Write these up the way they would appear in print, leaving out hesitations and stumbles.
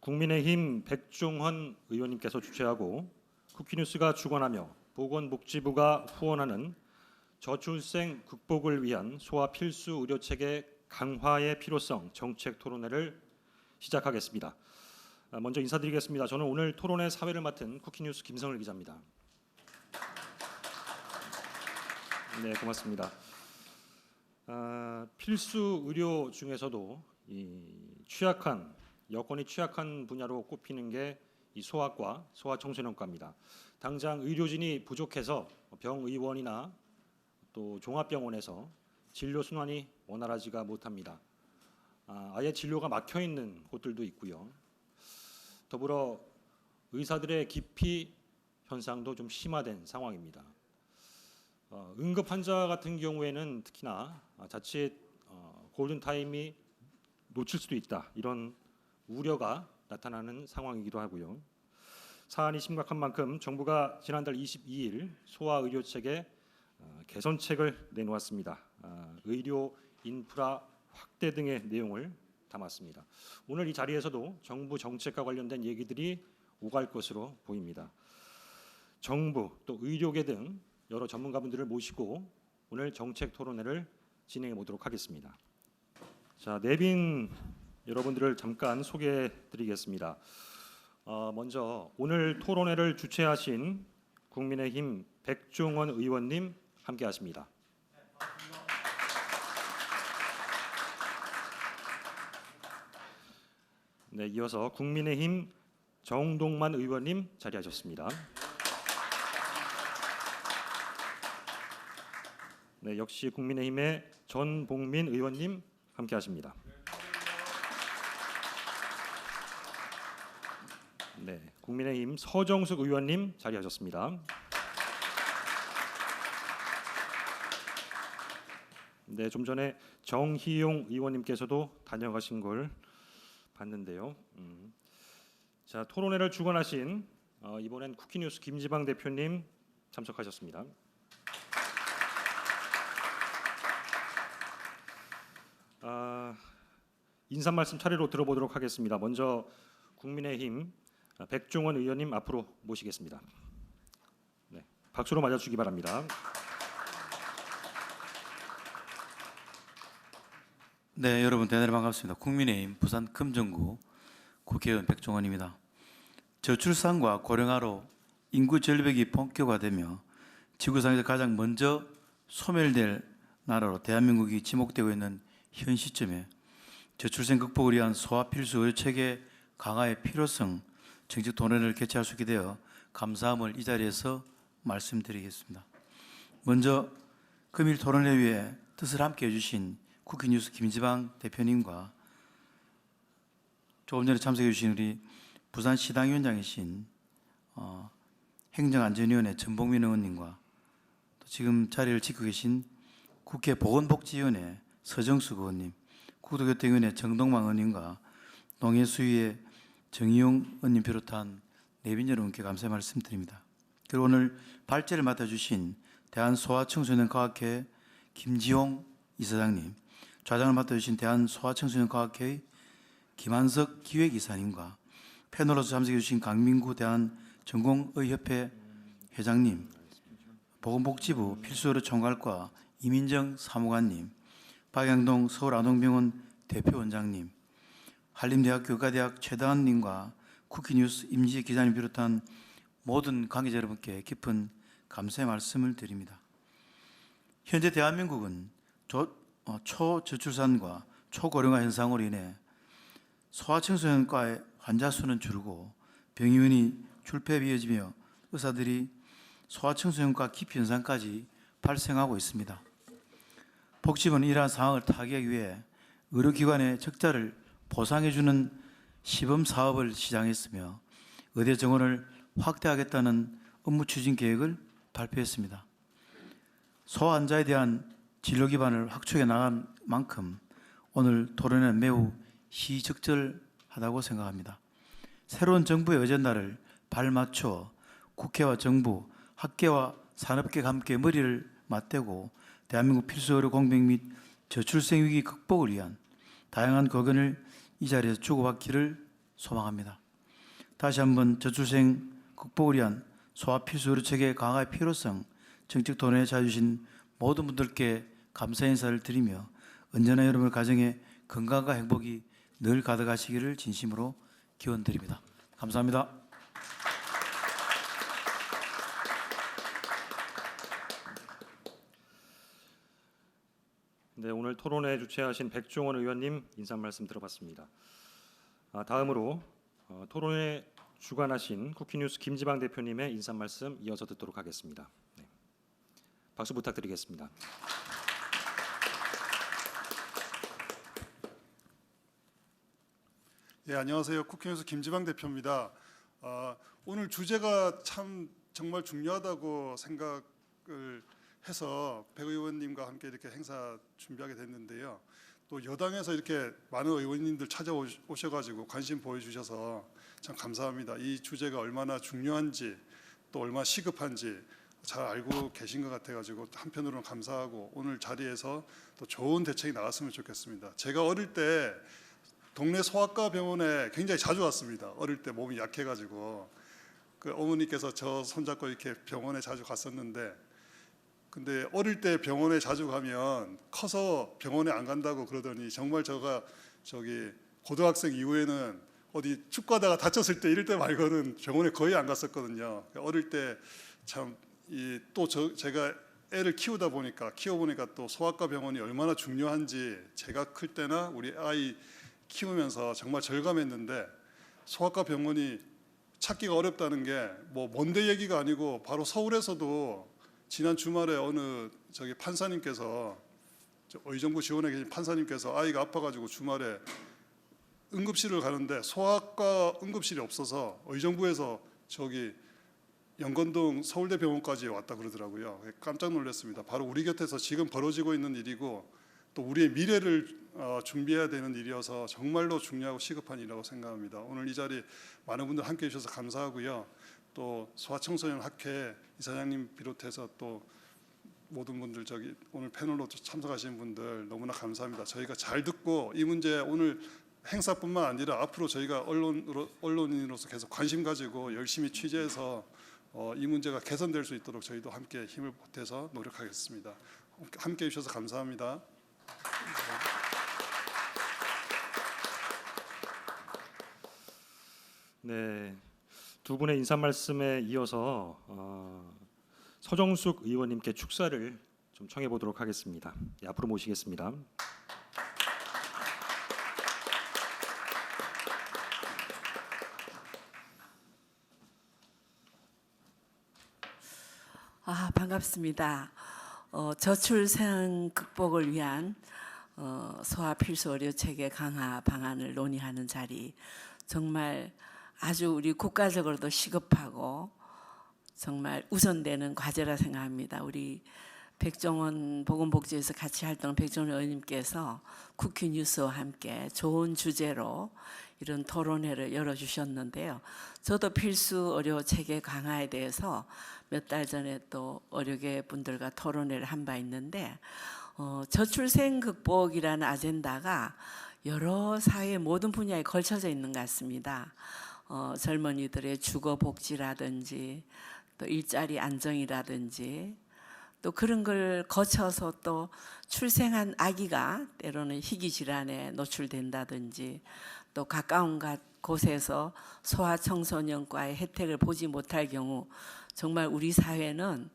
국민의힘 백종원 의원님께서 주최하고 쿠키뉴스가 주관하며 보건복지부가 후원하는 저출생 극복을 위한 소아 필수 의료체계 강화의 필요성 정책 토론회를 시작하겠습니다. 먼저 인사드리겠습니다. 저는 오늘 토론회 사회를 맡은 쿠키뉴스 김성을 기자입니다. 네, 고맙습니다. 필수 의료 중에서도 여건이 취약한 분야로 꼽히는 게 이 소아과, 소아청소년과입니다. 당장 의료진이 부족해서 병의원이나 또 종합병원에서 진료 순환이 원활하지가 못합니다. 아예 진료가 막혀 있는 곳들도 있고요. 더불어 의사들의 기피 현상도 좀 심화된 상황입니다. 응급 환자 같은 경우에는 특히나 자칫 골든 타임이 놓칠 수도 있다, 이런 우려가 나타나는 상황이기도 하고요. 사안이 심각한 만큼 정부가 지난달 22일 소아의료체계 개선책을 내놓았습니다. 의료 인프라 확대 등의 내용을 담았습니다. 오늘 이 자리에서도 정부 정책과 관련된 얘기들이 오갈 것으로 보입니다. 정부 또 의료계 등 여러 전문가분들을 모시고 오늘 정책 토론회를 진행해 보도록 하겠습니다. 자, 내빈 여러분들을 잠깐 소개해 드리겠습니다. 먼저 오늘 토론회를 주최하신 국민의힘 백종원 의원님 함께 하십니다. 네, 이어서 국민의힘 정동만 의원님 자리하셨습니다. 네, 역시 국민의힘의 전봉민 의원님 함께 하십니다. 네, 국민의힘 서정숙 의원님 자리하셨습니다. 네, 좀 전에 정희용 의원님께서도 다녀가신 걸 봤는데요. 자, 토론회를 주관하신 이번엔 쿠키뉴스 김지방 대표님 참석하셨습니다. 인사 말씀 차례로 들어보도록 하겠습니다. 먼저 국민의힘 백종원 의원님 앞으로 모시겠습니다. 네, 박수로 맞아주시기 바랍니다. 네, 여러분 대단히 반갑습니다. 국민의힘 부산 금정구 국회의원 백종원입니다. 저출산과 고령화로 인구 절벽이 본격화되며 지구상에서 가장 먼저 소멸될 나라로 대한민국이 지목되고 있는 현 시점에 저출생 극복을 위한 소아 필수 의료체계 강화의 필요성 정책 토론회를 개최할 수 있게 되어 감사함을 이 자리에서 말씀드리겠습니다. 먼저 금일 토론회 위에 뜻을 함께 해주신 쿠키뉴스 김지방 대표님과 조금 전에 참석해 주신 우리 부산시당위원장이신 행정안전위원회 전봉민 의원님과 또 지금 자리를 지키고 계신 국회 보건복지위원회 서정숙 의원님, 국토교통위원회 정동만 의원님과 농해수위의 정의용 의원님 비롯한 내빈 여러분께 감사의 말씀드립니다. 그리고 오늘 발제를 맡아주신 대한소아청소년과학회 김지용 이사장님, 좌장을 맡아주신 대한소아청소년과학회 김한석 기획이사님과 패널로서 참석해 주신 강민구 대한전공의협회 회장님, 보건복지부 필수의료 총괄과 이민정 사무관님, 박양동 서울아동병원 대표원장님, 한림대학교 의과대학 최다한님과 쿠키뉴스 임지혜 기자님 비롯한 모든 관계자 여러분께 깊은 감사의 말씀을 드립니다. 현재 대한민국은 초저출산과 초고령화 현상으로 인해 소아청소년과의 환자 수는 줄고 병의원이 출폐에 이어지며 의사들이 소아청소년과 기피 현상까지 발생하고 있습니다. 복지부는 이러한 상황을 타개하기 위해 의료기관의 적자를 보상해주는 시범사업을 시작했으며 의대 정원을 확대하겠다는 업무 추진 계획을 발표했습니다. 소아환자에 대한 진료 기반을 확충해 나간 만큼 오늘 토론회는 매우 시적절하다고 생각합니다. 새로운 정부의 어젠다를 발맞춰 국회와 정부, 학계와 산업계가 함께 머리를 맞대고 대한민국 필수의료 공백 및 저출생 위기 극복을 위한 다양한 거견을 이 자리에서 주고받기를 소망합니다. 다시 한번 저출생 극복을 위한 소아 필수 의료 체계 강화의 필요성 정책 토론에 자주신 모든 분들께 감사 인사를 드리며 언제나 여러분의 가정에 건강과 행복이 늘 가득하시기를 진심으로 기원드립니다. 감사합니다. 네, 오늘 토론회 주최하신 백종원 의원님 인사 말씀 들어봤습니다. 다음으로 토론회 주관하신 쿠키뉴스 김지방 대표님의 인사 말씀 이어서 듣도록 하겠습니다. 네. 박수 부탁드리겠습니다. 예, 안녕하세요. 쿠키뉴스 김지방 대표입니다. 오늘 주제가 참 정말 중요하다고 생각을 해서 백 의원님과 함께 이렇게 행사 준비하게 됐는데요. 또 여당에서 이렇게 많은 의원님들 찾아오셔가지고 관심 보여주셔서 참 감사합니다. 이 주제가 얼마나 중요한지 또 얼마나 시급한지 잘 알고 계신 것 같아가지고 한편으로는 감사하고 오늘 자리에서 또 좋은 대책이 나왔으면 좋겠습니다. 제가 어릴 때 동네 소아과 병원에 굉장히 자주 왔습니다. 어릴 때 몸이 약해가지고 그 어머니께서 저 손잡고 이렇게 병원에 자주 갔었는데, 근데 어릴 때 병원에 자주 가면 커서 병원에 안 간다고 그러더니 정말 제가 고등학생 이후에는 어디 축구하다가 다쳤을 때 이럴 때 말고는 병원에 거의 안 갔었거든요. 어릴 때 참 제가 애를 키워보니까 또 소아과 병원이 얼마나 중요한지 제가 클 때나 우리 아이 키우면서 정말 절감했는데, 소아과 병원이 찾기가 어렵다는 게 뭐 먼데 얘기가 아니고 바로 서울에서도 지난 주말에 어느 판사님께서 의정부 지원에 계신 판사님께서 아이가 아파가지고 주말에 응급실을 가는데 소아과 응급실이 없어서 의정부에서 연건동 서울대병원까지 왔다 그러더라고요. 깜짝 놀랐습니다. 바로 우리 곁에서 지금 벌어지고 있는 일이고 또 우리의 미래를 준비해야 되는 일이어서 정말로 중요하고 시급한 일이라고 생각합니다. 오늘 이 자리 많은 분들 함께해 주셔서 감사하고요. 또 소아청소년 학회 이사장님 비롯해서 또 모든 분들 오늘 패널로 참석하신 분들 너무나 감사합니다. 저희가 잘 듣고 이 문제 오늘 행사뿐만 아니라 앞으로 저희가 언론인으로서 계속 관심 가지고 열심히 취재해서 이 문제가 개선될 수 있도록 저희도 함께 힘을 보태서 노력하겠습니다. 함께해 주셔서 감사합니다. 네, 두 분의 인사 말씀에 이어서 서정숙 의원님께 축사를 좀 청해 보도록 하겠습니다. 네, 앞으로 모시겠습니다. 반갑습니다. 저출생 극복을 위한 소아 필수 의료 체계 강화 방안을 논의하는 자리, 정말 아주 우리 국가적으로도 시급하고 정말 우선되는 과제라 생각합니다. 우리 백종원 보건복지에서 같이 활동한 백종원 의원님께서 쿠키뉴스와 함께 좋은 주제로 이런 토론회를 열어주셨는데요. 저도 필수 의료 체계 강화에 대해서 몇 달 전에 또 의료계 분들과 토론회를 한 바 있는데, 저출생 극복이라는 아젠다가 여러 사회 모든 분야에 걸쳐져 있는 것 같습니다. 젊은이들의 주거 복지라든지 또 일자리 안정이라든지 또 그런 걸 거쳐서 또 출생한 아기가 때로는 희귀 질환에 노출된다든지 또 가까운 곳에서 소아청소년과의 혜택을 보지 못할 경우 정말 우리 사회는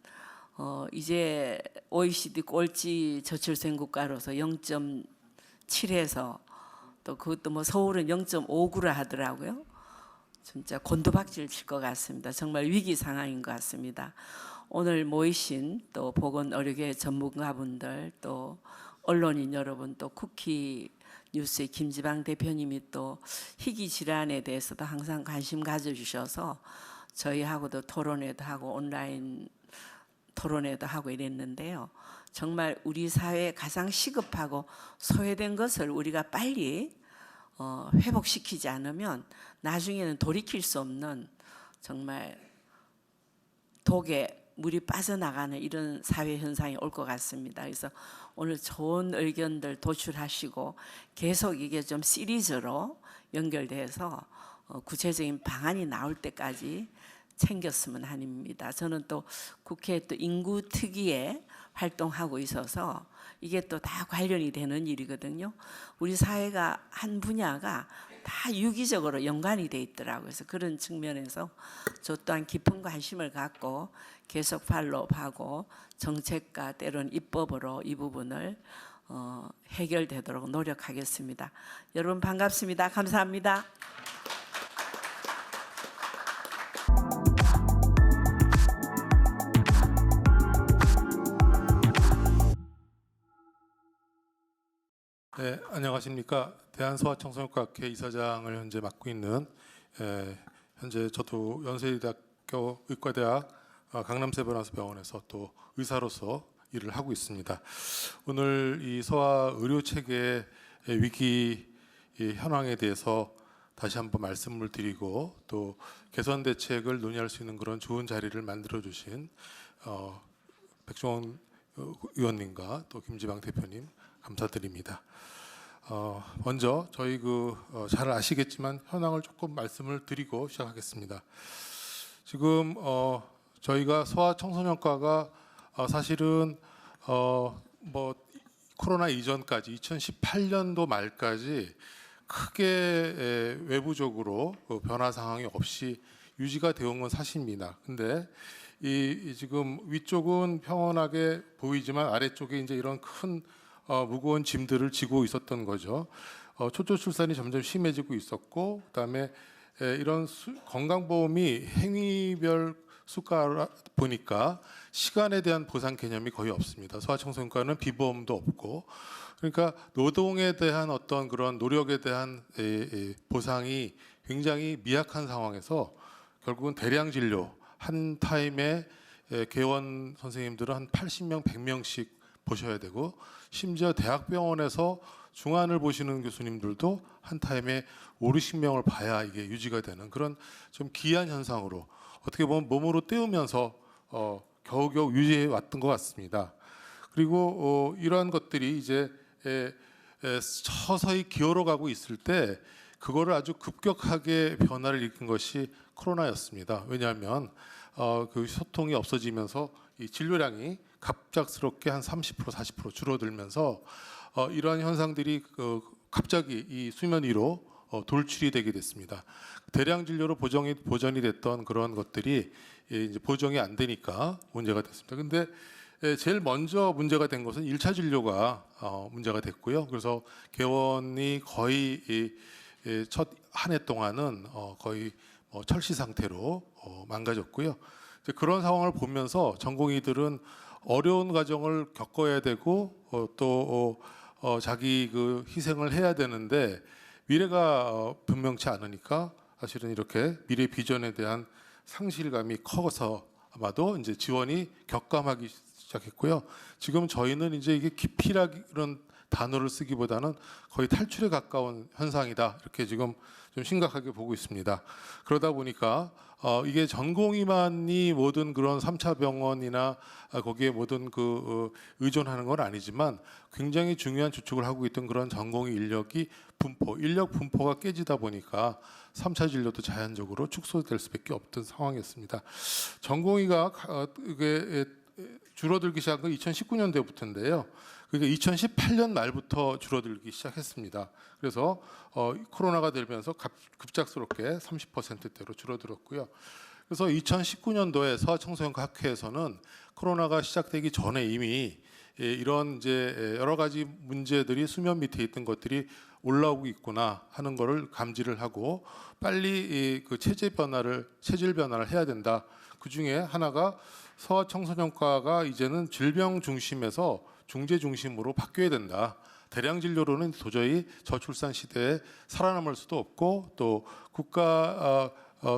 이제 OECD 꼴찌 저출생 국가로서 0.7에서 또 그것도 뭐 서울은 0.59라 하더라고요. 진짜 곤두박질 칠 것 같습니다. 정말 위기 상황인 것 같습니다. 오늘 모이신 또 보건의료계 전문가분들, 또 언론인 여러분, 또 쿠키 뉴스의 김지방 대표님이 또 희귀 질환에 대해서도 항상 관심 가져주셔서 저희하고도 토론회도 하고 온라인 토론회도 하고 이랬는데요. 정말 우리 사회에 가장 시급하고 소외된 것을 우리가 빨리 회복시키지 않으면 나중에는 돌이킬 수 없는 정말 독에 물이 빠져나가는 이런 사회 현상이 올 것 같습니다. 그래서 오늘 좋은 의견들 도출하시고 계속 이게 좀 시리즈로 연결돼서 구체적인 방안이 나올 때까지 챙겼으면 합니다. 저는 또 국회 또 인구특위에 활동하고 있어서 이게 또 다 관련이 되는 일이거든요. 우리 사회가 한 분야가 다 유기적으로 연관이 돼 있더라고요. 그래서 그런 측면에서 저 또한 깊은 관심을 갖고 계속 팔로우하고 정책과 때로는 입법으로 이 부분을 해결되도록 노력하겠습니다. 여러분 반갑습니다. 감사합니다. 네, 안녕하십니까. 대한소아청소년과학회 이사장을 현재 맡고 있는 현재 저도 연세대학교 의과대학 강남세브란스병원에서 또 의사로서 일을 하고 있습니다. 오늘 이 소아 의료 체계의 위기 현황에 대해서 다시 한번 말씀을 드리고 또 개선 대책을 논의할 수 있는 그런 좋은 자리를 만들어 주신 백종원 의원님과 또 김지방 대표님 감사드립니다. 먼저 저희 잘 아시겠지만 현황을 조금 말씀을 드리고 시작하겠습니다. 지금 저희가 소아청소년과가 사실은 뭐 코로나 이전까지 2018년도 말까지 크게 외부적으로 변화 상황이 없이 유지가 되어온 건 사실입니다. 근데 이 지금 위쪽은 평온하게 보이지만 아래쪽에 이제 이런 큰 무거운 짐들을 지고 있었던 거죠. 초조 출산이 점점 심해지고 있었고, 그다음에 이런 건강보험이 행위별 수가라 보니까 시간에 대한 보상 개념이 거의 없습니다. 소아청소년과는 비보험도 없고, 그러니까 노동에 대한 어떤 그런 노력에 대한 보상이 굉장히 미약한 상황에서 결국은 대량 진료 한 타임에 개원 선생님들은 한 80명, 100명씩 보셔야 되고, 심지어 대학병원에서 중환을 보시는 교수님들도 한 타임에 5, 60명을 봐야 이게 유지가 되는 그런 좀 기이한 현상으로 어떻게 보면 몸으로 때우면서 겨우겨우 유지해 왔던 것 같습니다. 그리고 이러한 것들이 이제 서서히 기울어가고 있을 때 그거를 아주 급격하게 변화를 일으킨 것이 코로나였습니다. 왜냐하면 그 소통이 없어지면서 이 진료량이 갑작스럽게 한 30%, 40% 줄어들면서 이러한 현상들이 갑자기 이 수면 위로 돌출이 되게 됐습니다. 대량 진료로 보전이 됐던 그런 것들이 이제 보정이 안 되니까 문제가 됐습니다. 근데 제일 먼저 문제가 된 것은 1차 진료가 문제가 됐고요. 그래서 개원이 거의 첫 한 해 동안은 거의 철시 상태로 망가졌고요. 이제 그런 상황을 보면서 전공의들은 어려운 과정을 겪어야 되고 또 자기 그 희생을 해야 되는데 미래가 분명치 않으니까 사실은 이렇게 미래 비전에 대한 상실감이 커서 아마도 이제 지원이 격감하기 시작했고요. 지금 저희는 이제 이게 기피라는 단어를 쓰기보다는 거의 탈출에 가까운 현상이다. 이렇게 지금 좀 심각하게 보고 있습니다. 그러다 보니까 이게 전공의만이 모든 그런 3차 병원이나 거기에 모든 의존하는 건 아니지만 굉장히 중요한 주축을 하고 있던 그런 전공의 인력이 인력 분포가 깨지다 보니까 3차 진료도 자연적으로 축소될 수밖에 없던 상황이었습니다. 전공의가 이게 줄어들기 시작한 건 2019년도부터인데요. 그게 2018년 말부터 줄어들기 시작했습니다. 그래서 코로나가 되면서 급작스럽게 30%대로 줄어들었고요. 그래서 2019년도에 소아청소년과 학회에서는 코로나가 시작되기 전에 이미 이런 이제 여러 가지 문제들이 수면 밑에 있던 것들이 올라오고 있구나 하는 거를 감지를 하고 빨리 그 체질 변화를 해야 된다. 그 중에 하나가 소아청소년과가 이제는 질병 중심에서 중재 중심으로 바뀌어야 된다. 대량 진료로는 도저히 저출산 시대에 살아남을 수도 없고 또 국가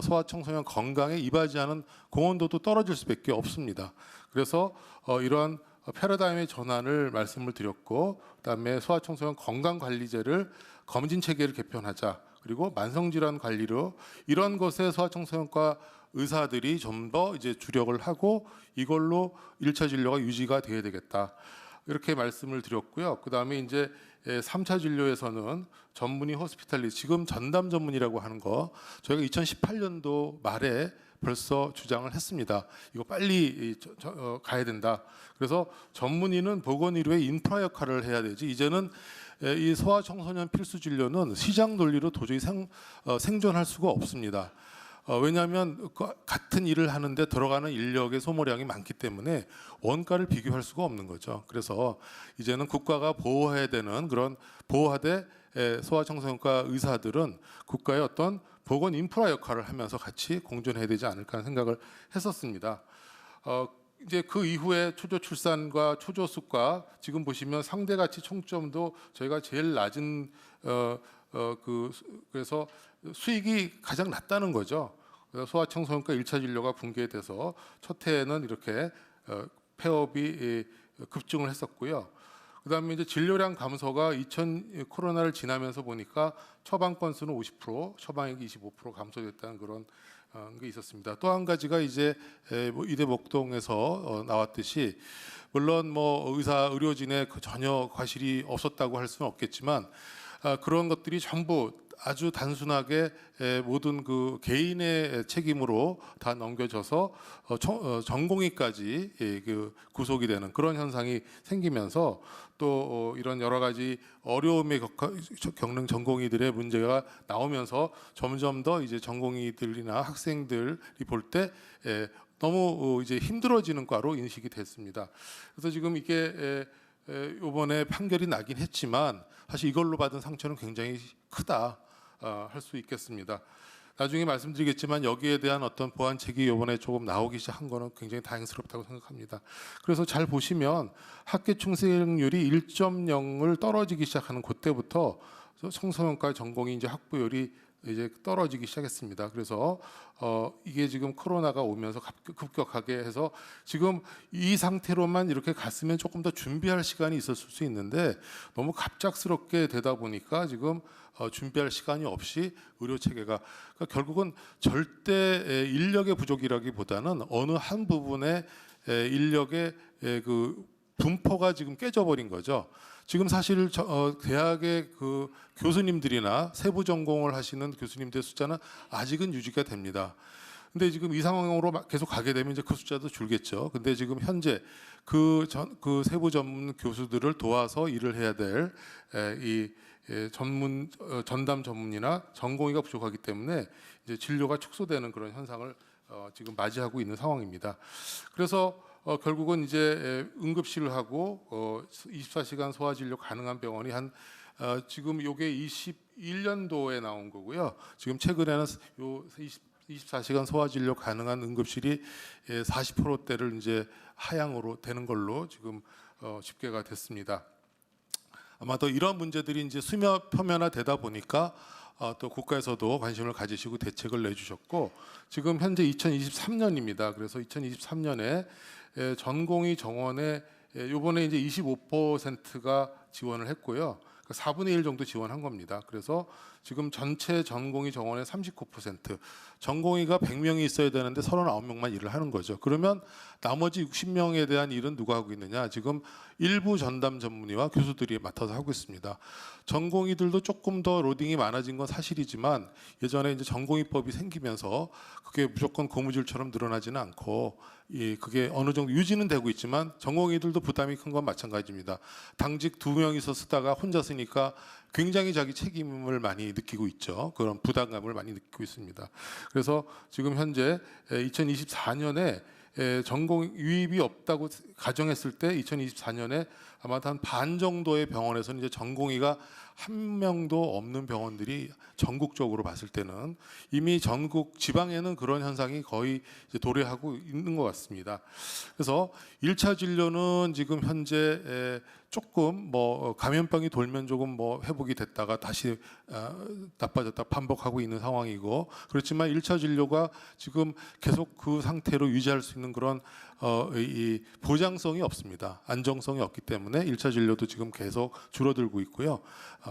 소아청소년 건강에 이바지하는 공헌도도 떨어질 수밖에 없습니다. 그래서 이러한 패러다임의 전환을 말씀을 드렸고, 그다음에 소아청소년 건강관리제를 검진 체계를 개편하자. 그리고 만성질환 관리로 이런 것에 소아청소년과 의사들이 좀 더 이제 주력을 하고 이걸로 1차 진료가 유지가 돼야 되겠다. 이렇게 말씀을 드렸고요. 그다음에 이제 3차 진료에서는 전문의 호스피탈리 지금 전담 전문이라고 하는 거 저희가 2018년도 말에 벌써 주장을 했습니다. 이거 빨리 가야 된다. 그래서 전문의는 보건의료의 인프라 역할을 해야 되지. 이제는 이 소아청소년 필수 진료는 시장 논리로 도저히 생존할 수가 없습니다. 왜냐하면 같은 일을 하는데 들어가는 인력의 소모량이 많기 때문에 원가를 비교할 수가 없는 거죠. 그래서 이제는 국가가 보호해야 되는 그런 보호하되 소아청소년과 의사들은 국가의 어떤 보건 인프라 역할을 하면서 같이 공존해야 되지 않을까 하는 생각을 했었습니다. 이제 그 이후에 초조 출산과 초조숙과 지금 보시면 상대가치 총점도 저희가 제일 낮은 그래서 수익이 가장 낮다는 거죠. 그래서 소아청소년과 1차 진료가 붕괴돼서 첫 해에는 이렇게 폐업이 급증을 했었고요. 그다음에 이제 진료량 감소가 코로나를 지나면서 보니까 처방 건수는 50%, 처방액이 25% 감소됐다는 그런 게 있었습니다. 또 한 가지가 이제 이대 목동에서 나왔듯이 물론 뭐 의료진의 전혀 과실이 없었다고 할 수는 없겠지만 그런 것들이 전부 아주 단순하게 모든 그 개인의 책임으로 다 넘겨져서 전공의까지 그 구속이 되는 그런 현상이 생기면서 또 이런 여러 가지 어려움에 겪는 전공의들의 문제가 나오면서 점점 더 이제 전공의들이나 학생들이 볼 때 너무 이제 힘들어지는 과로 인식이 됐습니다. 그래서 지금 이게 이번에 판결이 나긴 했지만 사실 이걸로 받은 상처는 굉장히 크다 할 수 있겠습니다. 나중에 말씀드리겠지만 여기에 대한 어떤 보완책이 이번에 조금 나오기 시작한 거는 굉장히 다행스럽다고 생각합니다. 그래서 잘 보시면 학교 충실률이 1.0을 떨어지기 시작하는 그때부터 청소년과 전공이 이제 학부율이 이제 떨어지기 시작했습니다. 그래서 이게 지금 코로나가 오면서 급격하게 해서 지금 이 상태로만 이렇게 갔으면 조금 더 준비할 시간이 있었을 수 있는데 너무 갑작스럽게 되다 보니까 지금 준비할 시간이 없이 의료 체계가 그러니까 결국은 절대 인력의 부족이라기보다는 어느 한 부분의 인력의 그 분포가 지금 깨져버린 거죠. 지금 사실 대학의 그 교수님들이나 세부 전공을 하시는 교수님들의 숫자는 아직은 유지가 됩니다. 근데 지금 이 상황으로 계속 가게 되면 이제 그 숫자도 줄겠죠. 근데 지금 현재 그 세부 전문 교수들을 도와서 일을 해야 될 이 전담 전문이나 전공의가 부족하기 때문에 이제 진료가 축소되는 그런 현상을 지금 맞이하고 있는 상황입니다. 그래서 결국은 이제 응급실을 하고 24시간 소아 진료 가능한 병원이 한 지금 요게 21년도에 나온 거고요. 지금 최근에는 요 24시간 소아 진료 가능한 응급실이 40%대를 이제 하향으로 되는 걸로 지금 집계가 됐습니다. 아마도 이런 문제들이 이제 수면 표면화되다 보니까 또 국가에서도 관심을 가지시고 대책을 내주셨고 지금 현재 2023년입니다. 그래서 2023년에 전공의 정원에 이번에 이제 25%가 지원을 했고요. 4분의 1 정도 지원한 겁니다. 그래서 지금 전체 전공의 정원의 39%, 전공의가 100명이 있어야 되는데 39명만 일을 하는 거죠. 그러면 나머지 60명에 대한 일은 누가 하고 있느냐? 지금 일부 전담 전문의와 교수들이 맡아서 하고 있습니다. 전공의들도 조금 더 로딩이 많아진 건 사실이지만 예전에 이제 전공의법이 생기면서 그게 무조건 고무줄처럼 늘어나지는 않고 그게 어느 정도 유지는 되고 있지만 전공의들도 부담이 큰 건 마찬가지입니다. 당직 2명이서 쓰다가 혼자 쓰니까 굉장히 자기 책임을 많이 느끼고 있죠. 그런 부담감을 많이 느끼고 있습니다. 그래서 지금 현재 2024년에 전공 유입이 없다고 가정했을 때 2024년에 아마 한 반 정도의 병원에서는 이제 전공의가 한 명도 없는 병원들이 전국적으로 봤을 때는 이미 전국 지방에는 그런 현상이 거의 이제 도래하고 있는 것 같습니다. 그래서 1차 진료는 지금 현재 조금 뭐 감염병이 돌면 조금 뭐 회복이 됐다가 다시 나빠졌다 반복하고 있는 상황이고 그렇지만 1차 진료가 지금 계속 그 상태로 유지할 수 있는 그런 이 보장성이 없습니다. 안정성이 없기 때문에 1차 진료도 지금 계속 줄어들고 있고요.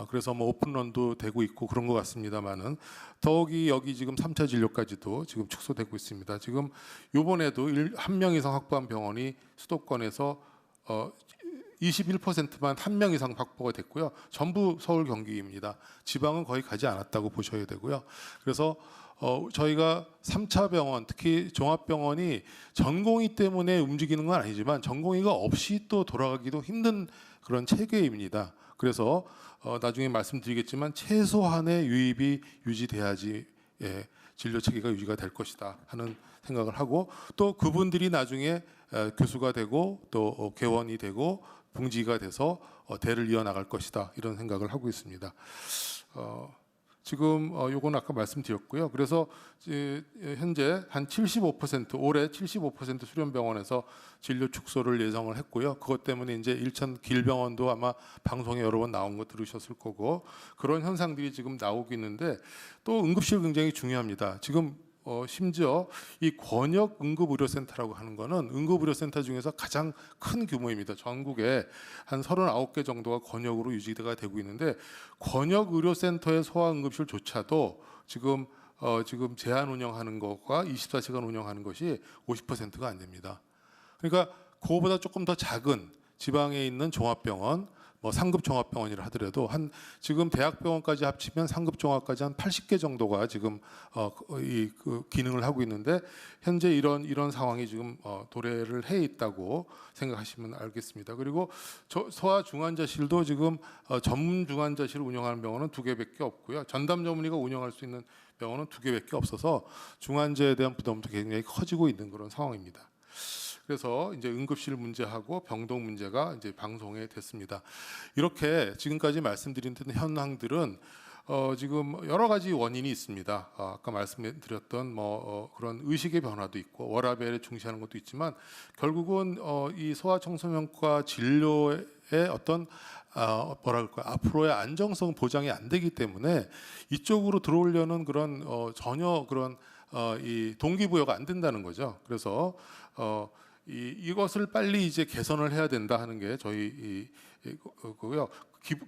그래서 뭐 오픈런도 되고 있고 그런 것 같습니다만은 더욱이 여기 지금 3차 진료까지도 지금 축소되고 있습니다. 지금 이번에도 한 명 이상 확보한 병원이 수도권에서 21%만 한 명 이상 확보가 됐고요. 전부 서울 경기입니다. 지방은 거의 가지 않았다고 보셔야 되고요. 그래서 저희가 3차 병원, 특히 종합병원이 전공의 때문에 움직이는 건 아니지만 전공의가 없이 또 돌아가기도 힘든 그런 체계입니다. 그래서 나중에 말씀드리겠지만 최소한의 유입이 유지돼야지 진료 체계가 유지가 될 것이다 하는 생각을 하고, 또 그분들이 나중에 교수가 되고 또 개원이 되고 봉지가 돼서 대를 이어나갈 것이다 이런 생각을 하고 있습니다. 지금 요건 아까 말씀드렸고요. 그래서 현재 한 75% 올해 75% 수련병원에서 진료 축소를 예정을 했고요. 그것 때문에 이제 일천 길병원도 아마 방송에 여러 번 나온 거 들으셨을 거고, 그런 현상들이 지금 나오고 있는데, 또 응급실 굉장히 중요합니다. 지금 심지어 이 권역 응급의료센터라고 하는 거는 응급의료센터 중에서 가장 큰 규모입니다. 전국에 한 39개 정도가 권역으로 유지가 되고 있는데, 권역 의료센터의 소아응급실조차도 지금 제한 운영하는 것과 24시간 운영하는 것이 50%가 안 됩니다. 그러니까 그거보다 조금 더 작은 지방에 있는 종합병원, 뭐 상급 종합병원이라 하더라도 한 지금 대학병원까지 합치면 상급 종합까지 한 80개 정도가 지금 그 기능을 하고 있는데, 현재 이런 상황이 지금 도래를 해 있다고 생각하시면 알겠습니다. 그리고 소아 중환자실도 지금 전문 중환자실을 운영하는 병원은 2개밖에 없고요. 전담 전문의가 운영할 수 있는 병원은 2개밖에 없어서 중환자에 대한 부담도 굉장히 커지고 있는 그런 상황입니다. 그래서 이제 응급실 문제하고 병동 문제가 이제 방송에 됐습니다. 이렇게 지금까지 말씀드린 현황들은 지금 여러 가지 원인이 있습니다. 아까 말씀드렸던 그런 의식의 변화도 있고 워라밸에 중시하는 것도 있지만, 결국은 이 소아청소년과 진료의 어떤 앞으로의 안정성 보장이 안 되기 때문에 이쪽으로 들어오려는 그런 전혀 그런 이 동기부여가 안 된다는 거죠. 그래서 이것을 빨리 이제 개선을 해야 된다 하는 게 저희 거고요.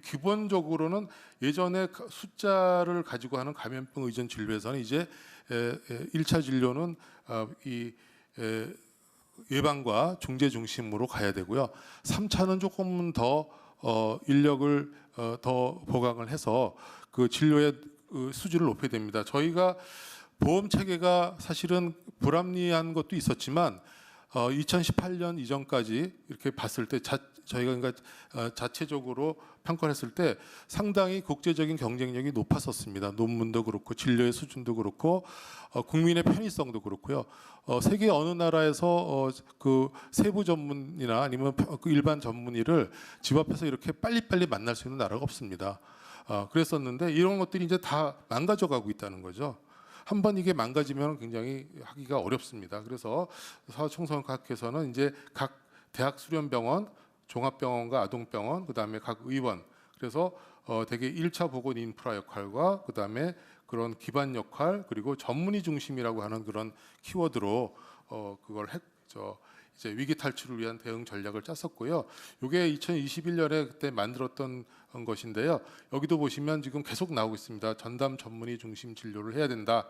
기본적으로는 예전에 숫자를 가지고 하는 감염병 의존 진료에서는 이제 1차 진료는 이 예방과 중재 중심으로 가야 되고요. 3차는 조금 더 인력을 더 보강을 해서 그 진료의 수준을 높여야 됩니다. 저희가 보험 체계가 사실은 불합리한 것도 있었지만 2018년 이전까지 이렇게 봤을 때 저희가 그러니까 자체적으로 평가를 했을 때 상당히 국제적인 경쟁력이 높았었습니다. 논문도 그렇고 진료의 수준도 그렇고 국민의 편의성도 그렇고요. 세계 어느 나라에서 그 세부 전문이나 아니면 그 일반 전문의를 집 앞에서 이렇게 빨리빨리 만날 수 있는 나라가 없습니다. 그랬었는데 이런 것들이 이제 다 망가져가고 있다는 거죠. 한번 이게 망가지면 굉장히 하기가 어렵습니다. 그래서 소아청소년과학회에서는 이제 각 대학 수련병원, 종합병원과 아동병원, 그다음에 각 의원, 그래서 되게 1차 보건 인프라 역할과 그다음에 그런 기반 역할, 그리고 전문의 중심이라고 하는 그런 키워드로 그걸 이제 위기 탈출을 위한 대응 전략을 짰었고요. 이게 2021년에 그때 만들었던 것인데요. 여기도 보시면 지금 계속 나오고 있습니다. 전담 전문의 중심 진료를 해야 된다.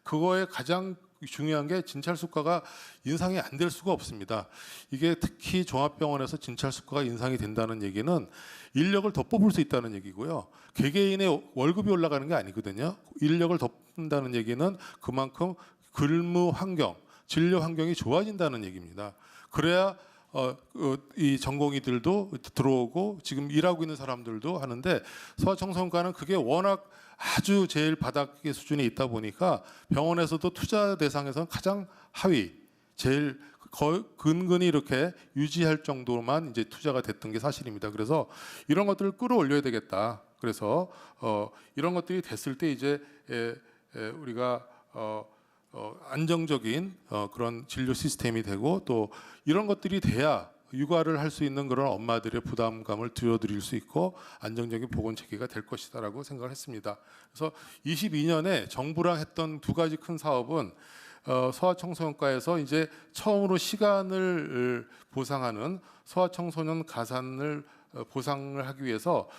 그거에 가장 중요한 게 진찰 수가가 인상이 안 될 수가 없습니다. 이게 특히 종합병원에서 진찰 수가가 인상이 된다는 얘기는 인력을 더 뽑을 수 있다는 얘기고요. 개개인의 월급이 올라가는 게 아니거든요. 인력을 더 뽑는다는 얘기는 그만큼 근무 환경, 진료 환경이 좋아진다는 얘기입니다. 그래야 이 전공의들도 들어오고 지금 일하고 있는 사람들도 하는데, 소아청소년과는 그게 워낙 아주 제일 바닥의 수준에 있다 보니까 병원에서도 투자 대상에서는 가장 하위, 제일 근근히 이렇게 유지할 정도만 이제 투자가 됐던 게 사실입니다. 그래서 이런 것들을 끌어올려야 되겠다. 그래서 이런 것들이 됐을 때 이제 우리가 안정적인 그런 진료 시스템이 되고, 또 이런 것들이 돼야 육아를 할 수 있는 그런 엄마들의 부담감을 줄여드릴 수 있고 안정적인 보건 체계가 될 것이다라고 생각을 했습니다. 그래서 22년에 정부랑 했던 두 가지 큰 사업은 소아청소년과에서 이제 처음으로 시간을 보상하는 소아청소년 가산을 보상을 하기 위해서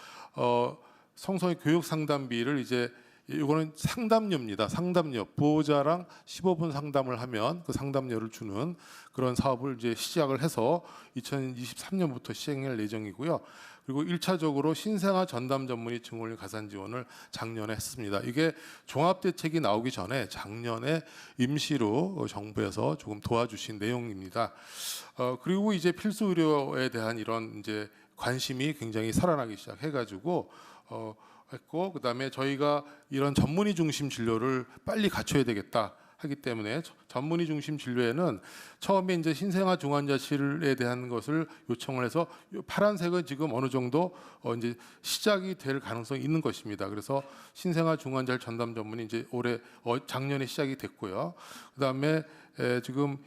청소년 교육 상담비를 이제 이거는 상담료입니다. 상담료. 보호자랑 15분 상담을 하면 그 상담료를 주는 그런 사업을 이제 시작을 해서 2023년부터 시행할 예정이고요. 그리고 1차적으로 신생아 전담 전문의 증후군 가산 지원을 작년에 했습니다. 이게 종합대책이 나오기 전에 작년에 임시로 정부에서 조금 도와주신 내용입니다. 그리고 이제 필수 의료에 대한 이런 이제 관심이 굉장히 살아나기 시작해가지고 했고, 그다음에 저희가 이런 전문의 중심 진료를 빨리 갖춰야 되겠다 하기 때문에 전문의 중심 진료에는 처음에 이제 신생아 중환자실에 대한 것을 요청을 해서 파란색은 지금 어느 정도 이제 시작이 될 가능성이 있는 것입니다. 그래서 신생아 중환자실 전담 전문의 이제 올해 작년에 시작이 됐고요. 그다음에 지금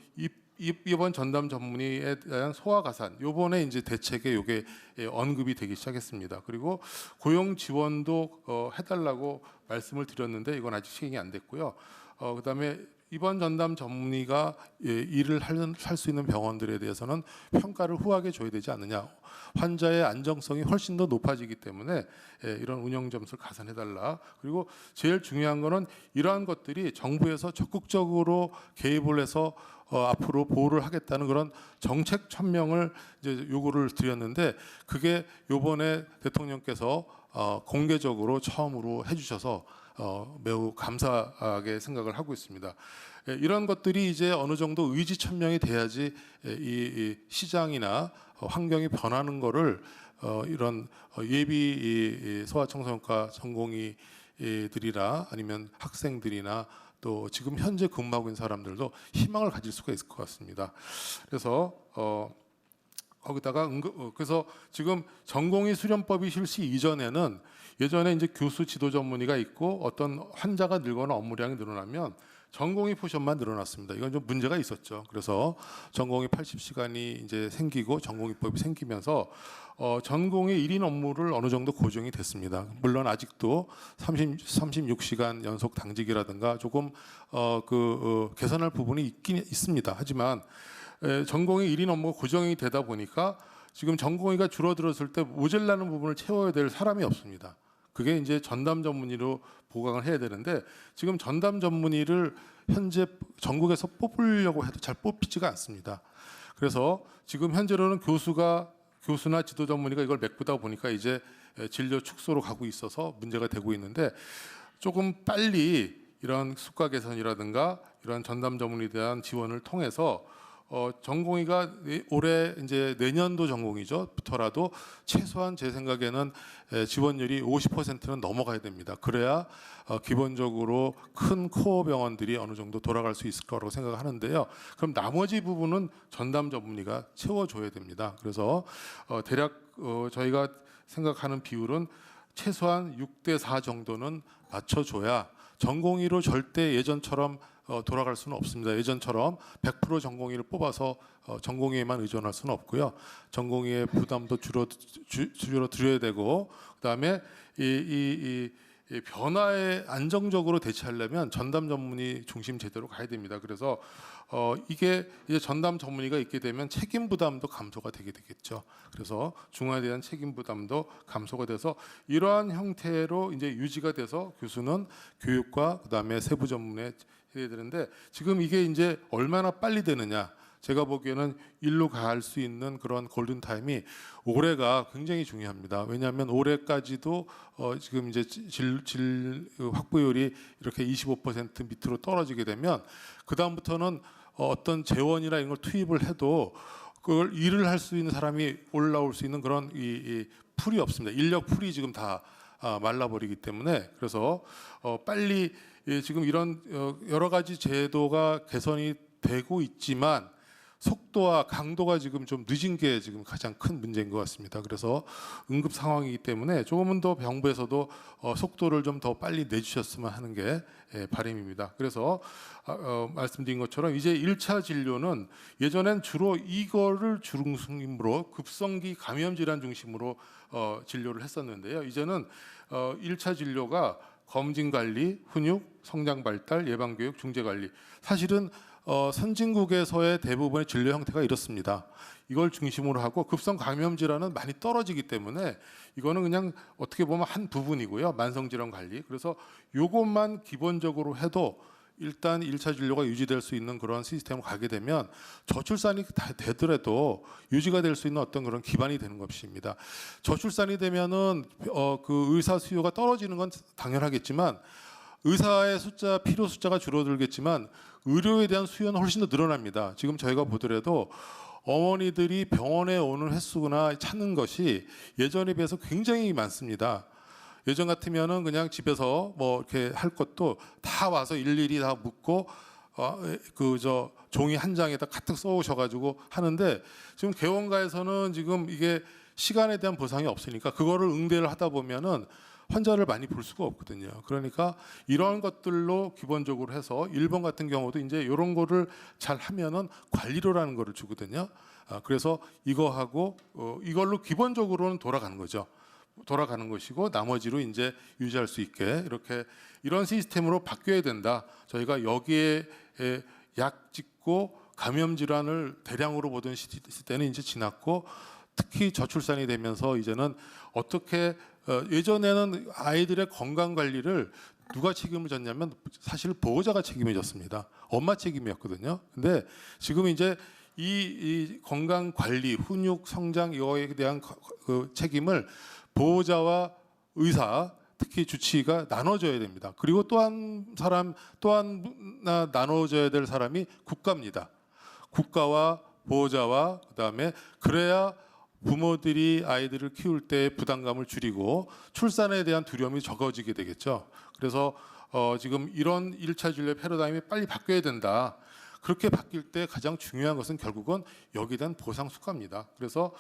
이번 전담 전문의에 대한 소아 가산 요번에 이제 대책에 요게 언급이 되기 시작했습니다. 그리고 고용 지원도 해달라고 말씀을 드렸는데 이건 아직 시행이 안 됐고요. 그다음에 이번 전담 전문의가 일을 할 수 있는 병원들에 대해서는 평가를 후하게 줘야 되지 않느냐. 환자의 안정성이 훨씬 더 높아지기 때문에 이런 운영 점수를 가산해달라. 그리고 제일 중요한 거는 이러한 것들이 정부에서 적극적으로 개입을 해서 앞으로 보호를 하겠다는 그런 정책 천명을 이제 요구를 드렸는데 그게 요번에 대통령께서 공개적으로 처음으로 해주셔서 매우 감사하게 생각을 하고 있습니다. 이런 것들이 이제 어느 정도 의지천명이 돼야지 이 시장이나 환경이 변하는 거를 이런 예비 소아청소년과 전공의들이나 아니면 학생들이나 또 지금 현재 근무하고 있는 사람들도 희망을 가질 수가 있을 것 같습니다. 그래서 거기다가 그래서 지금 전공의 수련법이 실시 이전에는 예전에 이제 교수 지도 전문의가 있고 어떤 환자가 늘거나 업무량이 늘어나면 전공의 포션만 늘어났습니다. 이건 좀 문제가 있었죠. 그래서 전공의 80시간이 이제 생기고 전공의법이 생기면서 전공의 1인 업무를 어느 정도 고정이 됐습니다. 물론 아직도 36시간 연속 당직이라든가 조금 개선할 부분이 있긴 있습니다. 하지만 전공의 1인 업무가 고정이 되다 보니까 지금 전공의가 줄어들었을 때 모자라는 부분을 채워야 될 사람이 없습니다. 그게 이제 전담 전문의로 보강을 해야 되는데 지금 전담 전문의를 현재 전국에서 뽑으려고 해도 잘 뽑히지가 않습니다. 그래서 지금 현재로는 교수나 지도 전문의가 이걸 메꾸다 보니까 이제 진료 축소로 가고 있어서 문제가 되고 있는데 조금 빨리 이런 수가 개선이라든가 이런 전담 전문의에 대한 지원을 통해서 전공의가 올해 이제 내년도 전공이죠.부터라도 최소한 제 생각에는 지원율이 50%는 넘어가야 됩니다. 그래야 기본적으로 큰 코어 병원들이 어느 정도 돌아갈 수 있을 거라고 생각하는데요. 그럼 나머지 부분은 전담 전문의가 채워줘야 됩니다. 그래서 대략 저희가 생각하는 비율은 최소한 6대4 정도는 맞춰줘야 전공의로 절대 예전처럼 돌아갈 수는 없습니다. 예전처럼 100% 전공의를 뽑아서 전공의에만 의존할 수는 없고요. 전공의의 부담도 줄여드려야 되고 그다음에 이 변화에 안정적으로 대처하려면 전담 전문의 중심 제대로 가야 됩니다. 그래서 이게 이제 전담 전문의가 있게 되면 책임 부담도 감소가 되게 되겠죠. 그래서 중화에 대한 책임 부담도 감소가 돼서 이러한 형태로 이제 유지가 돼서 교수는 교육과 그다음에 세부 전문에 해야 되는데 지금 이게 이제 얼마나 빨리 되느냐. 제가 보기에는 일로 갈 수 있는 그런 골든 타임이 올해가 굉장히 중요합니다. 왜냐하면 올해까지도 지금 이제 질 확보율이 이렇게 25% 밑으로 떨어지게 되면 그 다음부터는 어떤 재원이나 이런 걸 투입을 해도 그걸 일을 할 수 있는 사람이 올라올 수 있는 그런 이 풀이 없습니다. 인력 풀이 지금 다 말라버리기 때문에 그래서 빨리 지금 이런 여러 가지 제도가 개선이 되고 있지만 속도와 강도가 지금 좀 늦은 게 지금 가장 큰 문제인 것 같습니다. 그래서 응급 상황이기 때문에 조금은 더 병부에서도 속도를 좀 더 빨리 내주셨으면 하는 게 바람입니다. 그래서 말씀드린 것처럼 이제 1차 진료는 예전엔 주로 이거를 중심으로 급성기 감염 질환 중심으로 진료를 했었는데요. 이제는 1차 진료가 검진 관리, 훈육, 성장 발달, 예방 교육, 중재 관리. 사실은 선진국에서의 대부분의 진료 형태가 이렇습니다. 이걸 중심으로 하고 급성 감염 질환은 많이 떨어지기 때문에 이거는 그냥 어떻게 보면 한 부분이고요. 만성 질환 관리. 그래서 요것만 기본적으로 해도 일단 1차 진료가 유지될 수 있는 그런 시스템을 가게 되면 저출산이 다 되더라도 유지가 될 수 있는 어떤 그런 기반이 되는 것입니다. 저출산이 되면은 그 의사 수요가 떨어지는 건 당연하겠지만 의사의 숫자, 필요 숫자가 줄어들겠지만 의료에 대한 수요는 훨씬 더 늘어납니다. 지금 저희가 보더라도 어머니들이 병원에 오는 횟수나 찾는 것이 예전에 비해서 굉장히 많습니다. 예전 같으면은 그냥 집에서 뭐 이렇게 할 것도 다 와서 일일이 다 묻고 그 저 종이 한 장에다 가득 써오셔가지고 하는데 지금 개원가에서는 지금 이게 시간에 대한 보상이 없으니까 그거를 응대를 하다 보면은 환자를 많이 볼 수가 없거든요. 그러니까 이런 것들로 기본적으로 해서 일본 같은 경우도 이제 이런 거를 잘 하면은 관리료라는 거를 주거든요. 그래서 이거하고 이걸로 기본적으로는 돌아가는 거죠. 돌아가는 것이고 나머지로 이제 유지할 수 있게 이렇게 이런 시스템으로 바뀌어야 된다. 저희가 여기에 약 짓고 감염 질환을 대량으로 보던 시대는 이제 지났고 특히 저출산이 되면서 이제는 어떻게 예전에는 아이들의 건강 관리를 누가 책임을 졌냐면 사실 보호자가 책임을 졌습니다. 엄마 책임이었거든요. 근데 지금 이제 이 건강 관리, 훈육, 성장 이거에 대한 그 책임을 보호자와 의사, 특히 주치의가 나눠줘야 됩니다. 그리고 또 하나 나눠줘야 될 사람이 국가입니다. 국가와 보호자와 그다음에 그래야 부모들이 아이들을 키울 때 부담감을 줄이고 출산에 대한 두려움이 적어지게 되겠죠. 그래서 지금 이런 1차 진료 패러다임이 빨리 바뀌어야 된다. 그렇게 바뀔 때 가장 중요한 것은 결국은 여기에 대한 보상 수가입니다. 그래서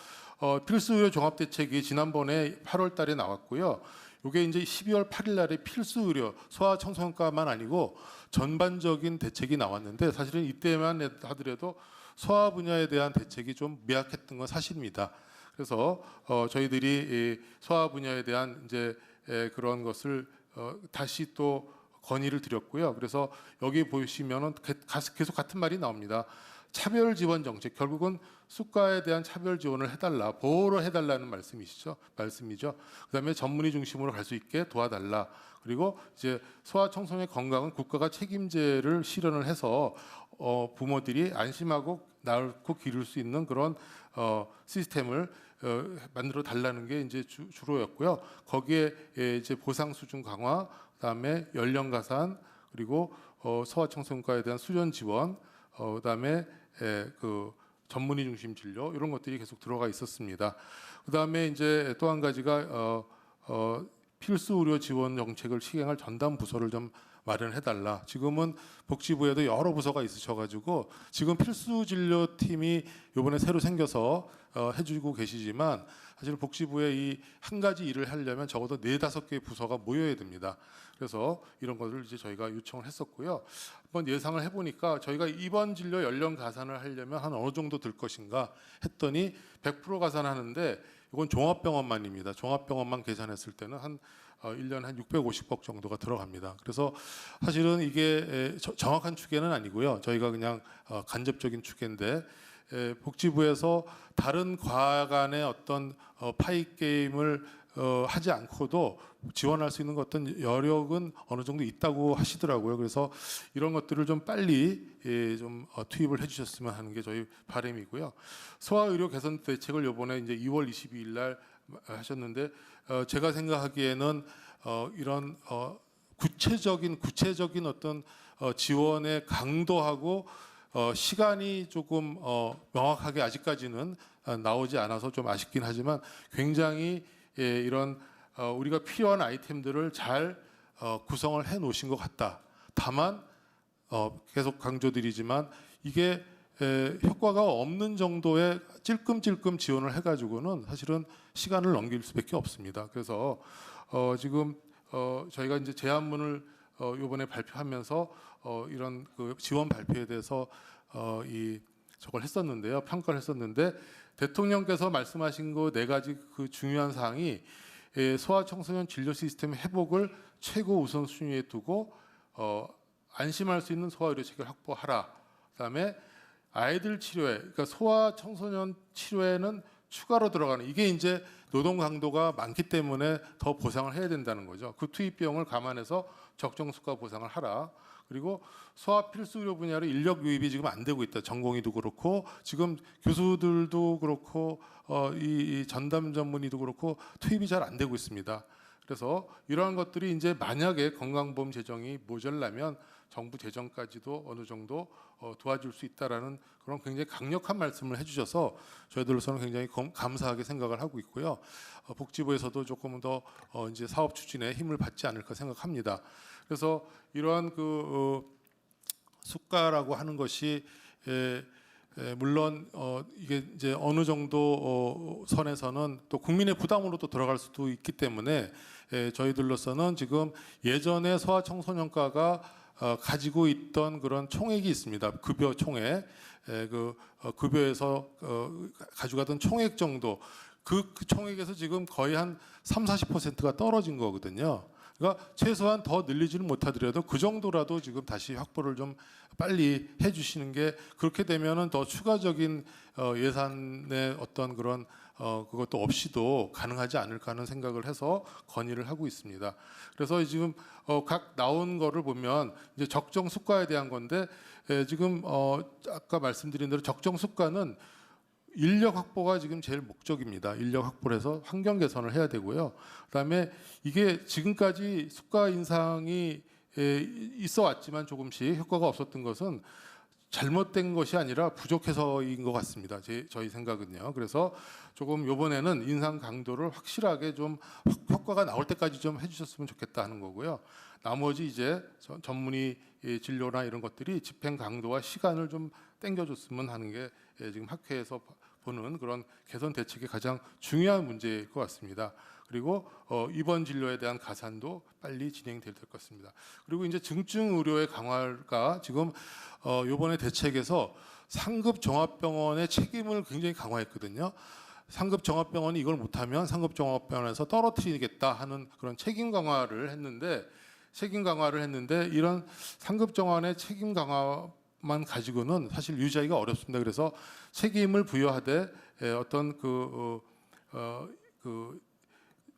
필수 의료 종합 대책이 지난번에 8월 달에 나왔고요. 이게 이제 12월 8일 날에 필수 의료 소아 청소년과만 아니고 전반적인 대책이 나왔는데 사실은 이때만 하더라도 소아 분야에 대한 대책이 좀 미약했던 건 사실입니다. 그래서 저희들이 이 소아 분야에 대한 이제 그런 것을 다시 또 건의를 드렸고요. 그래서 여기 보시면은 계속 같은 말이 나옵니다. 차별 지원 정책, 결국은 수가에 대한 차별 지원을 해달라, 보호를 해달라는 말씀이죠. 그다음에 전문의 중심으로 갈 수 있게 도와달라. 그리고 이제 소아 청소년의 건강은 국가가 책임제를 실현을 해서 부모들이 안심하고 낳고 기를 수 있는 그런 시스템을 만들어 달라는 게 이제 주로였고요. 거기에 이제 보상 수준 강화, 그다음에 연령 가산, 그리고 소아 청소년과에 대한 수련 지원, 그다음에 그 전문의 중심 진료 이런 것들이 계속 들어가 있었습니다. 그다음에 이제 또 한 가지가 필수 의료 지원 정책을 시행할 전담 부서를 좀 마련해달라. 지금은 복지부에도 여러 부서가 있으셔가지고 지금 필수 진료팀이 이번에 새로 생겨서 해주고 계시지만 사실 복지부에 이 한 가지 일을 하려면 적어도 4-5개의 부서가 모여야 됩니다. 그래서 이런 것을 이제 저희가 요청을 했었고요. 한번 예상을 해보니까 저희가 입원 진료 연령 가산을 하려면 한 어느 정도 들 것인가 했더니 100% 가산하는데 이건 종합병원만입니다. 종합병원만 계산했을 때는 한 1년에 한 650억 정도가 들어갑니다. 그래서 사실은 이게 정확한 추계는 아니고요. 저희가 그냥 간접적인 추계인데 복지부에서 다른 과 간의 어떤 파이 게임을 하지 않고도 지원할 수 있는 어떤 여력은 어느 정도 있다고 하시더라고요. 그래서 이런 것들을 좀 빨리 좀 투입을 해주셨으면 하는 게 저희 바람이고요. 소아의료 개선 대책을 이번에 이제 2월 22일 날 하셨는데 제가 생각하기에는 이런 구체적인 어떤 지원의 강도하고 시간이 조금 명확하게 아직까지는 나오지 않아서 좀 아쉽긴 하지만 굉장히 이런 우리가 필요한 아이템들을 잘 구성을 해 놓으신 것 같다. 다만 계속 강조드리지만 이게 효과가 없는 정도의 찔끔찔끔 지원을 해가지고는 사실은 시간을 넘길 수밖에 없습니다. 그래서 지금 저희가 이제 제안문을 이번에 발표하면서 이런 그 지원 발표에 대해서 저걸 했었는데요, 평가를 했었는데 대통령께서 말씀하신 그 4가지 그 중요한 사항이 소아 청소년 진료 시스템 회복을 최고 우선순위에 두고 안심할 수 있는 소아 의료 체계를 확보하라. 그다음에 아이들 치료에, 그러니까 소아 청소년 치료에는 추가로 들어가는, 이게 이제 노동 강도가 많기 때문에 더 보상을 해야 된다는 거죠. 그 투입 비용을 감안해서 적정 수가 보상을 하라. 그리고 소아 필수 의료 분야로 인력 유입이 지금 안 되고 있다. 전공의도 그렇고 지금 교수들도 그렇고 이 전담 전문의도 그렇고 투입이 잘 안 되고 있습니다. 그래서 이러한 것들이 이제 만약에 건강보험 재정이 모자라면 정부 재정까지도 어느 정도 도와줄 수 있다라는 그런 굉장히 강력한 말씀을 해주셔서 저희들로서는 굉장히 감사하게 생각을 하고 있고요. 복지부에서도 조금 더 이제 사업 추진에 힘을 받지 않을까 생각합니다. 그래서 이러한 수가라고 하는 것이 물론 이게 이제 어느 정도 선에서는 또 국민의 부담으로 또 들어갈 수도 있기 때문에 저희들로서는 지금 예전에 소아청소년과가 가지고 있던 그런 총액이 있습니다. 급여 총액, 급여에서 가져가던 총액 정도, 그 총액에서 지금 거의 한 30-40%가 떨어진 거거든요. 그러니까 최소한 더 늘리지는 못하더라도 그 정도라도 지금 다시 확보를 좀 빨리 해주시는 게, 그렇게 되면은 더 추가적인 예산의 어떤 그런 그것도 없이도 가능하지 않을까 하는 생각을 해서 건의를 하고 있습니다. 그래서 지금 각 나온 거를 보면 이제 적정 수가에 대한 건데 지금 아까 말씀드린 대로 적정 수가는 인력 확보가 지금 제일 목적입니다. 인력 확보를 해서 환경 개선을 해야 되고요. 그다음에 이게 지금까지 수가 인상이 있어 왔지만 조금씩 효과가 없었던 것은 잘못된 것이 아니라 부족해서인 것 같습니다. 저희 생각은요. 그래서 조금 이번에는 인상 강도를 확실하게 좀 효과가 나올 때까지 좀 해주셨으면 좋겠다 하는 거고요. 나머지 이제 전문의 진료나 이런 것들이 집행 강도와 시간을 좀 땡겨줬으면 하는 게 지금 학회에서 보는 그런 개선 대책의 가장 중요한 문제일 것 같습니다. 그리고 입원 진료에 대한 가산도 빨리 진행될 것 같습니다. 그리고 이제 중증 의료의 강화가 지금 이번에 대책에서 상급 종합병원의 책임을 굉장히 강화했거든요. 상급 종합병원이 이걸 못하면 상급 종합병원에서 떨어뜨리겠다 하는 그런 책임 강화를 했는데 이런 상급 종합의 책임 강화만 가지고는 사실 유지하기가 어렵습니다. 그래서 책임을 부여하되 어떤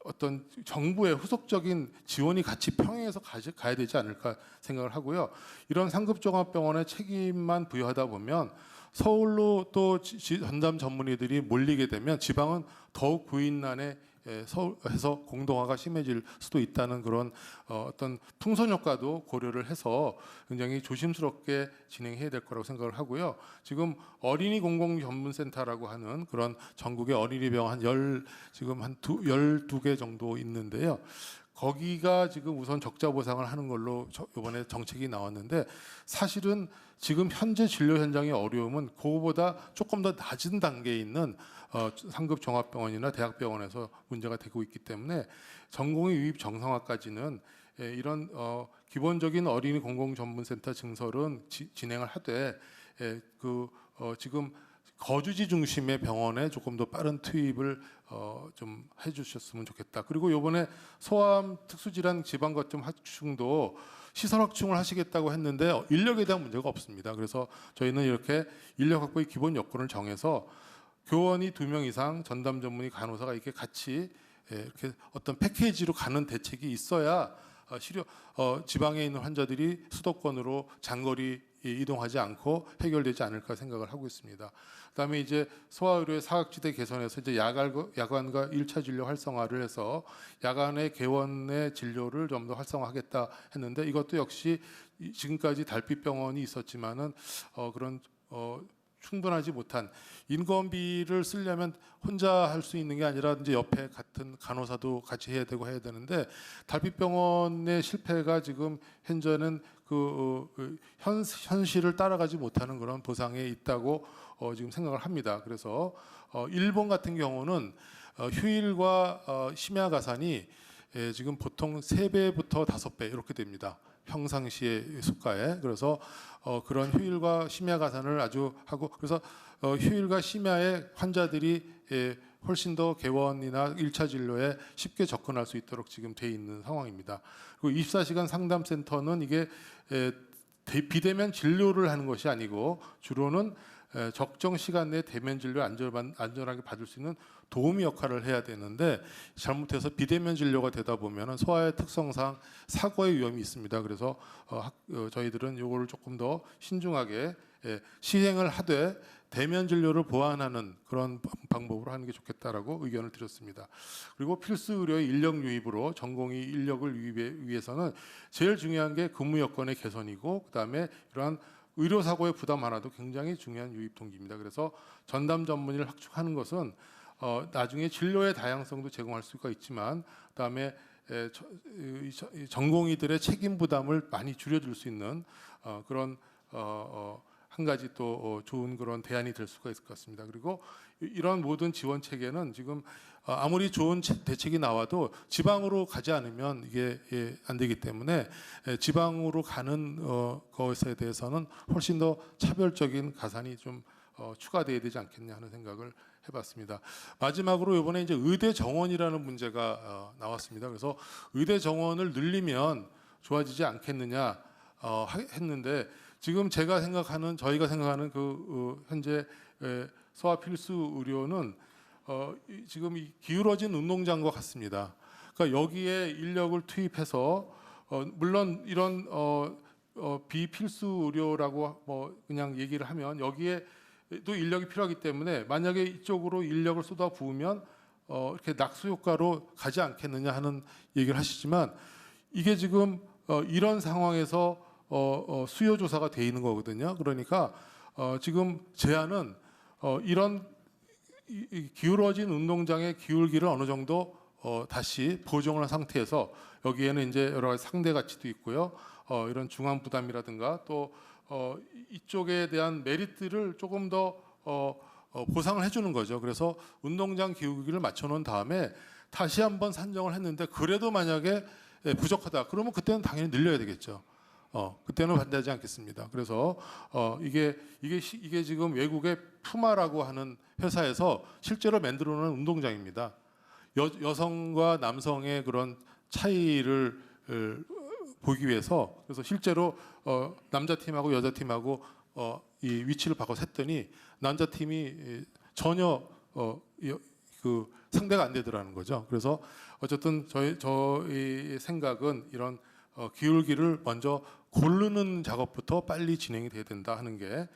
어떤 정부의 후속적인 지원이 같이 평행해서 가야 되지 않을까 생각을 하고요. 이런 상급 종합병원의 책임만 부여하다 보면 서울로 또 전담 전문의들이 몰리게 되면 지방은 더욱 구인난에 해서 공동화가 심해질 수도 있다는 그런 어떤 풍선 효과도 고려를 해서 굉장히 조심스럽게 진행해야 될 거라고 생각을 하고요. 지금 어린이 공공전문센터라고 하는 그런 전국의 어린이병원 지금 한 12개 정도 있는데요. 거기가 지금 우선 적자 보상을 하는 걸로 이번에 정책이 나왔는데, 사실은 지금 현재 진료 현장의 어려움은 그거보다 조금 더 낮은 단계에 있는 상급 종합병원이나 대학병원에서 문제가 되고 있기 때문에 전공의 유입 정상화까지는 이런 기본적인 어린이 공공전문센터 증설은 진행을 하되 지금 거주지 중심의 병원에 조금 더 빠른 투입을 좀 해주셨으면 좋겠다. 그리고 이번에 소아암 특수질환 지방거점 확충도 시설 확충을 하시겠다고 했는데 인력에 대한 문제가 없습니다. 그래서 저희는 이렇게 인력 확보의 기본 여건을 정해서 교원이 2명 이상, 전담 전문의 간호사가 이렇게 같이 이렇게 어떤 패키지로 가는 대책이 있어야 지방에 있는 환자들이 수도권으로 장거리 이동하지 않고 해결되지 않을까 생각을 하고 있습니다. 그다음에 이제 소아의료의 사각지대 개선에서 이제 야간과 1차 진료 활성화를 해서 야간의 개원의 진료를 좀 더 활성화하겠다 했는데, 이것도 역시 지금까지 달빛병원이 있었지만은 그런 충분하지 못한, 인건비를 쓰려면 혼자 할 수 있는 게 아니라 이제 옆에 같은 간호사도 같이 해야 되는데 달빛병원의 실패가 지금 현재는 현실을 따라가지 못하는 그런 보상에 있다고 지금 생각을 합니다. 그래서 일본 같은 경우는 휴일과 심야 가산이 지금 보통 3배부터 5배 이렇게 됩니다. 평상시의 수가에. 그래서 그런 휴일과 심야 가산을 아주 하고, 그래서 휴일과 심야에 환자들이 훨씬 더 개원이나 1차 진료에 쉽게 접근할 수 있도록 지금 돼 있는 상황입니다. 그리고 24시간 상담센터는 이게 비대면 진료를 하는 것이 아니고 주로는 적정 시간 내에 대면 진료 안전하게 받을 수 있는 도우미 역할을 해야 되는데 잘못해서 비대면 진료가 되다 보면은 소아의 특성상 사고의 위험이 있습니다. 그래서 저희들은 이거를 조금 더 신중하게 시행을 하되 대면 진료를 보완하는 그런 방법으로 하는 게 좋겠다라고 의견을 드렸습니다. 그리고 필수 의료의 인력 유입으로 전공의 인력을 유입에 위해서는 제일 중요한 게 근무 여건의 개선이고 그다음에 이러한 의료 사고의 부담 하나도 굉장히 중요한 유입 동기입니다. 그래서 전담 전문의를 확충하는 것은 나중에 진료의 다양성도 제공할 수가 있지만 그다음에 전공의들의 책임 부담을 많이 줄여줄 수 있는 그런 한 가지 또 좋은 그런 대안이 될 수가 있을 것 같습니다. 그리고 이런 모든 지원 체계는 지금 아무리 좋은 대책이 나와도 지방으로 가지 않으면 이게 안 되기 때문에 지방으로 가는 것에 대해서는 훨씬 더 차별적인 가산이 좀 추가돼야 되지 않겠냐 하는 생각을 해봤습니다. 마지막으로 이번에 이제 의대 정원이라는 문제가 나왔습니다. 그래서 의대 정원을 늘리면 좋아지지 않겠느냐 했는데 지금 저희가 생각하는 그 현재 소아 필수 의료는 지금 이 기울어진 운동장과 같습니다. 그러니까 여기에 인력을 투입해서 물론 이런 비필수 의료라고 뭐 그냥 얘기를 하면 여기에 또 인력이 필요하기 때문에 만약에 이쪽으로 인력을 쏟아 부으면 이렇게 낙수 효과로 가지 않겠느냐 하는 얘기를 하시지만 이게 지금 이런 상황에서 수요 조사가 돼 있는 거거든요. 그러니까 지금 제안은 이런 기울어진 운동장의 기울기를 어느 정도 다시 보정을 한 상태에서 여기에는 이제 여러 가지 상대 가치도 있고요. 이런 중앙 부담이라든가 또 이쪽에 대한 메리트를 조금 더 보상을 해주는 거죠. 그래서 운동장 기울기를 맞춰놓은 다음에 다시 한번 산정을 했는데 그래도 만약에 부족하다. 그러면 그때는 당연히 늘려야 되겠죠. 그때는 반대하지 않겠습니다. 그래서 이게 지금 외국의 푸마라고 하는 회사에서 실제로 만들어놓은 운동장입니다. 여성과 남성의 그런 차이를 보기 위해서 그래서 실제로 남자 팀하고 여자 팀하고 이 위치를 바꿔서 했더니 남자 팀이 전혀 그 상대가 안 되더라는 거죠. 그래서 어쨌든 저희 생각은 이런 기울기를 먼저 고르는 작업부터 빨리 진행이 돼야 된다 하는 게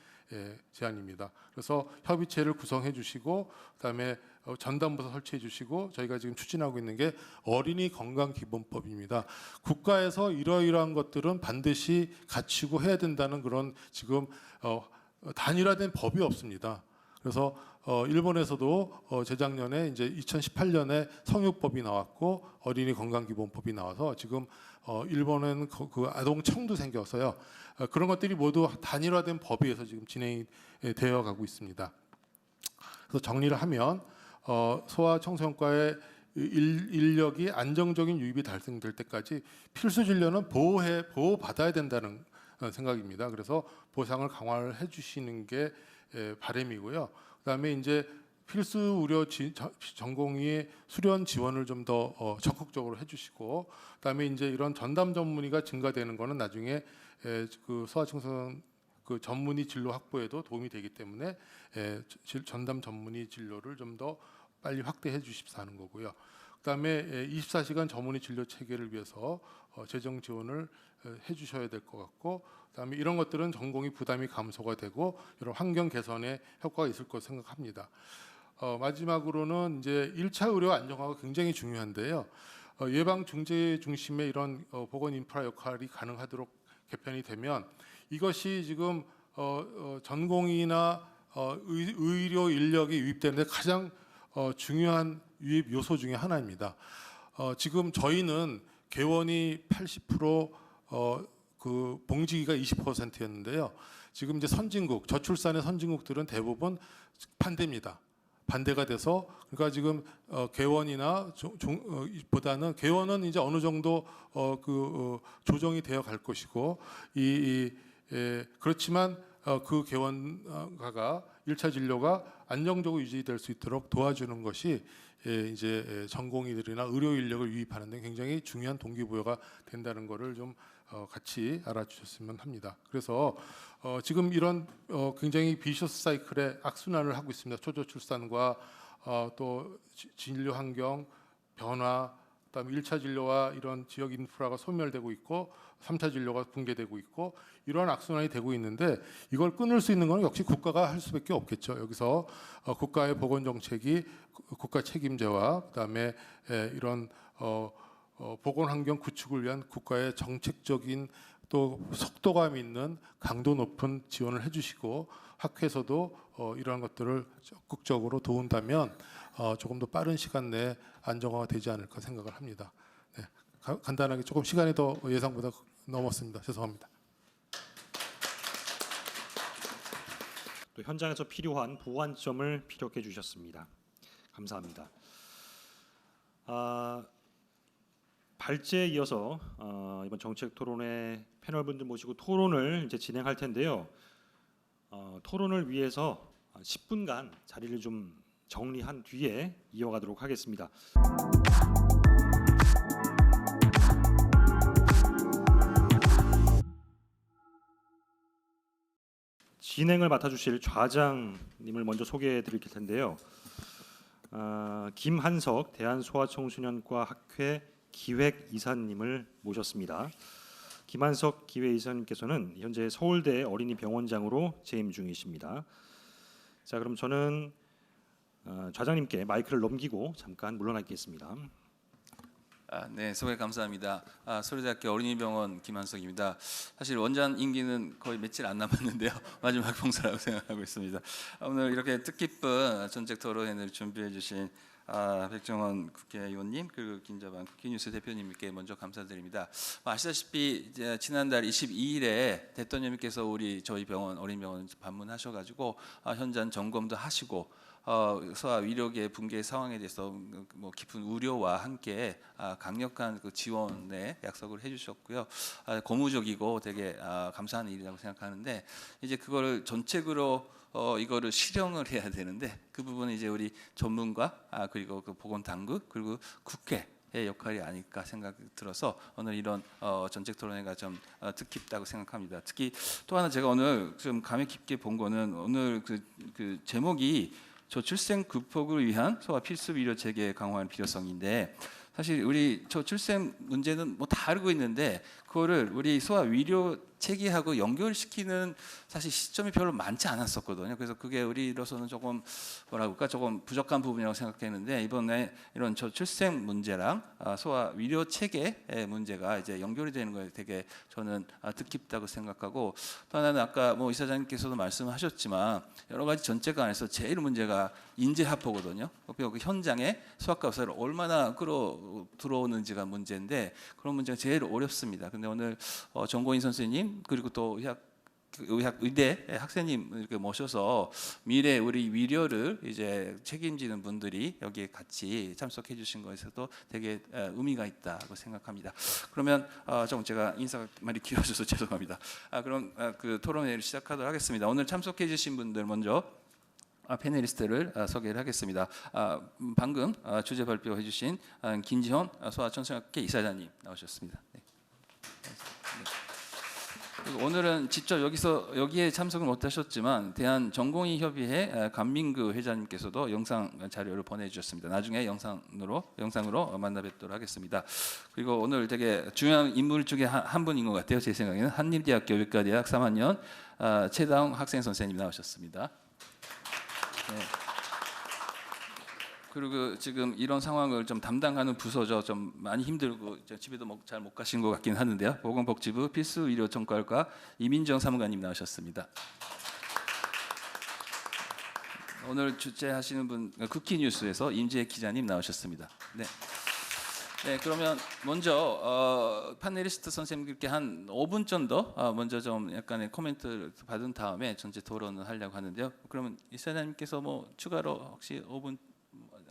제안입니다. 그래서 협의체를 구성해 주시고 그다음에 전담부서 설치해 주시고 저희가 지금 추진하고 있는 게 어린이 건강 기본법입니다. 국가에서 이러이러한 것들은 반드시 갖추고 해야 된다는 그런 지금 단일화된 법이 없습니다. 그래서 일본에서도 재작년에 이제 2018년에 성육법이 나왔고 어린이 건강기본법이 나와서 지금 일본은 그 아동 청도 생겨서요. 그런 것들이 모두 단일화된 법에 의해서 지금 진행이 되어 가고 있습니다. 그래서 정리를 하면 소아 청소년과의 인력이 안정적인 유입이 달성될 때까지 필수 진료는 보호받아야 된다는 생각입니다. 그래서 보상을 강화를 해주시는 게 바람이고요. 그다음에 이제 필수 의료 전공의의 수련 지원을 좀 더 적극적으로 해주시고, 그다음에 이제 이런 전담 전문의가 증가되는 거는 나중에 그 소아청소년 그 전문의 진료 확보에도 도움이 되기 때문에 전담 전문의 진료를 좀 더 빨리 확대해 주십사 하는 거고요. 그다음에 24시간 전문의 진료 체계를 위해서 재정 지원을 해주셔야 될 것 같고, 그다음에 이런 것들은 전공의 부담이 감소가 되고 이런 환경 개선에 효과가 있을 것 생각합니다. 마지막으로는 이제 1차 의료 안정화가 굉장히 중요한데요. 예방 중재 중심의 이런 보건 인프라 역할이 가능하도록 개편이 되면 이것이 지금 전공의나 의료 인력이 유입되는데 가장 중요한 유입 요소 중에 하나입니다. 지금 저희는 개원이 80%, 그 봉지기가 20%였는데요. 지금 이제 선진국, 저출산의 선진국들은 대부분 반대가 돼서, 그러니까 지금 개원이나 보다는 개원은 이제 어느 정도 조정이 되어 갈 것이고, 그렇지만 그 개원가가 1차 진료가 안정적으로 유지될 수 있도록 도와주는 것이 이제 전공의들이나 의료 인력을 유입하는 데 굉장히 중요한 동기부여가 된다는 것을 좀 같이 알아주셨으면 합니다. 그래서 지금 이런 굉장히 비셔스 사이클의 악순환을 하고 있습니다. 초저출산과 또 진료 환경 변화, 그다음에 1차 진료와 이런 지역 인프라가 소멸되고 있고 3차 진료가 붕괴되고 있고 이러한 악순환이 되고 있는데 이걸 끊을 수 있는 건 역시 국가가 할 수밖에 없겠죠. 여기서 국가의 보건 정책이 국가 책임제와 그다음에 이런 보건 환경 구축을 위한 국가의 정책적인 또 속도감 있는 강도 높은 지원을 해주시고 학회에서도 이러한 것들을 적극적으로 도운다면 조금 더 빠른 시간 내에 안정화가 되지 않을까 생각을 합니다. 네, 간단하게 조금 시간이 더 예상보다 넘었습니다. 죄송합니다. 또 현장에서 필요한 보완점을 피력해 주셨습니다. 감사합니다. 발제에 이어서 이번 정책 토론회 패널분들 모시고 토론을 이제 진행할 텐데요. 토론을 위해서 10분간 자리를 좀 정리한 뒤에 이어가도록 하겠습니다. 진행을 맡아주실 좌장님을 먼저 소개해 드릴 텐데요. 김한석 대한소아청소년과 학회 기획이사님을 모셨습니다. 김한석 기획이사님께서는 현재 서울대 어린이병원장으로 재임 중이십니다. 자, 그럼 저는 좌장님께 마이크를 넘기고 잠깐 물러나겠습니다. 네, 소개 감사합니다. 서울대학교 어린이병원 김한석입니다. 사실 원장 임기는 거의 며칠 안 남았는데요. 마지막 봉사라고 생각하고 있습니다. 오늘 이렇게 뜻깊은 전책 토론회를 준비해 주신 백종원 국회의원님 그리고 김자반 국회뉴스 대표님께 먼저 감사드립니다. 아시다시피 이제 지난달 22일에 대통령님께서 저희 병원 어린이병원 방문하셔가지고 현장 점검도 하시고 소아 위력의 붕괴 상황에 대해서 뭐 깊은 우려와 함께 강력한 그 지원의 약속을 해주셨고요. 고무적이고 되게 감사한 일이라고 생각하는데 이제 그거를 전책으로 이거를 실행을 해야 되는데 그 부분은 이제 우리 전문가 그리고 그 보건당국 그리고 국회 의 역할이 아닐까 생각이 들어서 오늘 이런 전책 토론회가 좀 뜻깊다고 생각합니다. 특히 또 하나 제가 오늘 좀 감명 깊게 본 거는 오늘 그 제목이 저출생 극복을 위한 소아 필수 의료 체계 강화의 필요성인데 사실 우리 저출생 문제는 뭐 다 알고 있는데 그거를 우리 소아 의료 체계하고 연결시키는 사실 시점이 별로 많지 않았었거든요. 그래서 그게 우리로서는 조금 뭐랄까 조금 부족한 부분이라고 생각했는데 이번에 이런 저출생 문제랑 소아 의료 체계의 문제가 이제 연결이 되는 거에 되게 저는 뜻깊다고 생각하고 또 하나는 아까 뭐 이사장님께서도 말씀하셨지만 여러 가지 전체가 안에서 제일 문제가 인재 확보거든요. 그 현장에 소아과 의사를 얼마나 들어오는지가 문제인데 그런 문제가 제일 어렵습니다. 근데 오늘 정고인 선생님 그리고 또 의대 학생님 이렇게 모셔서 미래 우리 위료를 이제 책임지는 분들이 여기에 같이 참석해 주신 것에서도 되게 의미가 있다고 생각합니다. 그러면 좀 제가 인사가 많이 길어져서 죄송합니다. 그럼 그 토론회를 시작하도록 하겠습니다. 오늘 참석해 주신 분들 먼저 패널리스트를 소개를 하겠습니다. 방금 주제 발표해 주신 김지현 소아청소년학회 이사장님 나오셨습니다. 네. 오늘은 직접 여기에 참석을 못하셨지만 대한전공의협의회 간민구 회장님께서도 영상 자료를 보내주셨습니다. 나중에 영상으로 만나 뵙도록 하겠습니다. 그리고 오늘 되게 중요한 인물 중에 한 분인 것 같아요. 제 생각에는 한림대학교 의과대학 3학년 최다웅 학생 선생님 나오셨습니다. 네. 그리고 지금 이런 상황을 좀 담당하는 부서죠. 좀 많이 힘들고 집에도 잘 못 가신 것 같긴 하는데요. 보건복지부 필수의료청과과 이민정 사무관님 나오셨습니다. 오늘 주최하시는 분 쿠키뉴스에서 임지혜 기자님 나오셨습니다. 네. 네, 그러면 먼저 파네리스트 선생님께 한 5분 정도 먼저 좀 약간의 코멘트를 받은 다음에 전체 토론을 하려고 하는데요. 그러면 이사장님께서 뭐 추가로 혹시 5분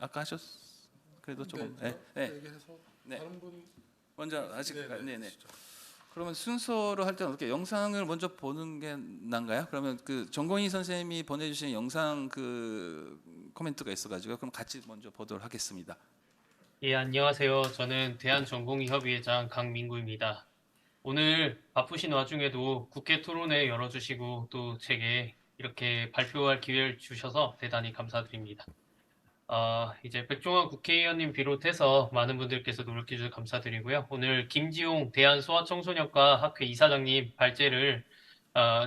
아까 그래도 조금 네. 얘기해서 네. 다른 분 먼저 아직 네네. 그러면 순서로 할 때는 어떻게 영상을 먼저 보는 게 난가요? 그러면 그 정공희 선생님이 보내주신 영상 그 코멘트가 있어가지고 그럼 같이 먼저 보도록 하겠습니다. 예, 안녕하세요. 저는 대한전공의협의회장 강민구입니다. 오늘 바쁘신 와중에도 국회 토론회 열어주시고 또 제게 이렇게 발표할 기회를 주셔서 대단히 감사드립니다. 이제 백종원 국회의원님 비롯해서 많은 분들께서 노력해 주셔서 감사드리고요. 오늘 김지용 대한소아청소년과 학회 이사장님 발제를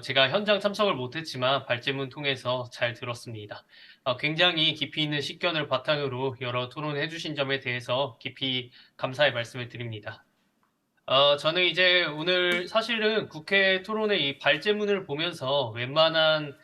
제가 현장 참석을 못했지만 발제문 통해서 잘 들었습니다. 굉장히 깊이 있는 식견을 바탕으로 여러 토론해 주신 점에 대해서 깊이 감사의 말씀을 드립니다. 저는 이제 오늘 사실은 국회 토론의 이 발제문을 보면서 웬만한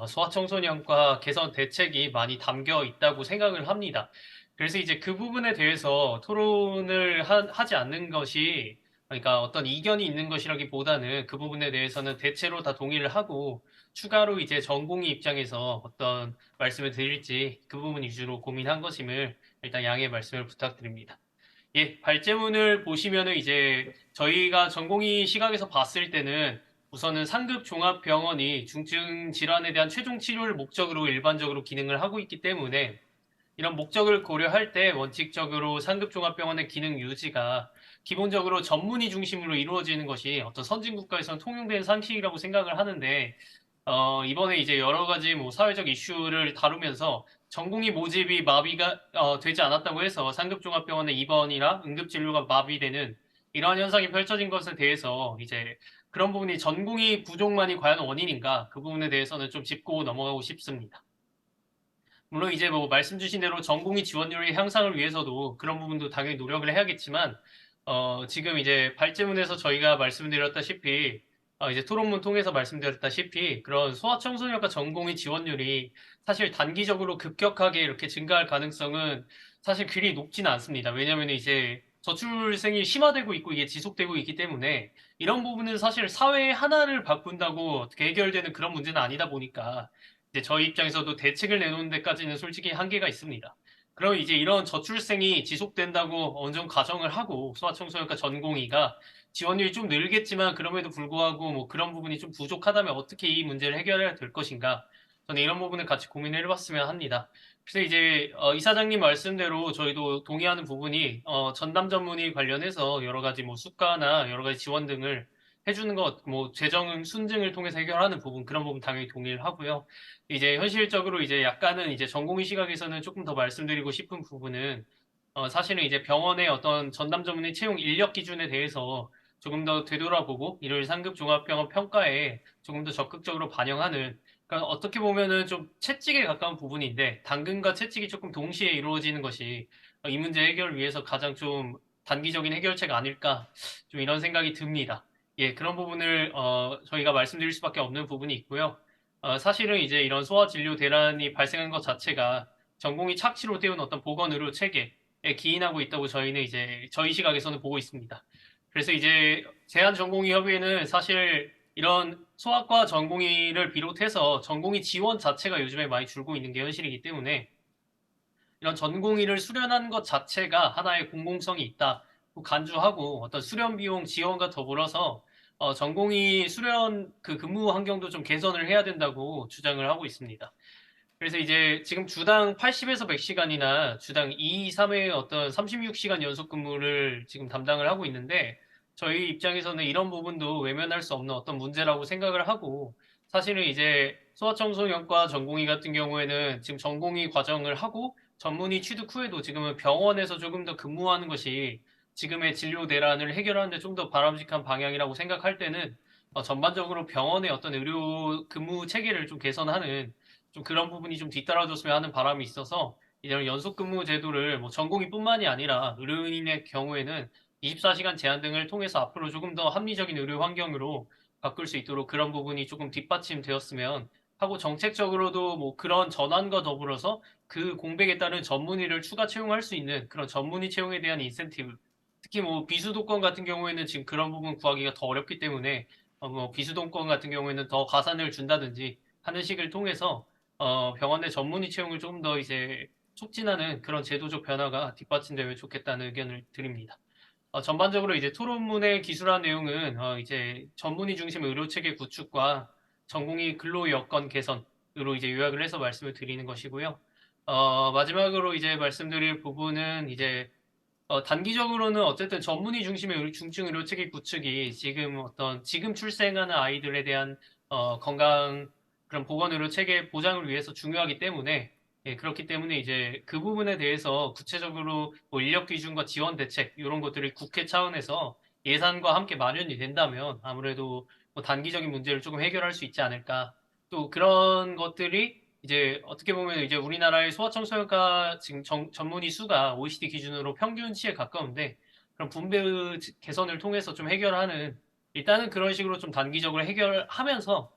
소아청소년과 개선 대책이 많이 담겨 있다고 생각을 합니다. 그래서 이제 그 부분에 대해서 토론을 하지 않는 것이 그러니까 어떤 이견이 있는 것이라기보다는 그 부분에 대해서는 대체로 다 동의를 하고 추가로 이제 전공의 입장에서 어떤 말씀을 드릴지 그 부분 위주로 고민한 것임을 일단 양해 말씀을 부탁드립니다. 예, 발제문을 보시면은 이제 저희가 전공의 시각에서 봤을 때는 우선은 상급 종합병원이 중증 질환에 대한 최종 치료를 목적으로 일반적으로 기능을 하고 있기 때문에 이런 목적을 고려할 때 원칙적으로 상급 종합병원의 기능 유지가 기본적으로 전문의 중심으로 이루어지는 것이 어떤 선진국가에서는 통용된 상식이라고 생각을 하는데 이번에 이제 여러 가지 뭐 사회적 이슈를 다루면서 전공의 모집이 마비가 되지 않았다고 해서 상급종합병원의 입원이나 응급진료가 마비되는 이러한 현상이 펼쳐진 것에 대해서 이제 그런 부분이 전공의 부족만이 과연 원인인가 그 부분에 대해서는 좀 짚고 넘어가고 싶습니다. 물론 이제 뭐 말씀 주신 대로 전공의 지원율의 향상을 위해서도 그런 부분도 당연히 노력을 해야겠지만 지금 이제 발제문에서 저희가 말씀드렸다시피 이제 토론문 통해서 말씀드렸다시피 그런 소아청소년과 전공의 지원율이 사실 단기적으로 급격하게 이렇게 증가할 가능성은 사실 그리 높지는 않습니다. 왜냐하면 이제 저출생이 심화되고 있고 이게 지속되고 있기 때문에 이런 부분은 사실 사회 하나를 바꾼다고 어떻게 해결되는 그런 문제는 아니다 보니까 이제 저희 입장에서도 대책을 내놓는 데까지는 솔직히 한계가 있습니다. 그럼 이제 이런 저출생이 지속된다고 어느 정도 가정을 하고 소아청소년과 전공의가 지원율이 좀 늘겠지만 그럼에도 불구하고 뭐 그런 부분이 좀 부족하다면 어떻게 이 문제를 해결해야 될 것인가? 저는 이런 부분을 같이 고민을 해봤으면 합니다. 그래서 이제 이사장님 말씀대로 저희도 동의하는 부분이 전담 전문의 관련해서 여러 가지 뭐 수가나 여러 가지 지원 등을 해주는 것, 뭐 재정 순증을 통해서 해결하는 부분 그런 부분 당연히 동의를 하고요. 이제 현실적으로 이제 약간은 이제 전공의 시각에서는 조금 더 말씀드리고 싶은 부분은 사실은 이제 병원의 어떤 전담 전문의 채용 인력 기준에 대해서 조금 더 되돌아보고 이를 상급 종합병원 평가에 조금 더 적극적으로 반영하는 그러니까 어떻게 보면은 좀 채찍에 가까운 부분인데 당근과 채찍이 조금 동시에 이루어지는 것이 이 문제 해결을 위해서 가장 좀 단기적인 해결책 아닐까 좀 이런 생각이 듭니다. 예, 그런 부분을 저희가 말씀드릴 수밖에 없는 부분이 있고요. 사실은 이제 이런 소아 진료 대란이 발생한 것 자체가 전공의 착취로 때운 어떤 보건 의료 체계에 기인하고 있다고 저희는 이제 저희 시각에서는 보고 있습니다. 그래서 이제 대한전공의협의회는 사실 이런 소아과 전공의를 비롯해서 전공의 지원 자체가 요즘에 많이 줄고 있는 게 현실이기 때문에 이런 전공의를 수련하는 것 자체가 하나의 공공성이 있다. 간주하고 어떤 수련 비용 지원과 더불어서 전공의 수련 그 근무 환경도 좀 개선을 해야 된다고 주장을 하고 있습니다. 그래서 이제 지금 주당 80에서 100시간이나 주당 2, 3회의 어떤 36시간 연속 근무를 지금 담당을 하고 있는데 저희 입장에서는 이런 부분도 외면할 수 없는 어떤 문제라고 생각을 하고 사실은 이제 소아청소년과 전공의 같은 경우에는 지금 전공의 과정을 하고 전문의 취득 후에도 지금은 병원에서 조금 더 근무하는 것이 지금의 진료 대란을 해결하는 데 좀 더 바람직한 방향이라고 생각할 때는 전반적으로 병원의 어떤 의료 근무 체계를 좀 개선하는 좀 그런 부분이 좀 뒤따라줬으면 하는 바람이 있어서 이런 연속 근무 제도를 뭐 전공의뿐만이 아니라 의료인의 경우에는 24시간 제한 등을 통해서 앞으로 조금 더 합리적인 의료 환경으로 바꿀 수 있도록 그런 부분이 조금 뒷받침되었으면 하고 정책적으로도 뭐 그런 전환과 더불어서 그 공백에 따른 전문의를 추가 채용할 수 있는 그런 전문의 채용에 대한 인센티브 특히 뭐 비수도권 같은 경우에는 지금 그런 부분 구하기가 더 어렵기 때문에 뭐 비수도권 같은 경우에는 더 가산을 준다든지 하는 식을 통해서 병원 내 전문의 채용을 조금 더 이제 촉진하는 그런 제도적 변화가 뒷받침되면 좋겠다는 의견을 드립니다. 전반적으로 이제 토론문의 기술한 내용은 이제 전문의 중심 의료 체계 구축과 전공의 근로 여건 개선으로 이제 요약을 해서 말씀을 드리는 것이고요. 마지막으로 이제 말씀드릴 부분은 이제 단기적으로는 어쨌든 전문의 중심의 중증 의료 체계 구축이 지금 출생하는 아이들에 대한 건강 그런 보건 의료 체계 보장을 위해서 중요하기 때문에 예, 그렇기 때문에 이제 그 부분에 대해서 구체적으로 뭐 인력 기준과 지원 대책 이런 것들이 국회 차원에서 예산과 함께 마련이 된다면 아무래도 뭐 단기적인 문제를 조금 해결할 수 있지 않을까. 또 그런 것들이 이제 어떻게 보면 이제 우리나라의 소아청소년과 지금 전문의 수가 OECD 기준으로 평균치에 가까운데 그런 분배 개선을 통해서 좀 해결하는 일단은 그런 식으로 좀 단기적으로 해결하면서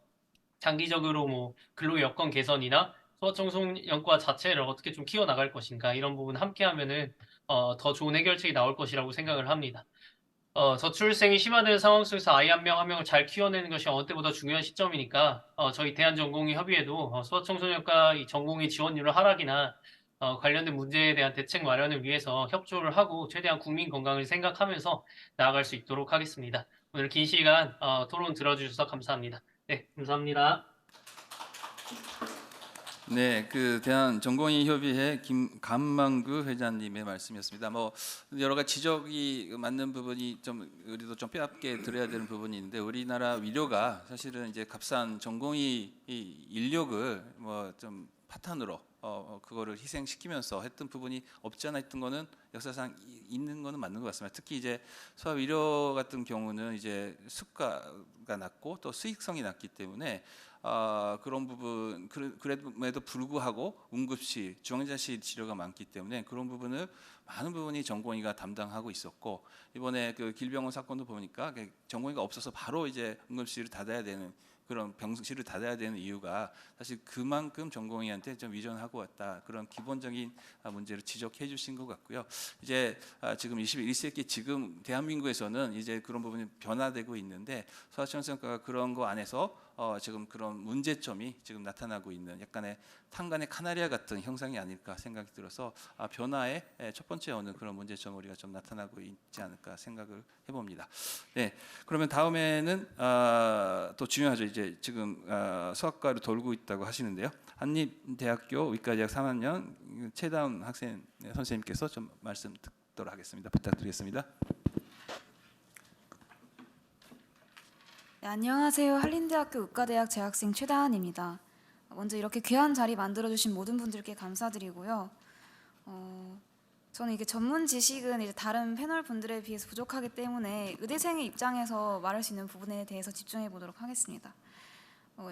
장기적으로 뭐 근로 여건 개선이나 소아청소년과 자체를 어떻게 좀 키워나갈 것인가 이런 부분 함께 하면은 더 좋은 해결책이 나올 것이라고 생각을 합니다. 저출생이 심화되는 상황 속에서 아이 한 명 한 명을 잘 키워내는 것이 어느 때보다 중요한 시점이니까 저희 대한전공의 협의회도 소아청소년과 이 전공의 지원율 하락이나 관련된 문제에 대한 대책 마련을 위해서 협조를 하고 최대한 국민 건강을 생각하면서 나아갈 수 있도록 하겠습니다. 오늘 긴 시간 토론 들어주셔서 감사합니다. 네, 감사합니다. 네, 그 대한전공의협의회 김감만구 회장님의 말씀이었습니다. 뭐 여러 가지 지적이 맞는 부분이 좀 우리도 좀 뼈아프게 들어야 되는 부분이 있는데 우리나라 의료가 사실은 이제 값싼 전공의 인력을 뭐 좀 파탄으로 그거를 희생시키면서 했던 부분이 없지 않아 있던 거는 역사상 있는 거는 맞는 것 같습니다. 특히 이제 소아의료 같은 경우는 이제 수가가 낮고 또 수익성이 낮기 때문에 그런 부분 그럼에도 불구하고 응급실, 중환자실 치료가 많기 때문에 그런 부분을 많은 부분이 전공의가 담당하고 있었고 이번에 그 길병원 사건도 보니까 전공의가 없어서 바로 이제 응급실을 닫아야 되는 그런 병실을 닫아야 되는 이유가 사실 그만큼 전공의한테 좀 의존하고 왔다 그런 기본적인 문제를 지적해 주신 것 같고요. 이제 지금 21세기 지금 대한민국에서는 이제 그런 부분이 변화되고 있는데 소아청소년과가 그런 거 안에서 지금 그런 문제점이 지금 나타나고 있는 약간의 탄간의 카나리아 같은 형상이 아닐까 생각이 들어서 변화의 첫 번째 오는 그런 문제점 우리가 좀 나타나고 있지 않을까 생각을 해봅니다. 네, 그러면 다음에는 또 중요하죠. 이제 지금 소아과를 돌고 있다고 하시는데요. 한림대학교 의과대학 3학년 최다운 학생 선생님께서 좀 말씀 듣도록 하겠습니다. 부탁드리겠습니다. 네, 안녕하세요. 한림대학교 의과대학 재학생 최다한입니다. 먼저 이렇게 귀한 자리 만들어주신 모든 분들께 감사드리고요. 저는 이게 전문 지식은 이제 다른 패널 분들에 비해서 부족하기 때문에 의대생의 입장에서 말할 수 있는 부분에 대해서 집중해 보도록 하겠습니다.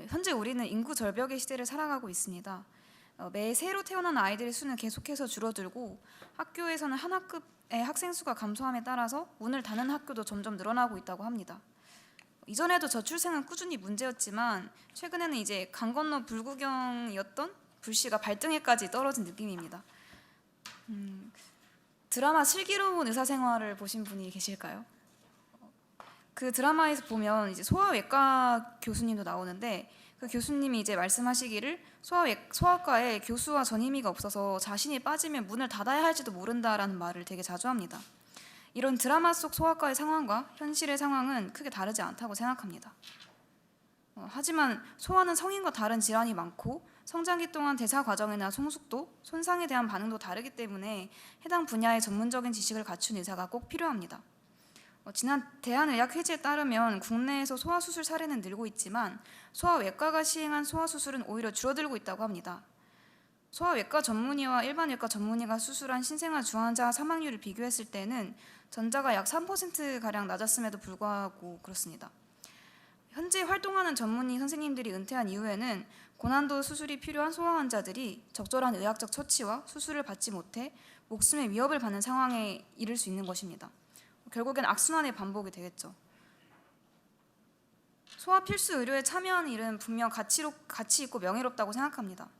현재 우리는 인구 절벽의 시대를 살아가고 있습니다. 매 새로 태어난 아이들의 수는 계속해서 줄어들고 학교에서는 한 학급의 학생 수가 감소함에 따라서 문을 닫는 학교도 점점 늘어나고 있다고 합니다. 이전에도 저출생은 꾸준히 문제였지만 최근에는 이제 강 건너 불구경이었던 불씨가 발등에까지 떨어진 느낌입니다. 드라마 슬기로운 의사생활을 보신 분이 계실까요? 그 드라마에서 보면 이제 소아외과 교수님도 나오는데 그 교수님이 이제 말씀하시기를 소아과에 교수와 전임의가 없어서 자신이 빠지면 문을 닫아야 할지도 모른다라는 말을 되게 자주 합니다. 이런 드라마 속 소아과의 상황과 현실의 상황은 크게 다르지 않다고 생각합니다. 하지만 소아는 성인과 다른 질환이 많고 성장기 동안 대사 과정이나 성숙도, 손상에 대한 반응도 다르기 때문에 해당 분야의 전문적인 지식을 갖춘 의사가 꼭 필요합니다. 지난 대한의학회지에 따르면 국내에서 소아수술 사례는 늘고 있지만 소아외과가 시행한 소아수술은 오히려 줄어들고 있다고 합니다. 소아외과 전문의와 일반외과 전문의가 수술한 신생아 중환자 사망률을 비교했을 때는 전자가 약 3%가량 낮았음에도 불구하고 그렇습니다. 현재 활동하는 전문의 선생님들이 은퇴한 이후에는 고난도 수술이 필요한 소아 환자들이 적절한 의학적 처치와 수술을 받지 못해 목숨의 위협을 받는 상황에 이를 수 있는 것입니다. 결국엔 악순환의 반복이 되겠죠. 소아 필수 의료에 참여하는 일은 분명 가치 있고 명예롭다고 생각합니다.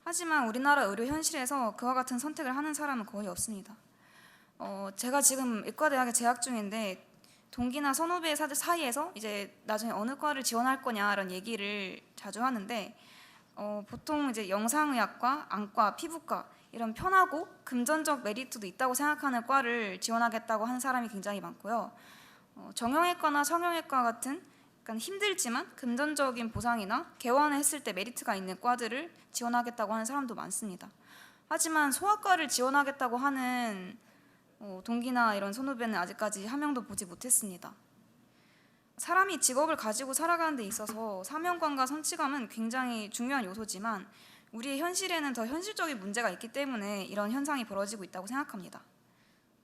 하지만 우리나라 의료 현실에서 그와 같은 선택을 하는 사람은 거의 없습니다. 제가 지금 의과대학에 재학 중인데 동기나 선후배 사이에서 이제 나중에 어느 과를 지원할 거냐라는 얘기를 자주 하는데 보통 이제 영상의학과, 안과, 피부과 이런 편하고 금전적 메리트도 있다고 생각하는 과를 지원하겠다고 하는 사람이 굉장히 많고요. 정형외과나 성형외과 같은 약간 힘들지만 금전적인 보상이나 개원을 했을 때 메리트가 있는 과들을 지원하겠다고 하는 사람도 많습니다. 하지만 소아과를 지원하겠다고 하는 동기나 이런 선후배는 아직까지 한 명도 보지 못했습니다. 사람이 직업을 가지고 살아가는 데 있어서 사명감과 성취감은 굉장히 중요한 요소지만 우리의 현실에는 더 현실적인 문제가 있기 때문에 이런 현상이 벌어지고 있다고 생각합니다.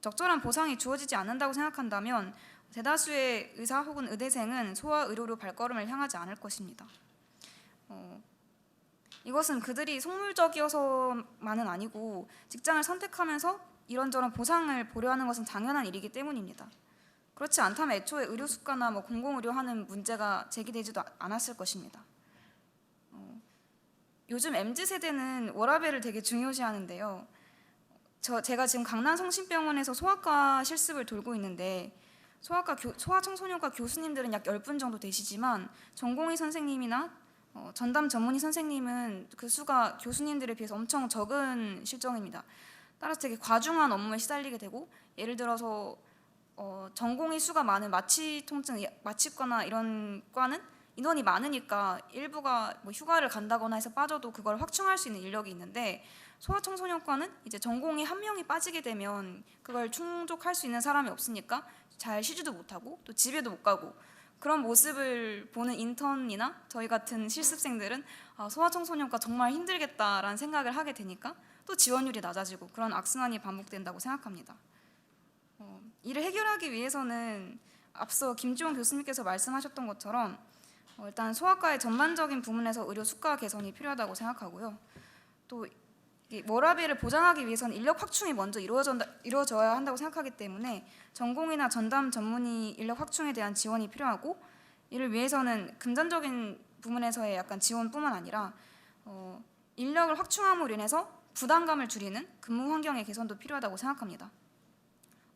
적절한 보상이 주어지지 않는다고 생각한다면 대다수의 의사 혹은 의대생은 소아 의료로 발걸음을 향하지 않을 것입니다. 이것은 그들이 속물적이어서만은 아니고 직장을 선택하면서 이런저런 보상을 보려 하는 것은 당연한 일이기 때문입니다. 그렇지 않다면 애초에 의료 수가나 공공의료하는 문제가 제기되지도 않았을 것입니다. 요즘 MZ세대는 워라밸을 되게 중요시하는데요. 제가 지금 강남성심병원에서 소아과 실습을 돌고 있는데 소아청소년과 교수님들은 약 10분 정도 되시지만 전공의 선생님이나 전담 전문의 선생님은 그 수가 교수님들에 비해서 엄청 적은 실정입니다. 따라서 되게 과중한 업무에 시달리게 되고 예를 들어서 전공의 수가 많은 마취통증, 마취과나 이런 과는 인원이 많으니까 일부가 휴가를 간다거나 해서 빠져도 그걸 확충할 수 있는 인력이 있는데 소아청소년과는 이제 전공의 한 명이 빠지게 되면 그걸 충족할 수 있는 사람이 없으니까 잘 쉬지도 못하고 또 집에도 못 가고 그런 모습을 보는 인턴이나 저희 같은 실습생들은 소아청소년과 정말 힘들겠다라는 생각을 하게 되니까 또 지원율이 낮아지고 그런 악순환이 반복된다고 생각합니다. 이를 해결하기 위해서는 앞서 김지원 교수님께서 말씀하셨던 것처럼 일단 소아과의 전반적인 부문에서 의료 수가 개선이 필요하다고 생각하고요. 또 워라밸을 보장하기 위해서는 인력 확충이 먼저 이루어져야 한다고 생각하기 때문에 전공의나 전담 전문의 인력 확충에 대한 지원이 필요하고 이를 위해서는 금전적인 부문에서의 약간 지원뿐만 아니라 인력을 확충함으로 인해서 부담감을 줄이는 근무 환경의 개선도 필요하다고 생각합니다.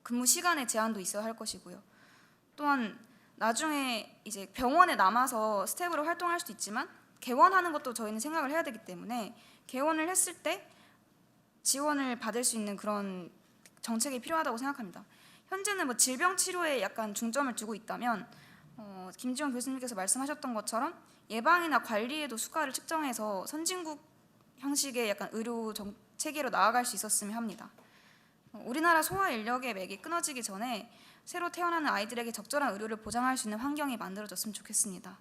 근무 시간의 제한도 있어야 할 것이고요. 또한 나중에 이제 병원에 남아서 스텝으로 활동할 수도 있지만 개원하는 것도 저희는 생각을 해야 되기 때문에 개원을 했을 때 지원을 받을 수 있는 그런 정책이 필요하다고 생각합니다. 현재는 질병 치료에 약간 중점을 두고 있다면 김지원 교수님께서 말씀하셨던 것처럼 예방이나 관리에도 수가를 측정해서 선진국 형식의 약간 의료 체계로 나아갈 수 있었으면 합니다. 우리나라 소아 인력의 맥이 끊어지기 전에 새로 태어나는 아이들에게 적절한 의료를 보장할 수 있는 환경이 만들어졌으면 좋겠습니다.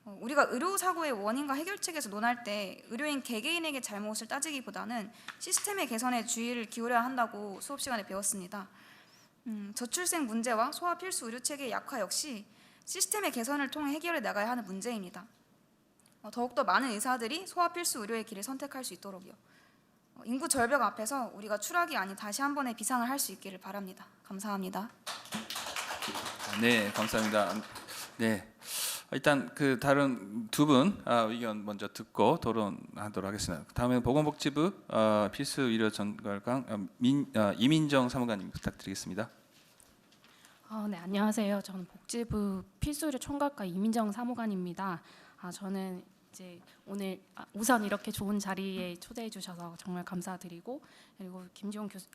우리가 의료사고의 원인과 해결책에서 논할 때 의료인 개개인에게 잘못을 따지기보다는 시스템의 개선에 주의를 기울여야 한다고 수업 시간에 배웠습니다. 저출생 문제와 소아 필수 의료체계의 약화 역시 시스템의 개선을 통해 해결해 나가야 하는 문제입니다. 더욱더 많은 의사들이 소아 필수 의료의 길을 선택할 수 있도록요. 인구 절벽 앞에서 우리가 추락이 아닌 다시 한 번의 비상을 할 수 있기를 바랍니다. 감사합니다. 네, 감사합니다. 네, 일단 그 다른 두 분 의견 먼저 듣고 토론하도록 하겠습니다. 다음에 보건복지부 필수 의료 전갈강 이민정 사무관님 부탁드리겠습니다. 네, 안녕하세요. 저는 복지부 필수의료 총괄과 이민정 사무관입니다. 저는 이제 오늘 우선 이렇게 좋은 자리에 초대해 주셔서 정말 감사드리고 그리고 김지원 교수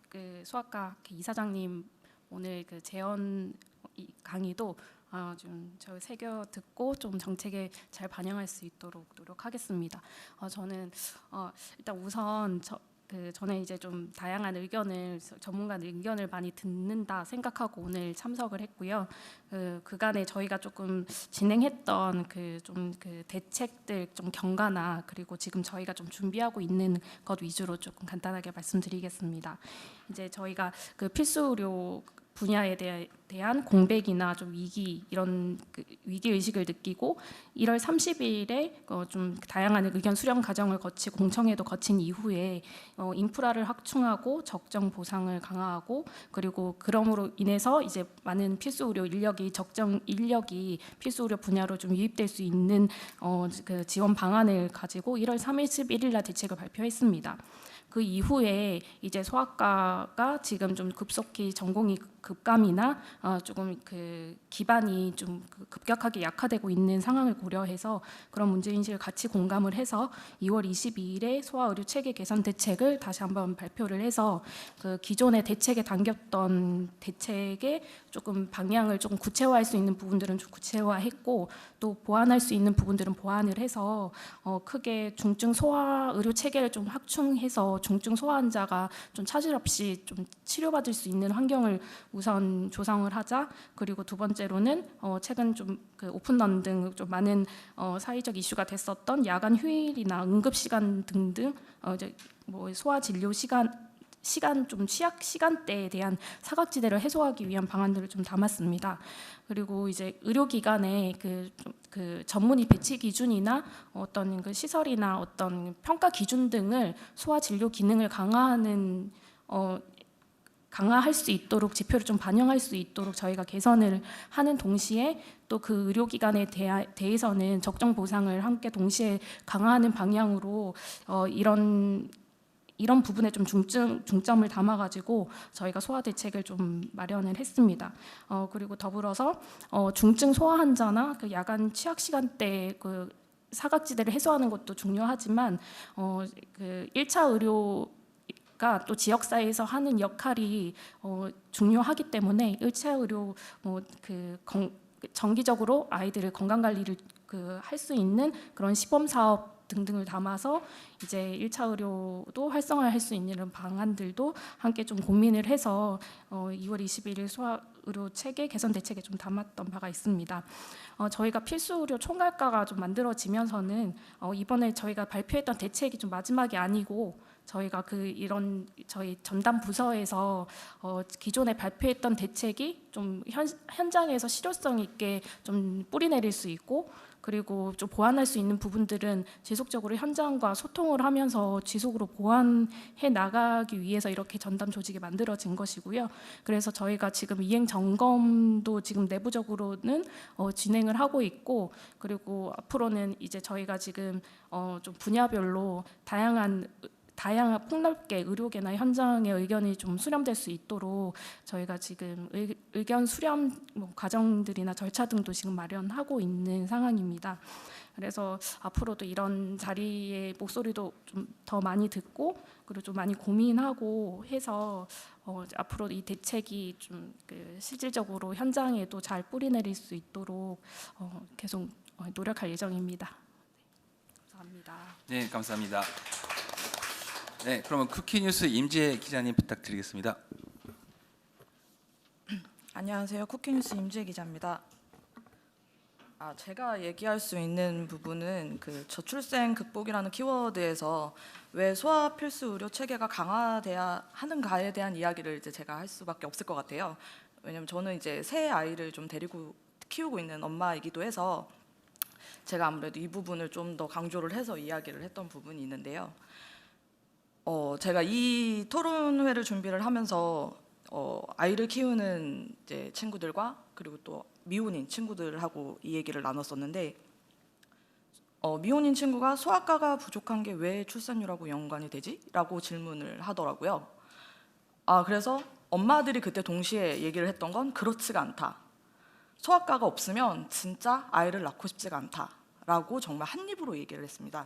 소아과 이사장님 오늘 그 재연 강의도 좀 저희 새겨 듣고 좀 정책에 잘 반영할 수 있도록 노력하겠습니다. 저는 일단 우선 전에 이제 좀 다양한 의견을 전문가 의견을 많이 듣는다 생각하고 오늘 참석을 했고요. 그간에 저희가 조금 진행했던 그 대책들 좀 경과나 그리고 지금 저희가 좀 준비하고 있는 것 위주로 조금 간단하게 말씀드리겠습니다. 이제 저희가 그 필수 의료 분야에 대한 공백이나 좀 위기 이런 위기 의식을 느끼고 1월 30일에 좀 다양한 의견 수렴 과정을 거치고 공청회도 거친 이후에 인프라를 확충하고 적정 보상을 강화하고 그리고 그럼으로 인해서 이제 많은 필수 의료 인력이 적정 인력이 필수 의료 분야로 좀 유입될 수 있는 그 지원 방안을 가지고 1월 31일 날 대책을 발표했습니다. 그 이후에 이제 소아과가 지금 좀 급속히 전공의 급감이나 조금 그 기반이 좀 급격하게 약화되고 있는 상황을 고려해서 그런 문제인식을 같이 공감을 해서 2월 22일에 소아의료 체계 개선 대책을 다시 한번 발표를 해서 그 기존의 대책에 담겼던 대책에 조금 방향을 조금 구체화할 수 있는 부분들은 좀 구체화했고 또 보완할 수 있는 부분들은 보완을 해서 크게 중증 소아의료 체계를 좀 확충해서 중증 소아 환자가 좀 차질 없이 좀 치료받을 수 있는 환경을 우선 조성을 하자. 그리고 두 번째로는 최근 좀 그 오픈런 등 좀 많은 사회적 이슈가 됐었던 야간 휴일이나 응급 시간 등등 이제 뭐 소아 진료 시간 좀 취약 시간대에 대한 사각지대를 해소하기 위한 방안들을 좀 담았습니다. 그리고 이제 의료기관의 그 전문의 배치 기준이나 어떤 그 시설이나 어떤 평가 기준 등을 소아 진료 기능을 강화할 수 있도록 지표를 좀 반영할 수 있도록 저희가 개선을 하는 동시에 또 그 의료기관에 대해서는 적정 보상을 함께 동시에 강화하는 방향으로 이런 부분에 좀 중점을 담아가지고 저희가 소아 대책을 좀 마련을 했습니다. 그리고 더불어서 중증 소아 환자나 그 야간 취약 시간대 그 사각지대를 해소하는 것도 중요하지만 그 1차 의료가 또 지역사회에서 하는 역할이 중요하기 때문에 1차 의료 정기적으로 아이들의 건강 관리를 할 수 있는 그런 시범 사업 등등을 담아서 이제 1차 의료도 활성화할 수 있는 이런 방안들도 함께 좀 고민을 해서 2월 21일 소아 의료 체계 개선 대책에 좀 담았던 바가 있습니다. 저희가 필수 의료 총괄과가 좀 만들어지면서는 이번에 저희가 발표했던 대책이 좀 마지막이 아니고 저희가 이런 저희 전담 부서에서 기존에 발표했던 대책이 좀 현장에서 실효성 있게 좀 뿌리내릴 수 있고 그리고 좀 보완할 수 있는 부분들은 지속적으로 현장과 소통을 하면서 지속으로 보완해 나가기 위해서 이렇게 전담 조직이 만들어진 것이고요. 그래서 저희가 지금 이행 점검도 지금 내부적으로는 진행을 하고 있고 그리고 앞으로는 이제 저희가 지금 좀 분야별로 다양한 폭넓게 의료계나 현장의 의견이 좀 수렴될 수 있도록 저희가 지금 의견 수렴 과정들이나 절차 등도 지금 마련하고 있는 상황입니다. 그래서 앞으로도 이런 자리의 목소리도 좀 더 많이 듣고 그리고 좀 많이 고민하고 해서 앞으로 이 대책이 좀 실질적으로 현장에도 잘 뿌리내릴 수 있도록 계속 노력할 예정입니다. 감사합니다. 네, 감사합니다. 네, 그러면 쿠키뉴스 임지혜 기자님 부탁드리겠습니다. 안녕하세요. 쿠키뉴스 임지혜 기자입니다. 제가 얘기할 수 있는 부분은 그 저출생 극복이라는 키워드에서 왜 소아 필수 의료 체계가 강화돼야 하는가에 대한 이야기를 이제 제가 할 수밖에 없을 것 같아요. 왜냐면 저는 이제 새 아이를 좀 데리고 키우고 있는 엄마이기도 해서 제가 아무래도 이 부분을 좀 더 강조를 해서 이야기를 했던 부분이 있는데요. 제가 이 토론회를 준비를 하면서 아이를 키우는 이제 친구들과 그리고 또 미혼인 친구들하고 이 얘기를 나눴었는데 미혼인 친구가 소아과가 부족한 게 왜 출산율하고 연관이 되지? 라고 질문을 하더라고요. 그래서 엄마들이 그때 동시에 얘기를 했던 건 그렇지가 않다. 소아과가 없으면 진짜 아이를 낳고 싶지가 않다라고 정말 한 입으로 얘기를 했습니다.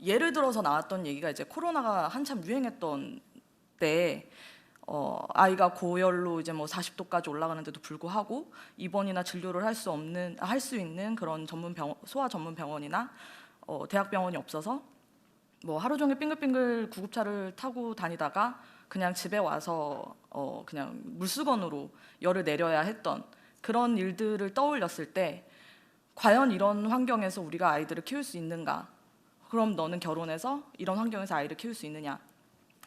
예를 들어서 나왔던 얘기가 이제 코로나가 한참 유행했던 때 아이가 고열로 이제 뭐 40도까지 올라가는데도 불구하고 입원이나 진료를 할 수 있는 그런 소아 전문 병원이나 대학병원이 없어서 뭐 하루 종일 빙글빙글 구급차를 타고 다니다가 그냥 집에 와서 그냥 물수건으로 열을 내려야 했던 그런 일들을 떠올렸을 때 과연 이런 환경에서 우리가 아이들을 키울 수 있는가? 그럼 너는 결혼해서 이런 환경에서 아이를 키울 수 있느냐?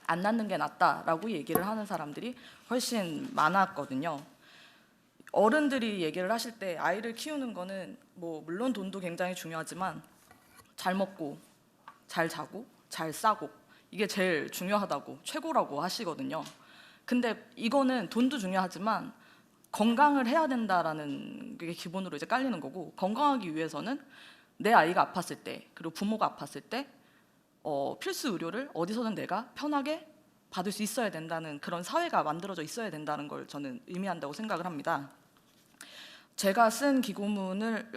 안 낳는 게 낫다라고 얘기를 하는 사람들이 훨씬 많았거든요. 어른들이 얘기를 하실 때 아이를 키우는 거는 뭐 물론 돈도 굉장히 중요하지만 잘 먹고 잘 자고 잘 싸고 이게 제일 중요하다고 최고라고 하시거든요. 근데 이거는 돈도 중요하지만 건강을 해야 된다라는 게 기본으로 이제 깔리는 거고 건강하기 위해서는 내 아이가 아팠을 때 그리고 부모가 아팠을 때 필수 의료를 어디서든 내가 편하게 받을 수 있어야 된다는 그런 사회가 만들어져 있어야 된다는 걸 저는 의미한다고 생각을 합니다. 제가 쓴 기고문을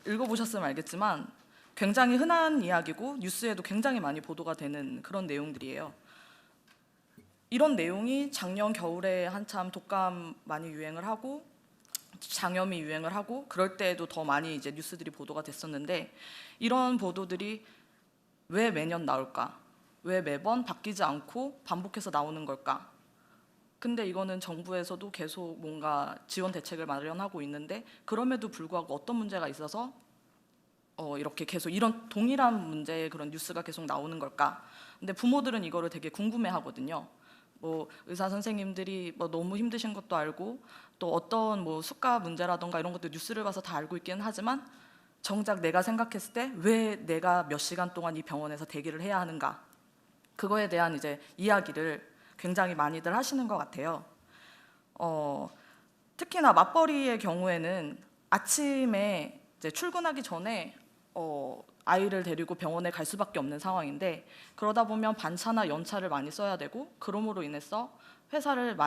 읽어보셨으면 알겠지만 굉장히 흔한 이야기고 뉴스에도 굉장히 많이 보도가 되는 그런 내용들이에요. 이런 내용이 작년 겨울에 한참 독감 많이 유행을 하고 장염이 유행을 하고 그럴 때에도 더 많이 이제 뉴스들이 보도가 됐었는데 이런 보도들이 왜 매년 나올까? 왜 매번 바뀌지 않고 반복해서 나오는 걸까? 근데 이거는 정부에서도 계속 뭔가 지원 대책을 마련하고 있는데 그럼에도 불구하고 어떤 문제가 있어서 이렇게 계속 이런 동일한 문제의 그런 뉴스가 계속 나오는 걸까? 근데 부모들은 이거를 되게 궁금해하거든요. 뭐 의사 선생님들이 뭐 너무 힘드신 것도 알고 또 어떤 뭐 수가 문제라던가 이런 것도 뉴스를 봐서 다 알고 있기는 하지만 정작 내가 생각했을 때 왜 내가 몇 시간 동안 이 병원에서 대기를 해야 하는가? 그거에 대한 이제 이야기를 굉장히 많이들 하시는 것 같아요. 특히나 맞벌이의 경우에는 아침에 이제 출근하기 전에 아이를 데리고 병원에 갈 수밖에 없는 상황인데 그러다 보면 반차나 연차를 많이 써야 되고 그럼으로 인해서 회사의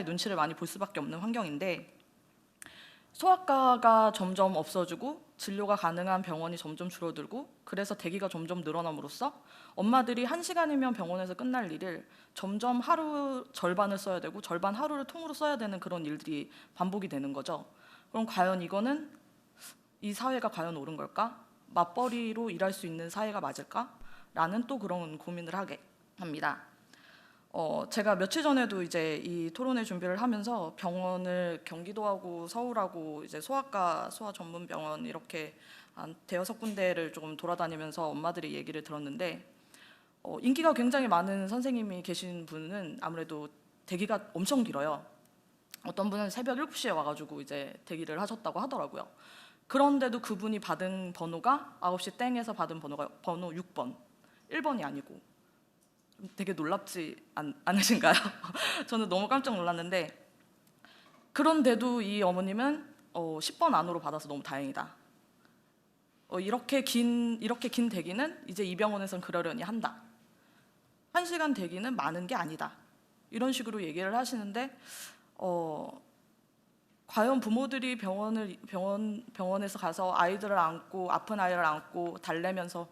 눈치를 많이 볼 수밖에 없는 환경인데 소아과가 점점 없어지고 진료가 가능한 병원이 점점 줄어들고 그래서 대기가 점점 늘어남으로써 엄마들이 1시간이면 병원에서 끝날 일을 점점 하루 절반을 써야 되고 절반 하루를 통으로 써야 되는 그런 일들이 반복이 되는 거죠. 그럼 과연 이거는 이 사회가 과연 옳은 걸까? 맞벌이로 일할 수 있는 사회가 맞을까? 라는 또 그런 고민을 하게 합니다. 제가 며칠 전에도 이제 이 토론회 준비를 하면서 병원을 경기도하고 서울하고 이제 소아 전문 병원 이렇게 한 대여섯 군데를 조금 돌아다니면서 엄마들이 얘기를 들었는데 인기가 굉장히 많은 선생님이 계신 분은 아무래도 대기가 엄청 길어요. 어떤 분은 새벽 7시에 와가지고 이제 대기를 하셨다고 하더라고요. 그런데도 그분이 받은 번호가 9시 땡에서 받은 번호가 번호 6번, 1번이 아니고 되게 놀랍지 않으신가요? 저는 너무 깜짝 놀랐는데 그런데도 이 어머님은 10번 안으로 받아서 너무 다행이다. 이렇게 긴 대기는 이제 이 병원에선 그러려니 한다. 1시간 대기는 많은 게 아니다. 이런 식으로 얘기를 하시는데 과연 부모들이 병원에서 가서 아이들을 안고 아픈 아이를 안고 달래면서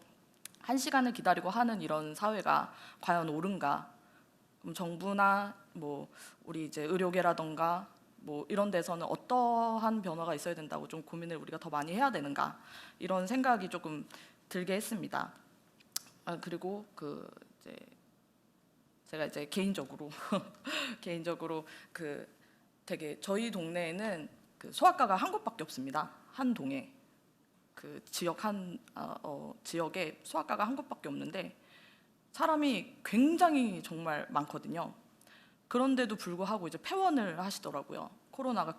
1시간을 기다리고 하는 이런 사회가 과연 옳은가? 그럼 정부나 뭐 우리 이제 의료계라던가 뭐 이런 데서는 어떠한 변화가 있어야 된다고 좀 고민을 우리가 더 많이 해야 되는가? 이런 생각이 조금 들게 했습니다. 그리고 이제 제가 이제 개인적으로 되게 저희 동네에는 소아과가 한 곳밖에 없습니다. 한 동에. 지역에 소아과가 한 곳밖에 없는데 사람이 굉장히 정말 많거든요. 그런데도 불구하고 이제 폐원을 하시더라고요. 코로나가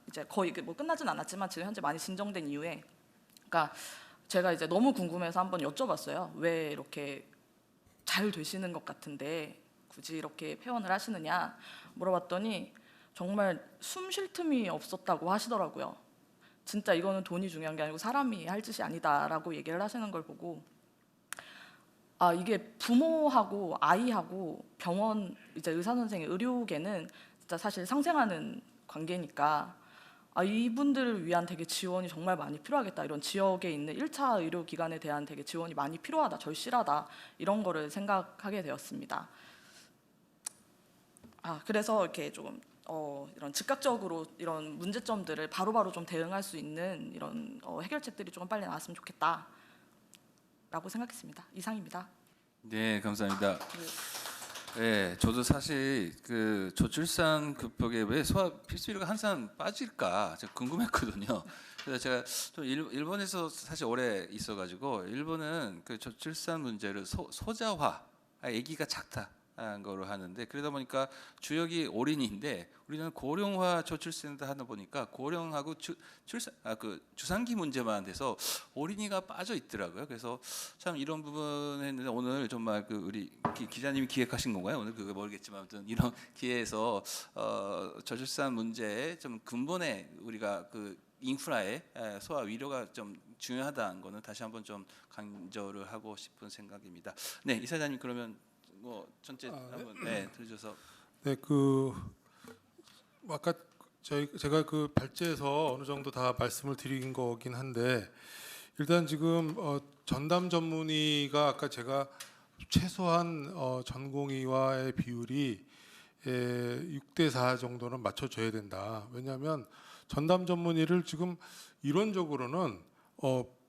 이제 거의 뭐 끝나진 않았지만 지금 현재 많이 진정된 이후에, 그러니까 제가 이제 너무 궁금해서 한번 여쭤봤어요. 왜 이렇게 잘 되시는 것 같은데 굳이 이렇게 폐원을 하시느냐 물어봤더니 정말 숨 쉴 틈이 없었다고 하시더라고요. 진짜 이거는 돈이 중요한 게 아니고 사람이 할 짓이 아니다라고 얘기를 하시는 걸 보고 이게 부모하고 아이하고 병원 이제 의사 선생님 의료계는 진짜 사실 상생하는 관계니까 이분들을 위한 되게 지원이 정말 많이 필요하겠다. 이런 지역에 있는 1차 의료기관에 대한 되게 지원이 많이 필요하다, 절실하다 이런 거를 생각하게 되었습니다. 그래서 이렇게 조금 이런 즉각적으로 이런 문제점들을 바로바로 좀 대응할 수 있는 이런 해결책들이 조금 빨리 나왔으면 좋겠다라고 생각했습니다. 이상입니다. 네, 감사합니다. 네, 저도 사실 저출산 급여에 왜 소아 필수료가 항상 빠질까 제가 궁금했거든요. 그래서 제가 좀 일본에서 사실 오래 있어가지고 일본은 저출산 문제를 소자화, 아기가 작다. 거로 하는데 그러다 보니까 주역이 어린이인데 우리는 고령화 저출산을 하다 보니까 고령하고 주산기 문제만 돼서 어린이가 빠져 있더라고요. 그래서 참 이런 부분 했는데 오늘 정말 우리 기자님이 기획하신 건가요? 오늘 그거 모르겠지만 아무튼 이런 기회에서 저출산 문제의 좀 근본에 우리가 인프라에 소아 위료가 좀 중요하다는 거는 다시 한번 좀 강조를 하고 싶은 생각입니다. 네, 이사장님 그러면 전체 한번 들으셔서. 네, 아까 제가 발제에서 어느 정도 다 말씀을 드린 거긴 한데 일단 지금 전담 전문의가 아까 제가 최소한 전공의와의 비율이 6대4 정도는 맞춰줘야 된다. 왜냐하면 전담 전문의를 지금 이론적으로는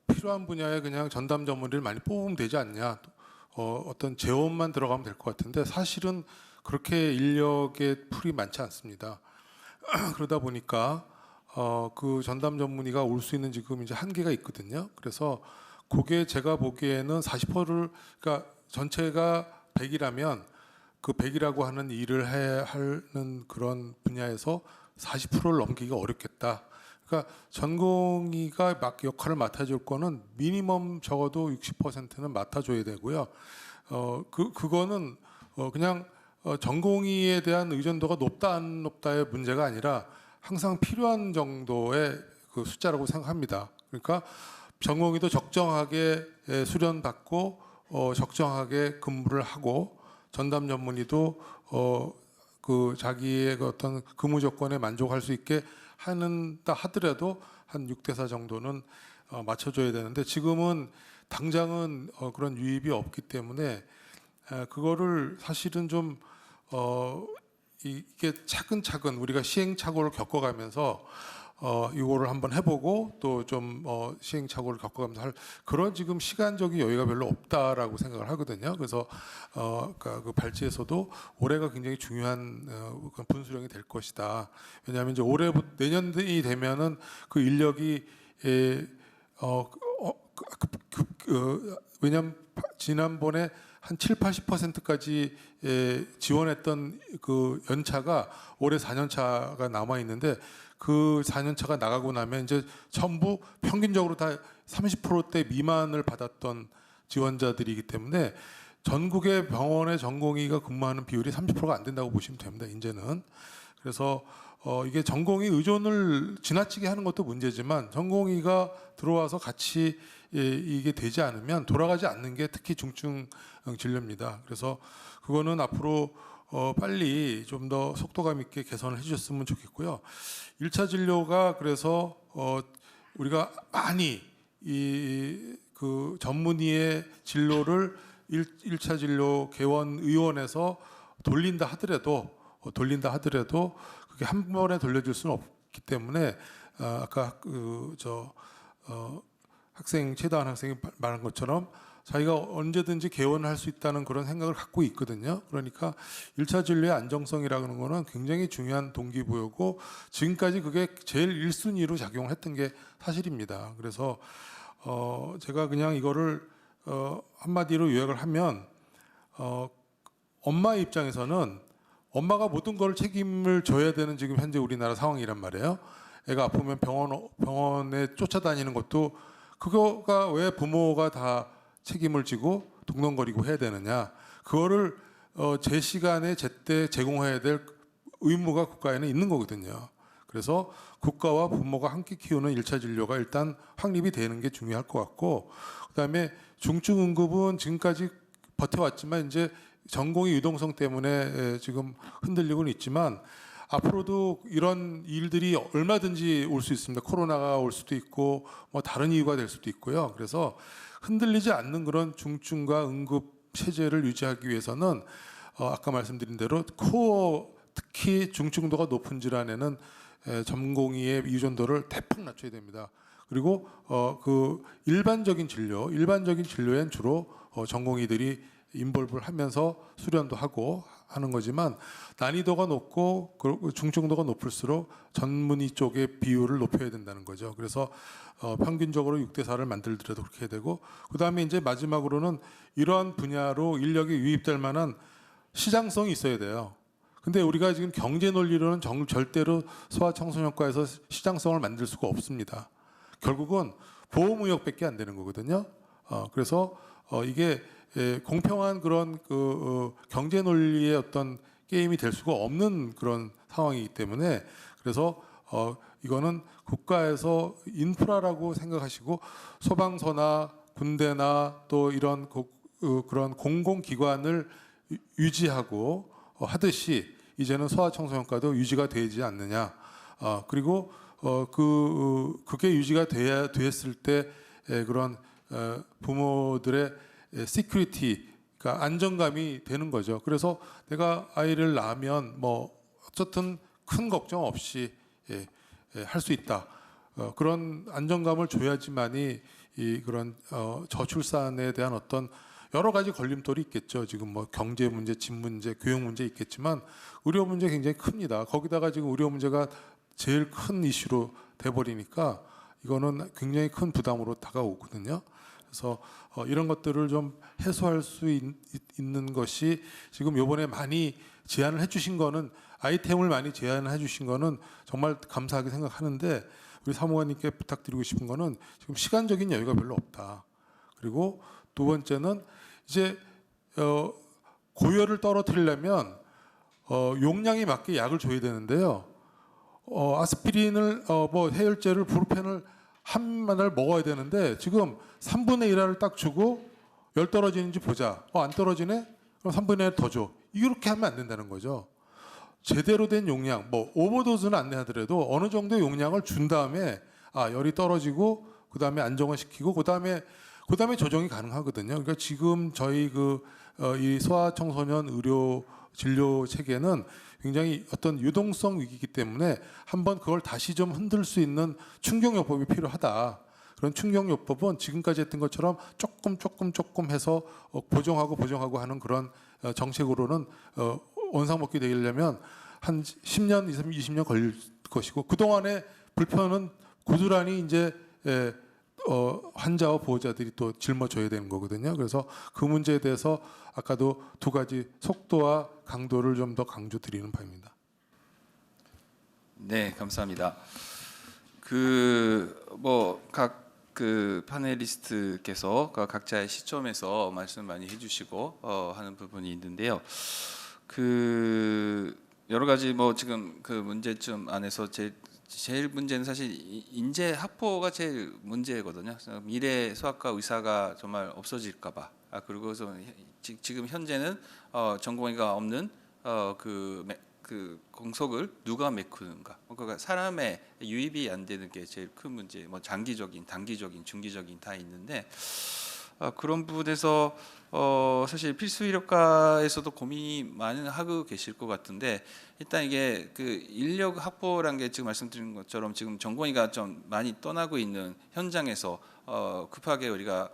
필요한 분야에 그냥 전담 전문의를 많이 뽑으면 되지 않냐. 어떤 재원만 들어가면 될 것 같은데 사실은 그렇게 인력의 풀이 많지 않습니다. 그러다 보니까 그 전담 전문의가 올 수 있는 지금 이제 한계가 있거든요. 그래서 그게 제가 보기에는 40%를 그러니까 전체가 100이라면 그 100이라고 하는 일을 해야 하는 그런 분야에서 40%를 넘기기가 어렵겠다. 그러니까 전공의가 막 역할을 맡아줄 거는 미니멈 적어도 60%는 맡아줘야 되고요. 그거는 그냥 전공의에 대한 의존도가 높다 안 높다의 문제가 아니라 항상 필요한 정도의 그 숫자라고 생각합니다. 그러니까 전공의도 적정하게 수련받고 적정하게 근무를 하고 전담 전문의도 그 자기의 그 어떤 근무 조건에 만족할 수 있게 하는다 하더라도 한 6대4 정도는 맞춰줘야 되는데 지금은 당장은 그런 유입이 없기 때문에 그거를 사실은 좀 이게 차근차근 우리가 시행착오를 겪어가면서 이거를 한번 해보고 또 좀 시행착오를 겪어가면서 할 그런 지금 시간적인 여유가 별로 없다라고 생각을 하거든요. 그래서 그러니까 그 발제에서도 올해가 굉장히 중요한 분수령이 될 것이다. 왜냐하면 이제 올해부터 내년이 되면은 그 인력이 왜냐하면 지난번에 한 7, 80%까지 지원했던 그 연차가 올해 4년차가 남아 있는데 그 4년차가 나가고 나면 이제 전부 평균적으로 다 30%대 미만을 받았던 지원자들이기 때문에 전국의 병원의 전공의가 근무하는 비율이 30%가 안 된다고 보시면 됩니다. 이제는. 그래서 이게 전공의 의존을 지나치게 하는 것도 문제지만 전공의가 들어와서 같이 이게 되지 않으면 돌아가지 않는 게 특히 중증 진료입니다. 그래서 그거는 앞으로 빨리 좀 더 속도감 있게 개선을 해주셨으면 좋겠고요. 1차 진료가 그래서 우리가 많이 그 전문의의 진료를 1차 진료 개원 의원에서 돌린다 하더라도 그게 한 번에 돌려줄 수는 없기 때문에 아까 학생 최다한 학생이 말한 것처럼 자기가 언제든지 개원할 수 있다는 그런 생각을 갖고 있거든요. 그러니까 1차 진료의 안정성이라는 거는 굉장히 중요한 동기부여고 지금까지 그게 제일 1순위로 작용을 했던 게 사실입니다. 그래서 제가 그냥 이거를 한마디로 요약을 하면 엄마 입장에서는 엄마가 모든 걸 책임을 져야 되는 지금 현재 우리나라 상황이란 말이에요. 애가 아프면 병원에 쫓아다니는 것도 그거가 왜 부모가 다 책임을 지고 동동거리고 해야 되느냐. 그거를 제 시간에 제때 제공해야 될 의무가 국가에는 있는 거거든요. 그래서 국가와 부모가 함께 키우는 1차 진료가 일단 확립이 되는 게 중요할 것 같고 그다음에 중증 응급은 지금까지 버텨왔지만 이제 전공의 유동성 때문에 지금 흔들리고는 있지만 앞으로도 이런 일들이 얼마든지 올 수 있습니다. 코로나가 올 수도 있고 뭐 다른 이유가 될 수도 있고요. 그래서 흔들리지 않는 그런 중증과 응급 체제를 유지하기 위해서는 아까 말씀드린 대로 코어 특히 중증도가 높은 질환에는 전공의의 의존도를 대폭 낮춰야 됩니다. 그리고 그 일반적인 진료엔 주로 전공의들이 인볼브를 하면서 수련도 하고 하는 거지만 난이도가 높고 중증도가 높을수록 전문의 쪽의 비율을 높여야 된다는 거죠. 그래서 평균적으로 6대4를 만들더라도 그렇게 해야 되고 그다음에 이제 마지막으로는 이러한 분야로 인력이 유입될 만한 시장성이 있어야 돼요. 근데 우리가 지금 경제 논리로는 절대로 소아청소년과에서 시장성을 만들 수가 없습니다. 결국은 보험의학밖에 안 되는 거거든요. 그래서 이게 공평한 그런 경제 논리의 어떤 게임이 될 수가 없는 그런 상황이기 때문에 그래서 이거는 국가에서 인프라라고 생각하시고 소방서나 군대나 또 이런 그런 공공기관을 유지하고 하듯이 이제는 소아청소년과도 유지가 되지 않느냐. 그리고 그게 유지가 됐을 때 그런 부모들의 시큐리티, 그러니까 안정감이 되는 거죠. 그래서 내가 아이를 낳으면 뭐 어쨌든 큰 걱정 없이 할 수 있다. 그런 안정감을 줘야지만이 이 그런 저출산에 대한 어떤 여러 가지 걸림돌이 있겠죠. 지금 뭐 경제 문제, 집 문제, 교육 문제 있겠지만 의료 문제 굉장히 큽니다. 거기다가 지금 의료 문제가 제일 큰 이슈로 돼버리니까 이거는 굉장히 큰 부담으로 다가오거든요. 그래서 이런 것들을 좀 해소할 수 있는 것이 지금 이번에 많이 제안을 해주신 거는 아이템을 많이 제안을 해주신 거는 정말 감사하게 생각하는데 우리 사무관님께 부탁드리고 싶은 거는 지금 시간적인 여유가 별로 없다. 그리고 두 번째는 이제 고열을 떨어뜨리려면 용량에 맞게 약을 줘야 되는데요. 아스피린을 뭐 해열제를 브루펜을 한 마늘 먹어야 되는데 지금 3분의 1알을 딱 주고 열 떨어지는지 보자. 안 떨어지네? 그럼 3분의 1 더 줘. 이렇게 하면 안 된다는 거죠. 제대로 된 용량, 뭐 오버도즈는 안 하더라도 어느 정도 용량을 준 다음에 열이 떨어지고 그 다음에 안정화 시키고 그 다음에 조정이 가능하거든요. 그러니까 지금 저희 이 소아청소년 의료 진료 체계는 굉장히 어떤 유동성 위기이기 때문에 한번 그걸 다시 좀 흔들 수 있는 충격요법이 필요하다. 그런 충격요법은 지금까지 했던 것처럼 조금 해서 보정하고 하는 그런 정책으로는 원상복귀 되려면 한 10년, 20년 걸릴 것이고 그동안의 불편은 고스란히 이제 환자와 보호자들이 또 짊어져야 되는 거거든요. 그래서 그 문제에 대해서 아까도 두 가지 속도와 강도를 좀 더 강조드리는 바입니다. 네, 감사합니다. 각 파넬리스트께서 각자의 시점에서 말씀 많이 해주시고 하는 부분이 있는데요. 여러 가지 지금 그 문제점 안에서 제일 문제는 사실 인재 확보가 제일 문제거든요. 미래 소아과 의사가 정말 없어질까봐. 그리고 지금 현재는 전공의가 없는 그 공석을 누가 메꾸는가. 그러니까 사람의 유입이 안 되는 게 제일 큰 문제. 장기적인, 단기적인, 중기적인 다 있는데 그런 부분에서 사실 필수 이력가에서도 고민이 많이 하고 계실 것 같은데 일단 이게 그 인력 확보란 게 지금 말씀드린 것처럼 지금 전공의가 좀 많이 떠나고 있는 현장에서 급하게 우리가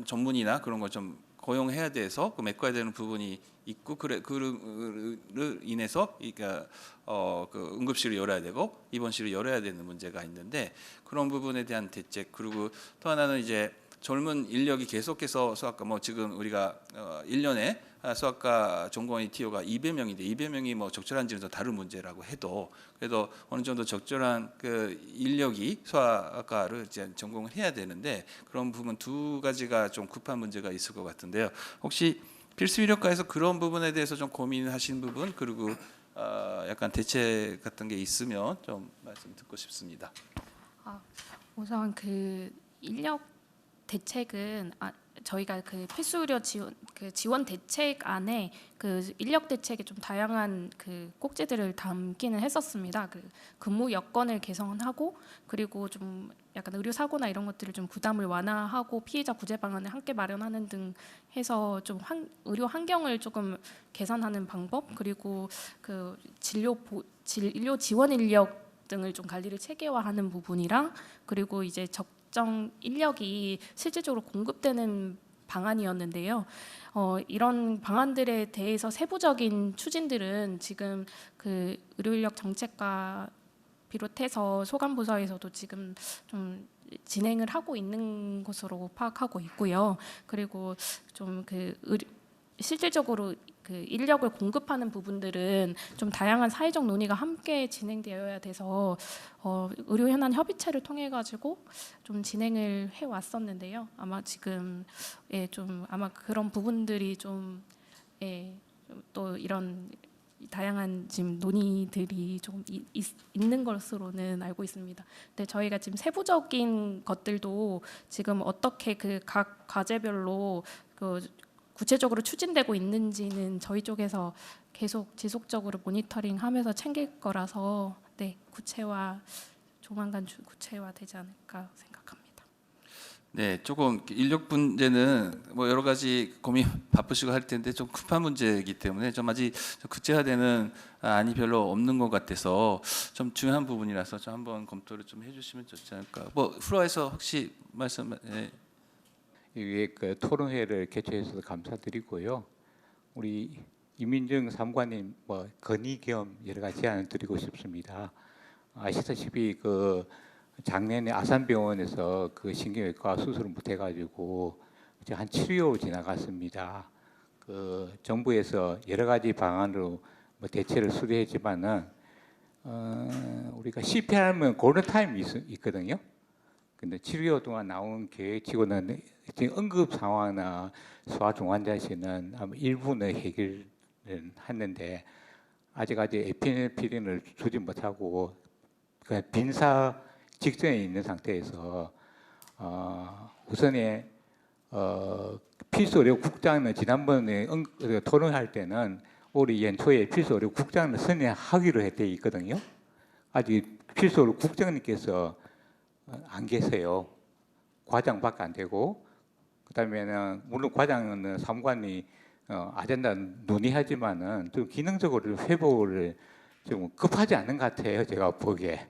전문의나 그런 걸 좀 고용해야 돼서 메꿔야 되는 부분이 있고 그를 인해서 그러니까 그 응급실을 열어야 되고 입원실을 열어야 되는 문제가 있는데 그런 부분에 대한 대책 그리고 또 하나는 이제 젊은 인력이 계속해서 소아과 지금 우리가 1년에 소아과 전공의 TO가 200명인데 200명이 적절한지는 또 다른 문제라고 해도 그래도 어느 정도 적절한 그 인력이 소아과를 이제 전공을 해야 되는데 그런 부분 두 가지가 좀 급한 문제가 있을 것 같은데요. 혹시 필수 이력과에서 그런 부분에 대해서 좀 고민하신 부분 그리고 약간 대책 같은 게 있으면 좀 말씀 듣고 싶습니다. 우선 그 인력 대책은 저희가 그 필수 의료 지원 대책 안에 그 인력 대책에 좀 다양한 그 꼭지들을 담기는 했었습니다. 그 근무 여건을 개선하고 그리고 좀 약간 의료 사고나 이런 것들을 좀 부담을 완화하고 피해자 구제 방안을 함께 마련하는 등 해서 좀 의료 환경을 조금 개선하는 방법 그리고 그 진료 지원 인력 등을 좀 관리를 체계화하는 부분이랑 그리고 이제 적정 인력이 실질적으로 공급되는 방안이었는데요. 이런 방안들에 대해서 세부적인 추진들은 지금 그 의료인력 정책과 비롯해서 소관부서에서도 지금 좀 진행을 하고 있는 것으로 파악하고 있고요. 그리고 좀 실질적으로 그 인력을 공급하는 부분들은 좀 다양한 사회적 논의가 함께 진행되어야 돼서 의료 현안 협의체를 통해 가지고 좀 진행을 해 왔었는데요. 아마 지금 좀 아마 그런 부분들이 좀 또 이런 다양한 지금 논의들이 조금 있는 것으로는 알고 있습니다. 근데 저희가 지금 세부적인 것들도 지금 어떻게 그 각 과제별로 구체적으로 추진되고 있는지는 저희 쪽에서 계속 지속적으로 모니터링하면서 챙길 거라서 조만간 구체화되지 않을까 생각합니다. 네, 조금 인력 문제는 여러 가지 고민 바쁘시고 할 텐데 좀 급한 문제이기 때문에 좀 아직 구체화되는 안이 별로 없는 것 같아서 좀 중요한 부분이라서 좀 한번 검토를 좀 해주시면 좋지 않을까. 플로어에서 혹시 말씀? 이게 그 토론회를 개최해서 감사드리고요. 우리 이민정 사무관님 뭐 건의 겸 여러 가지 제안을 드리고 싶습니다. 아시다시피 그 작년에 아산병원에서 그 신경외과 수술을 못해가지고 이제 한 7개월 지나갔습니다. 그 정부에서 여러 가지 방안으로 뭐 대체를 수리했지만은 우리가 CPR하면 고른 타임이 있거든요. 근데 7개월 동안 나온 계획치고는 응급 상황이나 소아중환자실은 아마 일부는 해결을 했는데 아직까지 에피네프린을 주지 못하고 그 빈사 직전에 있는 상태에서 우선에 필수의료 국장은 지난번에 토론할 때는 올해 연초에 필수의료 국장을 선임하기로 돼 있거든요. 아직 필수의료 국장님께서 안 계세요. 과장밖에 안 되고 그다음에는 물론 과장은 사무관이 아젠다 논의하지만은 좀 기능적으로 회복을 좀 급하지 않은 것 같아요. 제가 보기에.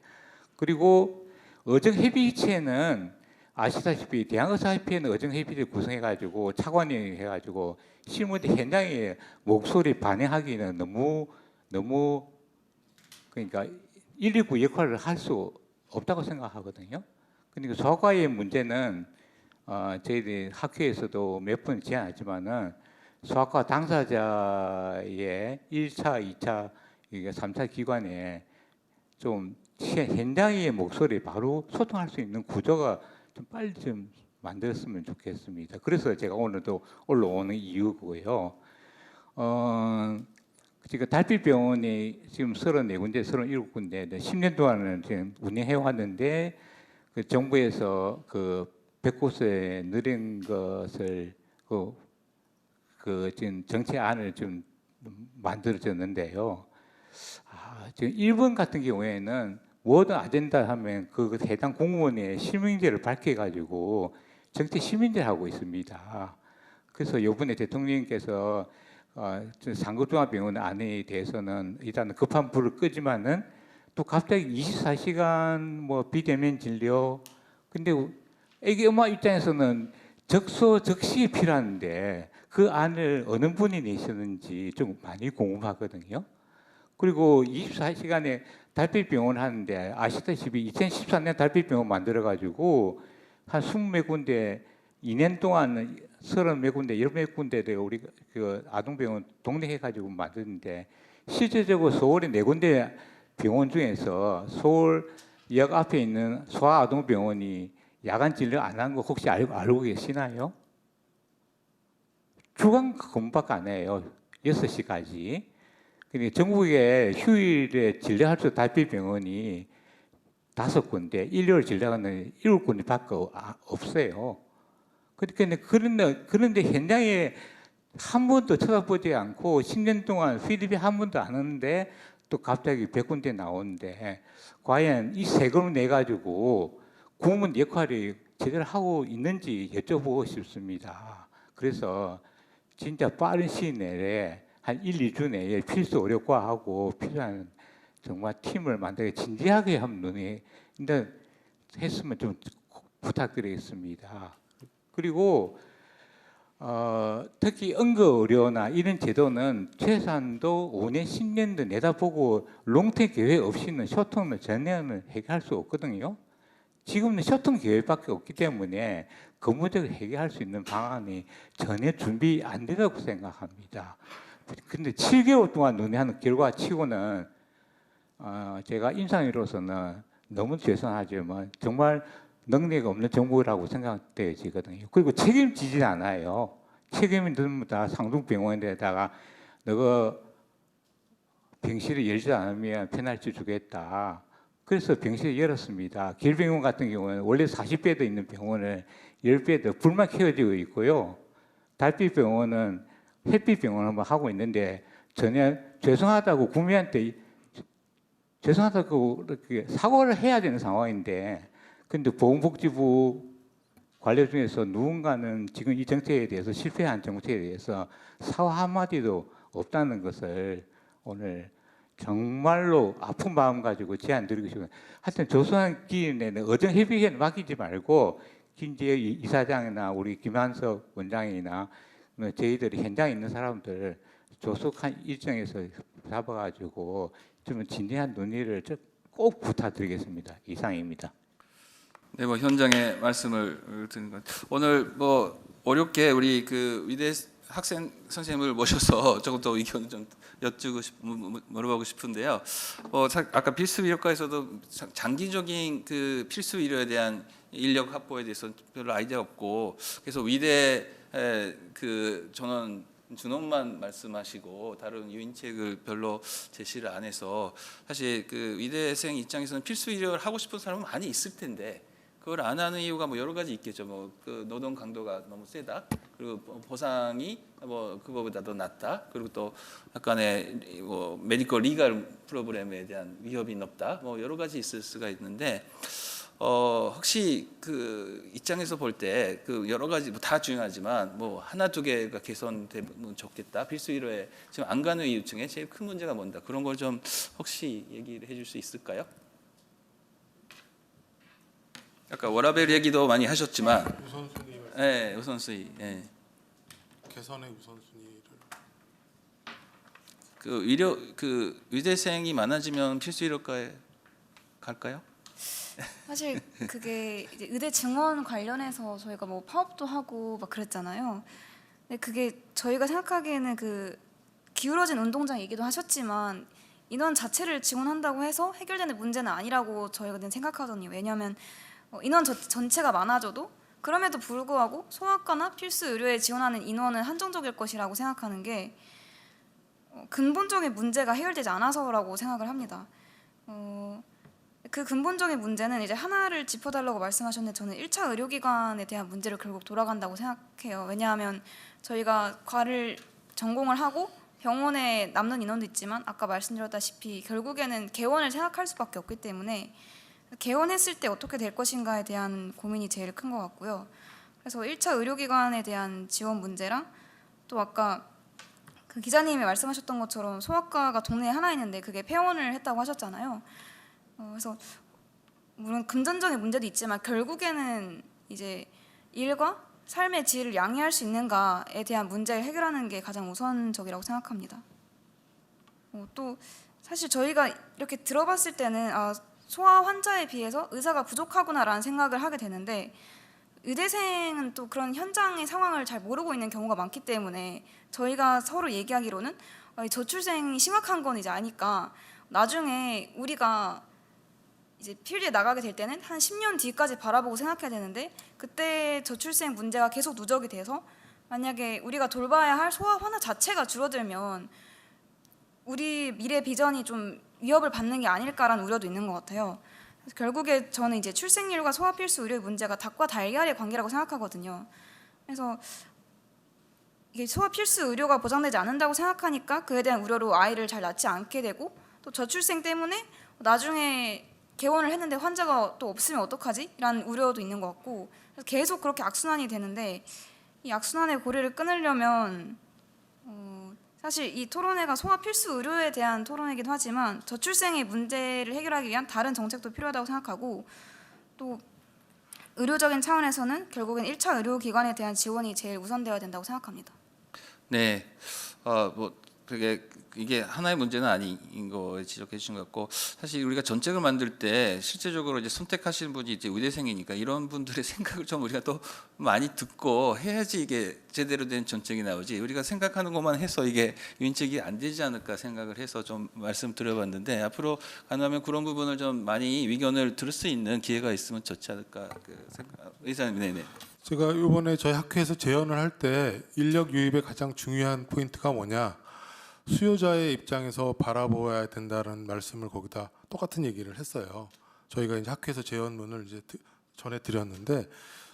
그리고 의정협의체는 아시다시피 대한의사협회는 의정협의를 구성해가지고 차관이 해가지고 실무대 현장에 목소리 반영하기는 너무 그러니까 119 역할을 할 수 없다고 생각하거든요. 그러니까 소아과의 문제는 저희들이 학회에서도 몇 번 제안했지만은 소아과 당사자의 1차, 2차, 3차 기관에 좀 현장의 목소리 바로 소통할 수 있는 구조가 좀 빨리 좀 만들었으면 좋겠습니다. 그래서 제가 오늘도 올라오는 이유고요. 지금 달빛병원이 지금 34군데, 37군데, 10년 동안은 지금 운영해 왔는데 그 정부에서 그 100곳에 늘린 것을 그 지금 정책안을 좀 만들어졌는데요. 지금 일본 같은 경우에는 모든 아젠다 하면 그 해당 공무원의 실명제를 밝혀가지고 정책 시민제를 하고 있습니다. 그래서 이번에 대통령님께서 상급종합병원 안에 대해서는 일단 급한 불을 끄지만은 또 갑자기 24시간 뭐 비대면 진료 근데 애기 엄마 입장에서는 적시에 필요한데 그 안을 어느 분이 내셨는지 좀 많이 궁금하거든요. 그리고 24시간에 달빛병원 하는데 아시다시피 2014년 달빛병원 만들어가지고 한 20몇 군데 2년 동안 30몇 군데 10몇 군데를 우리 그 아동병원 동네해가지고 만드는데 실질적으로 서울에 4군데 병원 중에서 서울역 앞에 있는 소아아동병원이 야간 진료 안 하는 거 혹시 알고 계시나요? 주간 근무밖에 안 해요. 6시까지. 근데 전국에 휴일에 진료할 수 달빛병원이 5군데, 일요일 진료하는 7군데밖에 없어요. 그런데 현장에 한 번도 쳐다보지 않고 10년 동안 피드백 한 번도 안 하는데 또 갑자기 100군데 나오는데 과연 이 세금을 내가지고 공무원 역할이 제대로 하고 있는지 여쭤보고 싶습니다. 그래서 진짜 빠른 시일 내에 한 1, 2주 내에 필수 의료과하고 필요한 정말 팀을 만들어 진지하게 한번 논의 했으면 좀 부탁드리겠습니다. 그리고 특히 응급의료나 이런 제도는 최소한도 5년, 10년도 내다보고 롱텀 계획 없이는 쇼텀을 전혀 해결할 수 없거든요. 지금은 쇼텀 계획밖에 없기 때문에 근본적으로 해결할 수 있는 방안이 전혀 준비 안 되다고 생각합니다. 근데 7개월 동안 논의하는 결과치고는 제가 인상으로서는 너무 죄송하지만 정말 능력이 없는 정부라고 생각되어지거든요. 그리고 책임지지 않아요. 책임이 전부 다 상중병원에다가 너가 병실을 열지 않으면 페널티 주겠다. 그래서 병실을 열었습니다. 길병원 같은 경우는 원래 40배도 있는 병원을 10배도 불만 키워지고 있고요. 달빛병원은 햇빛병원을 하고 있는데 전혀 죄송하다고 국민한테 죄송하다고 이렇게 사과를 해야 되는 상황인데 근데 보건복지부 관료 중에서 누군가는 지금 이 정책에 대해서 실패한 정책에 대해서 사과 한마디도 없다는 것을 오늘 정말로 아픈 마음 가지고 제안 드리고 싶어요. 하여튼 조소한 기일에는 의정협의회는 맡기지 말고 진지의 이사장이나 우리 김한석 원장이나 뭐 저희들이 현장에 있는 사람들 조속한 일정에서 잡아가지고 좀 진지한 논의를 꼭 부탁드리겠습니다. 이상입니다. 네, 뭐 현장의 말씀을 듣는 것. 오늘 뭐 어렵게 우리 그 위대 학생 선생님을 모셔서 조금 더 의견을 좀 물어보고 싶은데요. 아까 필수 의료과에서도 장기적인 그 필수 의료에 대한 인력 확보에 대해서 별로 아이디어 없고, 그래서 위대 그 전원 준원만 말씀하시고 다른 유인책을 별로 제시를 안 해서, 사실 그 위대생 입장에서는 필수 의료를 하고 싶은 사람은 많이 있을 텐데 그걸 안 하는 이유가 뭐 여러 가지 있겠죠. 뭐 그 노동 강도가 너무 세다, 그리고 보상이 뭐 그거보다 더 낮다, 그리고 또 약간의 뭐 메디컬 리갈 프로그램에 대한 위협이 높다, 뭐 여러 가지 있을 수가 있는데, 혹시 그 입장에서 볼 때 그 여러 가지 뭐 다 중요하지만 뭐 하나 두 개가 개선되면 좋겠다, 필수 의료에 지금 안 가는 이유 중에 제일 큰 문제가 뭔가, 그런 걸 좀 혹시 얘기를 해줄 수 있을까요? 아까 워라밸 얘기도 많이 하셨지만, 우선순위 말씀. 네, 우선순위. 네. 개선의 우선순위를. 그 의대생이 많아지면 필수 의료과에 갈까요? 사실 그게 이제 의대 증원 관련해서 저희가 뭐 파업도 하고 막 그랬잖아요. 근데 그게 저희가 생각하기에는 그 기울어진 운동장 얘기도 하셨지만 인원 자체를 지원한다고 해서 해결되는 문제는 아니라고 저희가 생각하거든요. 왜냐하면 인원 전체가 많아져도 그럼에도 불구하고 소아과나 필수 의료에 지원하는 인원은 한정적일 것이라고 생각하는 게 근본적인 문제가 해결되지 않아서라고 생각을 합니다. 그 근본적인 문제는 이제 하나를 짚어달라고 말씀하셨는데, 저는 1차 의료기관에 대한 문제를 결국 돌아간다고 생각해요. 왜냐하면 저희가 과를 전공을 하고 병원에 남는 인원도 있지만 아까 말씀드렸다시피 결국에는 개원을 생각할 수밖에 없기 때문에 개원했을 때 어떻게 될 것인가에 대한 고민이 제일 큰 것 같고요. 그래서 1차 의료기관에 대한 지원 문제랑 또 아까 그 기자님이 말씀하셨던 것처럼 소아과가 동네에 하나 있는데 그게 폐원을 했다고 하셨잖아요. 그래서 물론 금전적인 문제도 있지만 결국에는 이제 일과 삶의 질을 양해할 수 있는가에 대한 문제를 해결하는 게 가장 우선적이라고 생각합니다. 또 사실 저희가 이렇게 들어봤을 때는 소아 환자에 비해서 의사가 부족하구나라는 생각을 하게 되는데, 의대생은 또 그런 현장의 상황을 잘 모르고 있는 경우가 많기 때문에 저희가 서로 얘기하기로는 저출생이 심각한 건 이제 아니까 나중에 우리가 이제 필드에 나가게 될 때는 한 10년 뒤까지 바라보고 생각해야 되는데, 그때 저출생 문제가 계속 누적이 돼서 만약에 우리가 돌봐야 할 소아 환자 자체가 줄어들면 우리 미래 비전이 좀 위협을 받는 게 아닐까라는 우려도 있는 것 같아요. 그래서 결국에 저는 이제 출생률과 소아 필수 의료의 문제가 닭과 달걀의 관계라고 생각하거든요. 그래서 이게 소아 필수 의료가 보장되지 않는다고 생각하니까 그에 대한 우려로 아이를 잘 낳지 않게 되고, 또 저출생 때문에 나중에 개원을 했는데 환자가 또 없으면 어떡하지? 라는 우려도 있는 것 같고, 그래서 계속 그렇게 악순환이 되는데, 이 악순환의 고리를 끊으려면 사실 이 토론회가 소아 필수 의료에 대한 토론회이기도 하지만 저출생의 문제를 해결하기 위한 다른 정책도 필요하다고 생각하고, 또 의료적인 차원에서는 결국엔 1차 의료기관에 대한 지원이 제일 우선되어야 된다고 생각합니다. 네, 뭐 이게 하나의 문제는 아닌 거 지적해 주신 것 같고, 사실 우리가 전책을 만들 때 실제적으로 이제 선택하시는 분이 이제 의대생이니까 이런 분들의 생각을 좀 우리가 또 많이 듣고 해야지 이게 제대로 된 전책이 나오지, 우리가 생각하는 것만 해서 이게 유인책이 안 되지 않을까 생각을 해서 좀 말씀드려봤는데, 앞으로 가능하면 그런 부분을 좀 많이 의견을 들을 수 있는 기회가 있으면 좋지 않을까 그 생각. 의사님, 네네. 제가 이번에 저희 학회에서 재연을 할 때 인력 유입의 가장 중요한 포인트가 뭐냐, 수요자의 입장에서 바라보아야 된다는 말씀을 거기다 똑같은 얘기를 했어요. 저희가 이제 학회에서 재연문을 이제 전해드렸는데,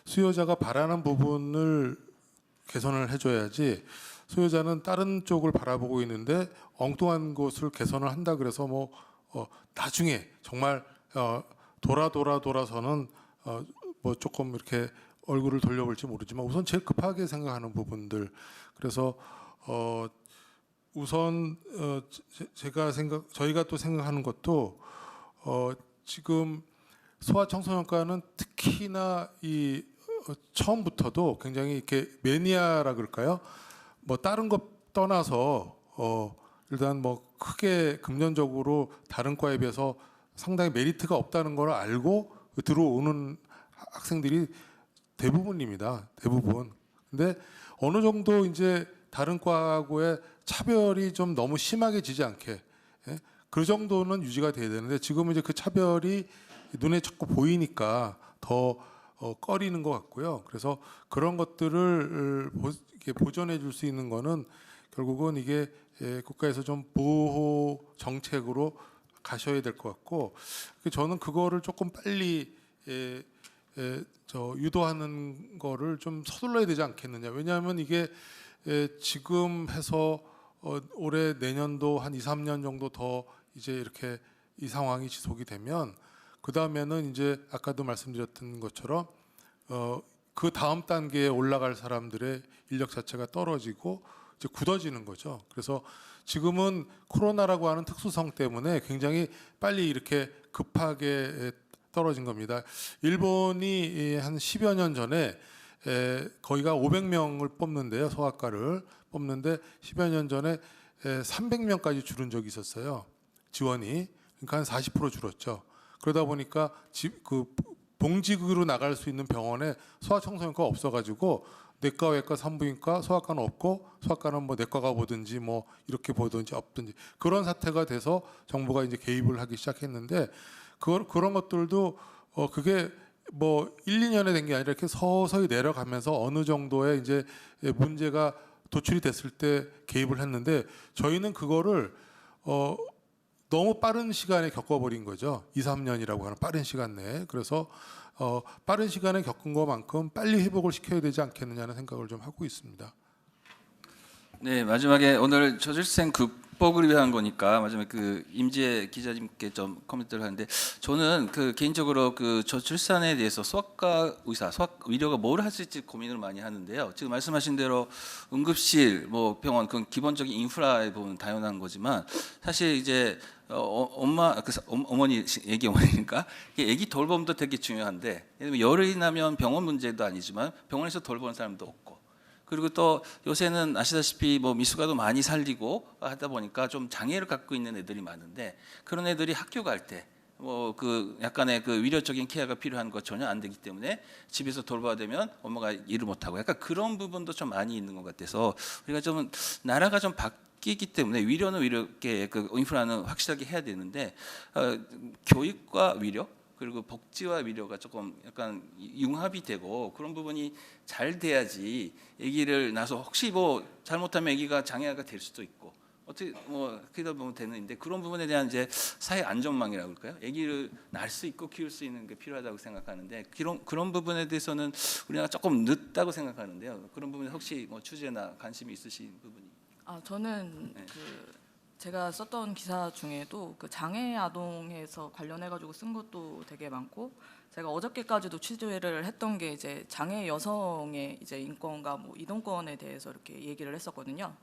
수요자가 바라는 부분을 개선을 해줘야지, 수요자는 다른 쪽을 바라보고 있는데 엉뚱한 것을 개선을 한다 그래서 뭐 나중에 정말 돌아서는 뭐 조금 이렇게 얼굴을 돌려볼지 모르지만 우선 제일 급하게 생각하는 부분들, 그래서 우선 저희가 또 생각하는 것도 지금 소아청소년과는 특히나 이 처음부터도 굉장히 이렇게 매니아라 그럴까요? 뭐 다른 것 떠나서 일단 뭐 크게 금전적으로 다른 과에 비해서 상당히 메리트가 없다는 걸 알고 들어오는 학생들이 대부분입니다. 대부분. 근데 어느 정도 이제 다른 과하고의 차별이 좀 너무 심하게 지지 않게, 예? 그 정도는 유지가 돼야 되는데 지금은 이제 그 차별이 눈에 자꾸 보이니까 더 꺼리는 것 같고요. 그래서 그런 것들을 보전해 줄 수 있는 거는 결국은 이게 국가에서 좀 보호 정책으로 가셔야 될 것 같고, 저는 그거를 조금 빨리 유도하는 거를 좀 서둘러야 되지 않겠느냐. 왜냐하면 이게 지금 해서 올해 내년도 한 2, 3년 정도 더 이제 이렇게 이 상황이 지속이 되면 그 다음에는 이제 아까도 말씀드렸던 것처럼 그 다음 단계에 올라갈 사람들의 인력 자체가 떨어지고 이제 굳어지는 거죠. 그래서 지금은 코로나라고 하는 특수성 때문에 굉장히 빨리 이렇게 급하게 떨어진 겁니다. 일본이 한 10여 년 전에 거기가 500명을 뽑는데요. 소아과를 뽑는데 10여 년 전에 300명까지 줄은 적이 있었어요. 지원이. 그러니까 한 40% 줄었죠. 그러다 보니까 그 봉직으로 나갈 수 있는 병원에 소아청소년과가 없어가지고 내과, 외과, 산부인과, 소아과는 없고 소아과는 뭐 내과가 보든지 뭐 이렇게 보든지 없든지 그런 사태가 돼서 정부가 이제 개입을 하기 시작했는데 그런 것들도 그게 뭐 1, 2년에 된 게 아니라 이렇게 서서히 내려가면서 어느 정도의 이제 문제가 도출이 됐을 때 개입을 했는데 저희는 그거를 너무 빠른 시간에 겪어버린 거죠. 2, 3년이라고 하는 빠른 시간 내에. 그래서 빠른 시간에 겪은 것만큼 빨리 회복을 시켜야 되지 않겠느냐는 생각을 좀 하고 있습니다. 네, 마지막에 오늘 저출생 극복을 위한 거니까 마지막에 그 임지혜 기자님께 좀 코멘트를 하는데 저는 그 개인적으로 그 저출산에 대해서 소아과 의사, 의료가 뭘 할 수 있을지 고민을 많이 하는데요. 지금 말씀하신 대로 응급실, 뭐 병원 그건 기본적인 인프라에 보면 당연한 거지만 사실 이제 어머니 애기 어머니니까 애기 돌봄도 되게 중요한데 예를 들면 열이 나면 병원 문제도 아니지만 병원에서 돌보는 사람도 없고. 그리고 또 요새는 아시다시피 뭐 미숙아도 많이 살리고 하다 보니까 좀 장애를 갖고 있는 애들이 많은데 그런 애들이 학교 갈 때 뭐 그 약간의 그 위력적인 케어가 필요한 거 전혀 안 되기 때문에 집에서 돌봐야 되면 엄마가 일을 못 하고 약간 그런 부분도 좀 많이 있는 것 같아서 우리가 좀 나라가 좀 바뀌기 때문에 위료는 위력의 그 인프라는 확실하게 해야 되는데 교육과 위력 그리고 복지와 위료가 조금 약간 융합이 되고 그런 부분이 잘 돼야지 아기를 낳아서 혹시 뭐 잘못하면 아기가 장애가 될 수도 있고 어떻게 뭐 그러다 보면 되는데 그런 부분에 대한 이제 사회 안전망이라고 할까요? 아기를 낳을 수 있고 키울 수 있는 게 필요하다고 생각하는데 그런 부분에 대해서는 우리나라 조금 늦다고 생각하는데요. 그런 부분에 혹시 뭐 취재나 관심이 있으신 부분이? 저는 네. 제가 썼던 기사 중에도 그 장애 아동에서 관련해 가지고 쓴 것도 되게 많고 제가 어저께까지도 취재를 했던 게 이제 장애 여성의 이제 인권과 뭐 이동권에 대해서 이렇게 얘기를 했었거든요.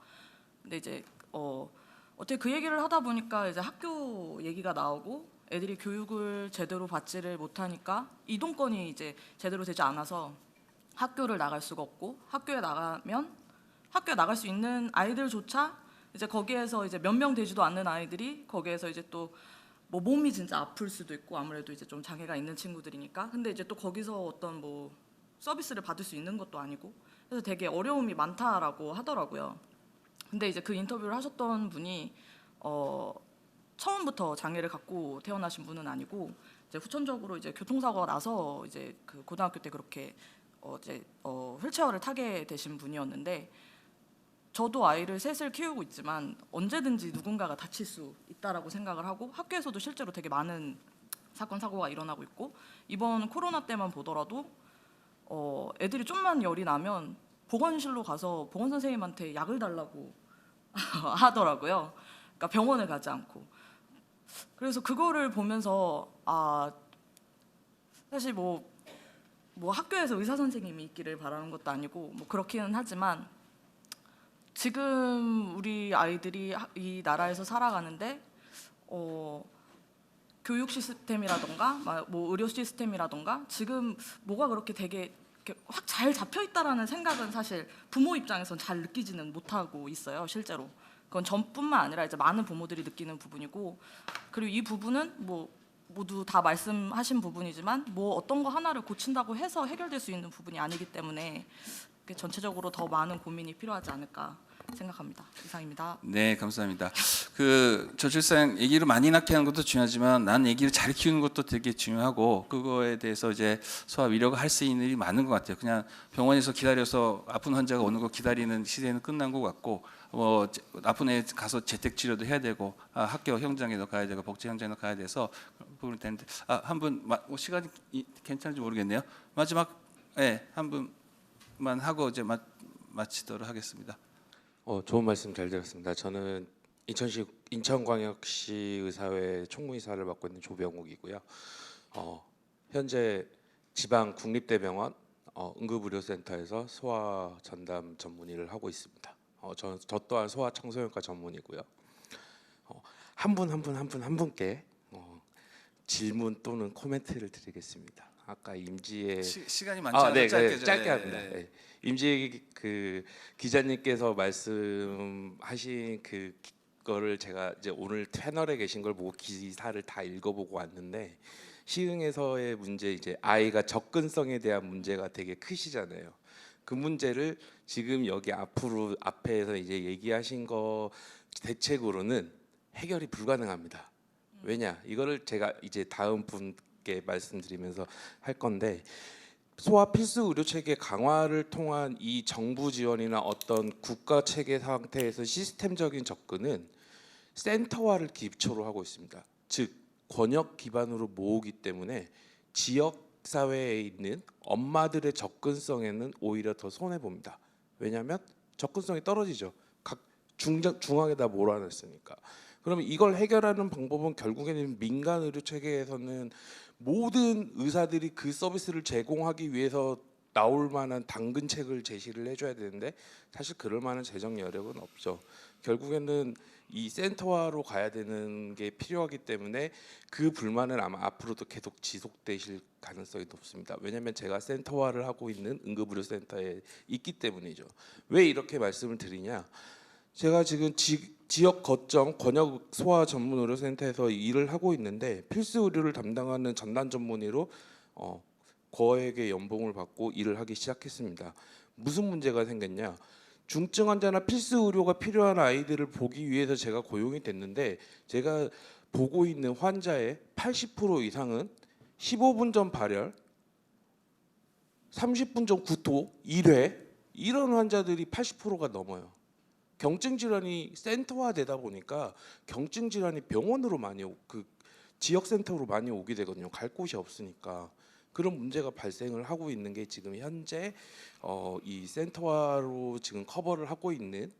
근데 이제 어떻게 그 얘기를 하다 보니까 이제 학교 얘기가 나오고 애들이 교육을 제대로 받지를 못하니까 이동권이 이제 제대로 되지 않아서 학교를 나갈 수가 없고 학교에 나갈 수 있는 아이들조차 이제 거기에서 이제 몇 명 되지도 않는 아이들이 거기에서 이제 또 뭐 몸이 진짜 아플 수도 있고 아무래도 이제 좀 장애가 있는 친구들이니까 근데 이제 또 거기서 어떤 뭐 서비스를 받을 수 있는 것도 아니고 그래서 되게 어려움이 많다라고 하더라고요. 근데 이제 그 인터뷰를 하셨던 분이 처음부터 장애를 갖고 태어나신 분은 아니고 이제 후천적으로 이제 교통사고가 나서 이제 그 고등학교 때 그렇게 휠체어를 타게 되신 분이었는데 저도 아이를 셋을 키우고 있지만 언제든지 누군가가 다칠 수 있다라고 생각을 하고 학교에서도 실제로 되게 많은 사건 사고가 일어나고 있고 이번 코로나 때만 보더라도 애들이 좀만 열이 나면 보건실로 가서 보건 선생님한테 약을 달라고 하더라고요. 그러니까 병원을 가지 않고. 그래서 그거를 보면서 사실 뭐 학교에서 의사 선생님이 있기를 바라는 것도 아니고 뭐 그렇기는 하지만 지금 우리 아이들이 이 나라에서 살아가는데 교육 시스템이라던가 뭐 의료 시스템이라던가 지금 뭐가 그렇게 되게 확 잘 잡혀 있다라는 생각은 사실 부모 입장에선 잘 느끼지는 못하고 있어요, 실제로. 그건 저뿐만 아니라 이제 많은 부모들이 느끼는 부분이고, 그리고 이 부분은 뭐 모두 다 말씀하신 부분이지만 뭐 어떤 거 하나를 고친다고 해서 해결될 수 있는 부분이 아니기 때문에 전체적으로 더 많은 고민이 필요하지 않을까 생각합니다. 이상입니다. 네, 감사합니다. 그 저출생 아기를 많이 낳게 하는 것도 중요하지만 난 아기를 잘 키우는 것도 되게 중요하고, 그거에 대해서 이제 소아 위로가 할 수 있는 일이 많은 것 같아요. 그냥 병원에서 기다려서 아픈 환자가 오는 거 기다리는 시대는 끝난 것 같고, 뭐 아픈 애 가서 재택 치료도 해야 되고, 학교 현장에도 가야 되고, 복지 현장에도 가야 돼서 부분이 되는데, 한 분 시간이 괜찮은지 모르겠네요. 마지막 한 분만 하고 이제 마치도록 하겠습니다. 좋은 말씀 잘 들었습니다. 저는 인천광역시 의사회 총무이사를 맡고 있는 조병욱이고요. 현재 지방 국립대병원 응급의료센터에서 소아 전담 전문의를 하고 있습니다. 저 또한 소아 청소년과 전문이고요. 한 분께 질문 또는 코멘트를 드리겠습니다. 아까 임지의 시간이 많지 않아서 네, 짧게 합니다. 네. 임지의 그 기자님께서 말씀하신 그거를 제가 이제 오늘 패널에 계신 걸 보고 기사를 다 읽어보고 왔는데, 시흥에서의 문제, 이제 아이가 접근성에 대한 문제가 되게 크시잖아요. 그 문제를 지금 여기 앞에서 이제 얘기하신 거 대책으로는 해결이 불가능합니다. 왜냐? 이거를 제가 이제 다음 분께 말씀드리면서 할 건데, 소아 필수 의료 체계 강화를 통한 이 정부 지원이나 어떤 국가 체계 상태에서 시스템적인 접근은 센터화를 기초로 하고 있습니다. 즉 권역 기반으로 모으기 때문에 지역 사회에 있는 엄마들의 접근성에는 오히려 더 손해 봅니다. 왜냐하면 접근성이 떨어지죠. 각 중앙에다 몰아놨으니까. 그러면 이걸 해결하는 방법은 결국에는 민간 의료 체계에서는 모든 의사들이 그 서비스를 제공하기 위해서 나올 만한 당근책을 제시를 해줘야 되는데, 사실 그럴 만한 재정 여력은 없죠. 결국에는 이 센터화로 가야 되는 게 필요하기 때문에 그 불만은 아마 앞으로도 계속 지속되실 가능성이 높습니다. 왜냐하면 제가 센터화를 하고 있는 응급의료센터에 있기 때문이죠. 왜 이렇게 말씀을 드리냐? 제가 지금 지역 거점 권역 소아 전문 의료센터에서 일을 하고 있는데, 필수 의료를 담당하는 전담 전문의로 거액의 연봉을 받고 일을 하기 시작했습니다. 무슨 문제가 생겼냐? 중증 환자나 필수 의료가 필요한 아이들을 보기 위해서 제가 고용이 됐는데, 제가 보고 있는 환자의 80% 이상은 15분 전 발열, 30분 전 구토, 1회 이런 환자들이 80%가 넘어요. 경증 질환이 센터화되다 보니까 경증 질환이 병원으로 많이 지역 센터로 많이 오게 되거든요. 갈 곳이 없으니까. 그런 문제가 발생을 하고 있는 게 지금 현재 이 센터화로 지금 커버를 하고 있는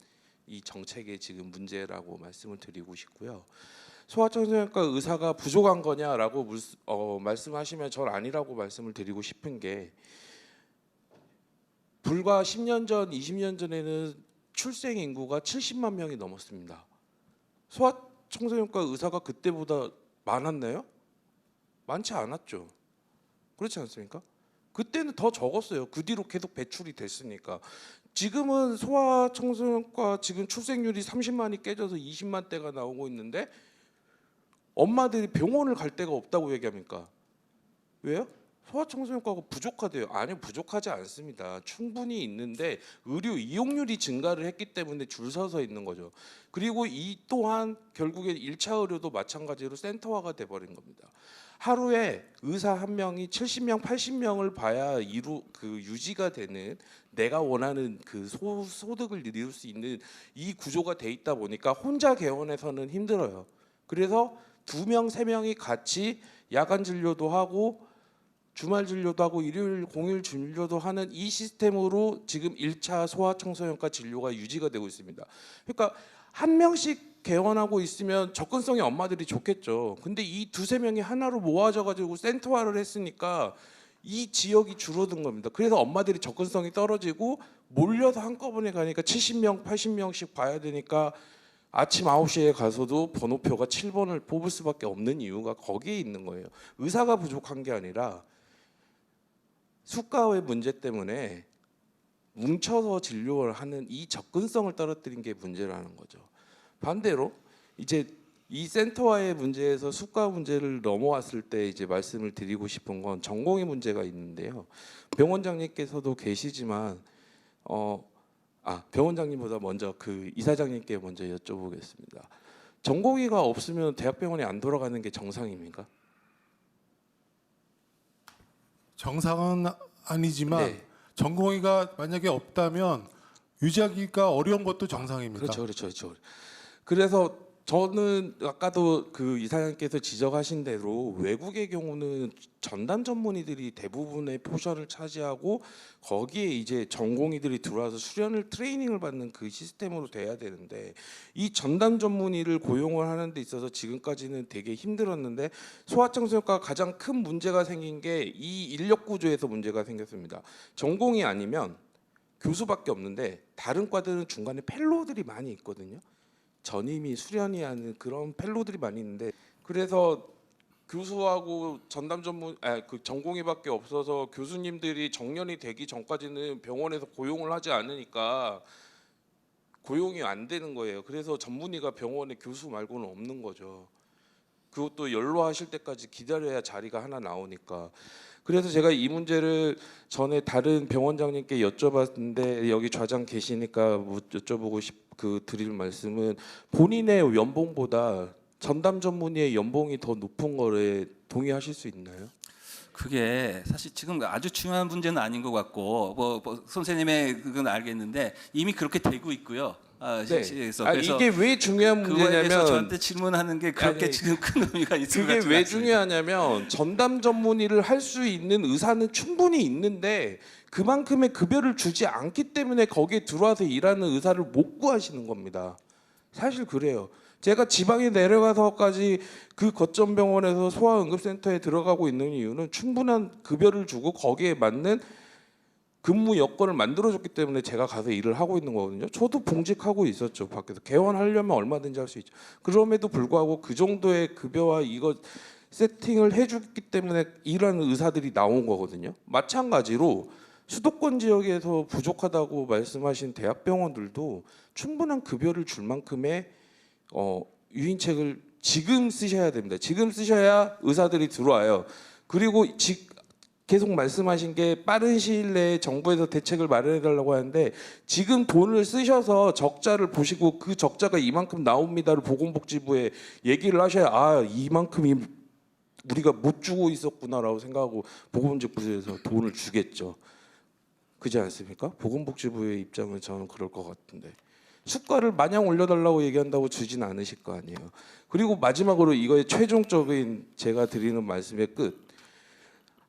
이 정책의 지금 문제라고 말씀을 드리고 싶고요. 소아청소년과 의사가 부족한 거냐라고 말씀하시면 전 아니라고 말씀을 드리고 싶은 게, 불과 10년 전, 20년 전에는 출생 인구가 70만 명이 넘었습니다. 소아청소년과 의사가 그때보다 많았나요? 많지 않았죠. 그렇지 않습니까? 그때는 더 적었어요. 그 뒤로 계속 배출이 됐으니까. 지금은 소아청소년과 지금 출생률이 30만이 깨져서 20만대가 나오고 있는데, 엄마들이 병원을 갈 데가 없다고 얘기합니까? 왜요? 소아청소년과가 부족하대요. 아니요, 부족하지 않습니다. 충분히 있는데 의료 이용률이 증가를 했기 때문에 줄 서서 있는 거죠. 그리고 이 또한 결국에 1차 의료도 마찬가지로 센터화가 돼버린 겁니다. 하루에 의사 한 명이 70명, 80명을 봐야 유지가 되는, 내가 원하는 그 소득을 이룰 수 있는 이 구조가 돼 있다 보니까 혼자 개원해서는 힘들어요. 그래서 2명, 3명이 같이 야간 진료도 하고 주말 진료도 하고 일요일 공휴일 진료도 하는 이 시스템으로 지금 1차 소아청소년과 진료가 유지가 되고 있습니다. 그러니까 한 명씩 개원하고 있으면 접근성이 엄마들이 좋겠죠. 근데 이 2-3명이 하나로 모아져 가지고 센터화를 했으니까 이 지역이 줄어든 겁니다. 그래서 엄마들이 접근성이 떨어지고 몰려서 한꺼번에 가니까 70명, 80명씩 봐야 되니까 아침 9시에 가서도 번호표가 7번을 뽑을 수밖에 없는 이유가 거기에 있는 거예요. 의사가 부족한 게 아니라 수가의 문제 때문에 뭉쳐서 진료를 하는 이 접근성을 떨어뜨린 게 문제라는 거죠. 반대로 이제 이 센터와의 문제에서 수가 문제를 넘어왔을 때 이제 말씀을 드리고 싶은 건 전공의 문제가 있는데요. 병원장님께서도 계시지만 병원장님보다 먼저 그 이사장님께 먼저 여쭤보겠습니다. 전공의가 없으면 대학병원이 안 돌아가는 게 정상입니까? 정상은 아니지만 네. 전공의가 만약에 없다면 유지하기가 어려운 것도 정상입니다. 그렇죠. 그래서 저는 아까도 그 이사장님께서 지적하신 대로 외국의 경우는 전담 전문의들이 대부분의 포션을 차지하고 거기에 이제 전공의들이 들어와서 수련을 트레이닝을 받는 그 시스템으로 돼야 되는데 이 전담 전문의를 고용을 하는 데 있어서 지금까지는 되게 힘들었는데 소아청소년과가 가장 큰 문제가 생긴 게 이 인력 구조에서 문제가 생겼습니다. 전공이 아니면 교수밖에 없는데 다른 과들은 중간에 펠로우들이 많이 있거든요. 전임이 수련이 하는 그런 펠로들이 많이 있는데 그래서 교수하고 전담 전문 그 전공의밖에 없어서 교수님들이 정년이 되기 전까지는 병원에서 고용을 하지 않으니까 고용이 안 되는 거예요. 그래서 전문의가 병원에 교수 말고는 없는 거죠. 그것도 연로하실 때까지 기다려야 자리가 하나 나오니까. 그래서 제가 이 문제를 전에 다른 병원장님께 여쭤봤는데 여기 좌장 계시니까 여쭤보고 드릴 말씀은 본인의 연봉보다 전담 전문의의 연봉이 더 높은 거에 동의하실 수 있나요? 그게 사실 지금 아주 중요한 문제는 아닌 것 같고 뭐 선생님의 그건 알겠는데 이미 그렇게 되고 있고요. 실질에서. 그래서 이게 왜 중요한 그거에 대해서 문제냐면 저한테 질문하는 게 그렇게 지금 큰 의미가 있는 것 그게 왜 같습니다. 중요하냐면 전담 전문의를 할 수 있는 의사는 충분히 있는데 그만큼의 급여를 주지 않기 때문에 거기에 들어와서 일하는 의사를 못 구하시는 겁니다. 사실 그래요. 제가 지방에 내려가서까지 그 거점 병원에서 소아응급센터에 들어가고 있는 이유는 충분한 급여를 주고 거기에 맞는 근무 여건을 만들어줬기 때문에 제가 가서 일을 하고 있는 거거든요. 저도 봉직하고 있었죠. 밖에서 개원하려면 얼마든지 할 수 있죠. 그럼에도 불구하고 그 정도의 급여와 이거 세팅을 해줬기 때문에 일하는 의사들이 나온 거거든요. 마찬가지로 수도권 지역에서 부족하다고 말씀하신 대학병원들도 충분한 급여를 줄 만큼의 유인책을 지금 쓰셔야 됩니다. 지금 쓰셔야 의사들이 들어와요. 그리고 계속 말씀하신 게 빠른 시일 내에 정부에서 대책을 마련해달라고 하는데 지금 돈을 쓰셔서 적자를 보시고 그 적자가 이만큼 나옵니다를 보건복지부에 얘기를 하셔야 이만큼이 우리가 못 주고 있었구나라고 생각하고 보건복지부에서 돈을 주겠죠. 그렇지 않습니까? 보건복지부의 입장은 저는 그럴 것 같은데 수가를 마냥 올려달라고 얘기한다고 주진 않으실 거 아니에요. 그리고 마지막으로 이거의 최종적인 제가 드리는 말씀의 끝.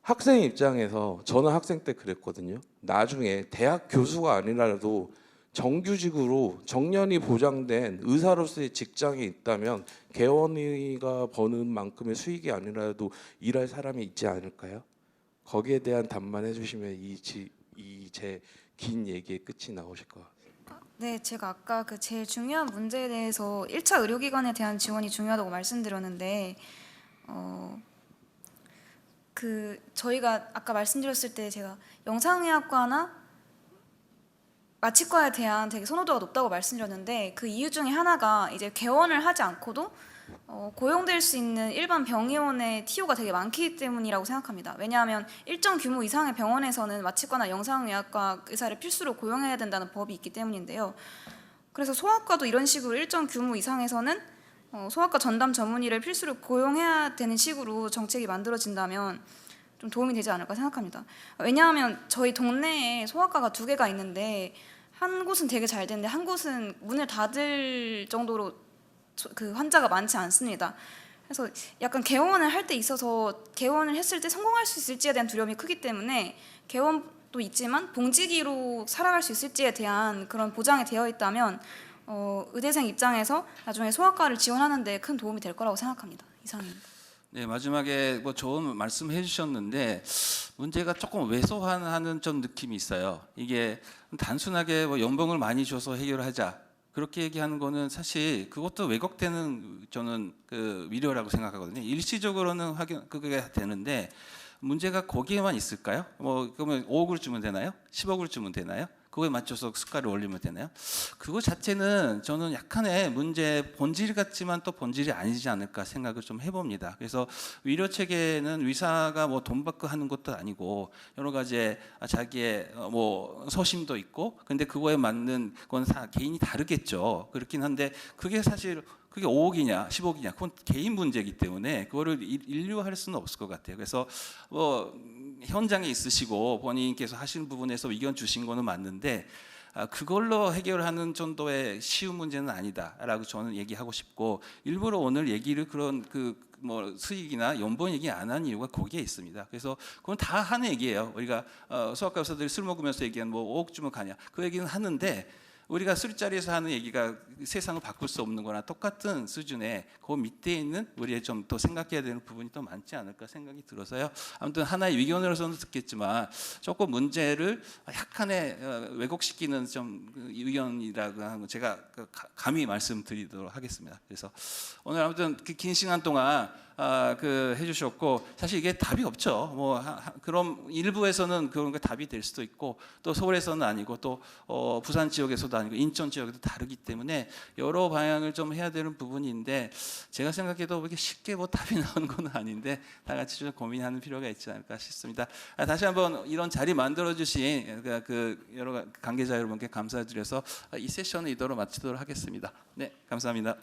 학생 입장에서 저는 학생 때 그랬거든요. 나중에 대학 교수가 아니라도 정규직으로 정년이 보장된 의사로서의 직장이 있다면 개원의가 버는 만큼의 수익이 아니라도 일할 사람이 있지 않을까요? 거기에 대한 답만 해주시면 이 제 긴 얘기의 끝이 나오실 것 같아요. 네, 제가 아까 그 제일 중요한 문제에 대해서 1차 의료기관에 대한 지원이 중요하다고 말씀드렸는데 저희가 아까 말씀드렸을 때 제가 영상의학과나 마취과에 대한 되게 선호도가 높다고 말씀드렸는데 그 이유 중에 하나가 이제 개원을 하지 않고도 고용될 수 있는 일반 병의원의 TO가 되게 많기 때문이라고 생각합니다. 왜냐하면 일정 규모 이상의 병원에서는 마취과나 영상의학과 의사를 필수로 고용해야 된다는 법이 있기 때문인데요. 그래서 소아과도 이런 식으로 일정 규모 이상에서는 소아과 전담 전문의를 필수로 고용해야 되는 식으로 정책이 만들어진다면 좀 도움이 되지 않을까 생각합니다. 왜냐하면 저희 동네에 소아과가 2개가 있는데 한 곳은 되게 잘 되는데 한 곳은 문을 닫을 정도로 그 환자가 많지 않습니다. 그래서 약간 개원을 할 때 있어서 개원을 했을 때 성공할 수 있을지에 대한 두려움이 크기 때문에 개원도 있지만 봉직의로 살아갈 수 있을지에 대한 그런 보장이 되어 있다면 의대생 입장에서 나중에 소아과를 지원하는 데 큰 도움이 될 거라고 생각합니다. 이상입니다. 네, 마지막에 뭐 좋은 말씀해 주셨는데 문제가 조금 왜소하는 좀 느낌이 있어요. 이게 단순하게 뭐 연봉을 많이 줘서 해결하자 그렇게 얘기하는 거는 사실 그것도 왜곡되는 저는 그 위료라고 생각하거든요. 일시적으로는 그게 되는데 문제가 거기에만 있을까요? 뭐 그러면 5억을 주면 되나요? 10억을 주면 되나요? 그거에 맞춰서 수가를 올리면 되나요? 그거 자체는 저는 약간의 문제 본질 같지만 또 본질이 아니지 않을까 생각을 좀 해봅니다. 그래서 의료 체계는 의사가 뭐 돈 받고 하는 것도 아니고 여러 가지 자기의 뭐 소심도 있고, 근데 그거에 맞는 건 개인이 다르겠죠. 그렇긴 한데 그게 사실 그게 5억이냐 10억이냐 그건 개인 문제이기 때문에 그거를 인류화할 수는 없을 것 같아요. 그래서 뭐 현장에 있으시고 본인께서 하시는 부분에서 의견 주신 거는 맞는데 그걸로 해결하는 정도의 쉬운 문제는 아니다라고 저는 얘기하고 싶고, 일부러 오늘 얘기를 그런 뭐 수익이나 연봉 얘기 안 한 이유가 거기에 있습니다. 그래서 그건 다 하는 얘기예요. 우리가 수학과 의사들이 술 먹으면서 얘기한 뭐 5억 주면 가냐 그 얘기는 하는데, 우리가 술자리에서 하는 얘기가 세상을 바꿀 수 없는 거나 똑같은 수준의 그 밑에 있는 우리의 좀 더 생각해야 되는 부분이 더 많지 않을까 생각이 들어서요. 아무튼 하나의 의견으로서는 듣겠지만 조금 문제를 약간의 왜곡시키는 좀 의견이라고 하는 거 제가 감히 말씀드리도록 하겠습니다. 그래서 오늘 아무튼 긴 시간 동안 해주셨고, 사실 이게 답이 없죠. 뭐 그럼 일부에서는 그런 게 답이 될 수도 있고, 또 서울에서는 아니고, 또 부산 지역에서도 아니고 인천 지역에도 다르기 때문에 여러 방향을 좀 해야 되는 부분인데, 제가 생각해도 이렇게 쉽게 뭐 답이 나오는 건 아닌데 다 같이 좀 고민하는 필요가 있지 않을까 싶습니다. 다시 한번 이런 자리 만들어주신 여러 관계자 여러분께 감사드려서 이 세션을 이대로 마치도록 하겠습니다. 네, 감사합니다.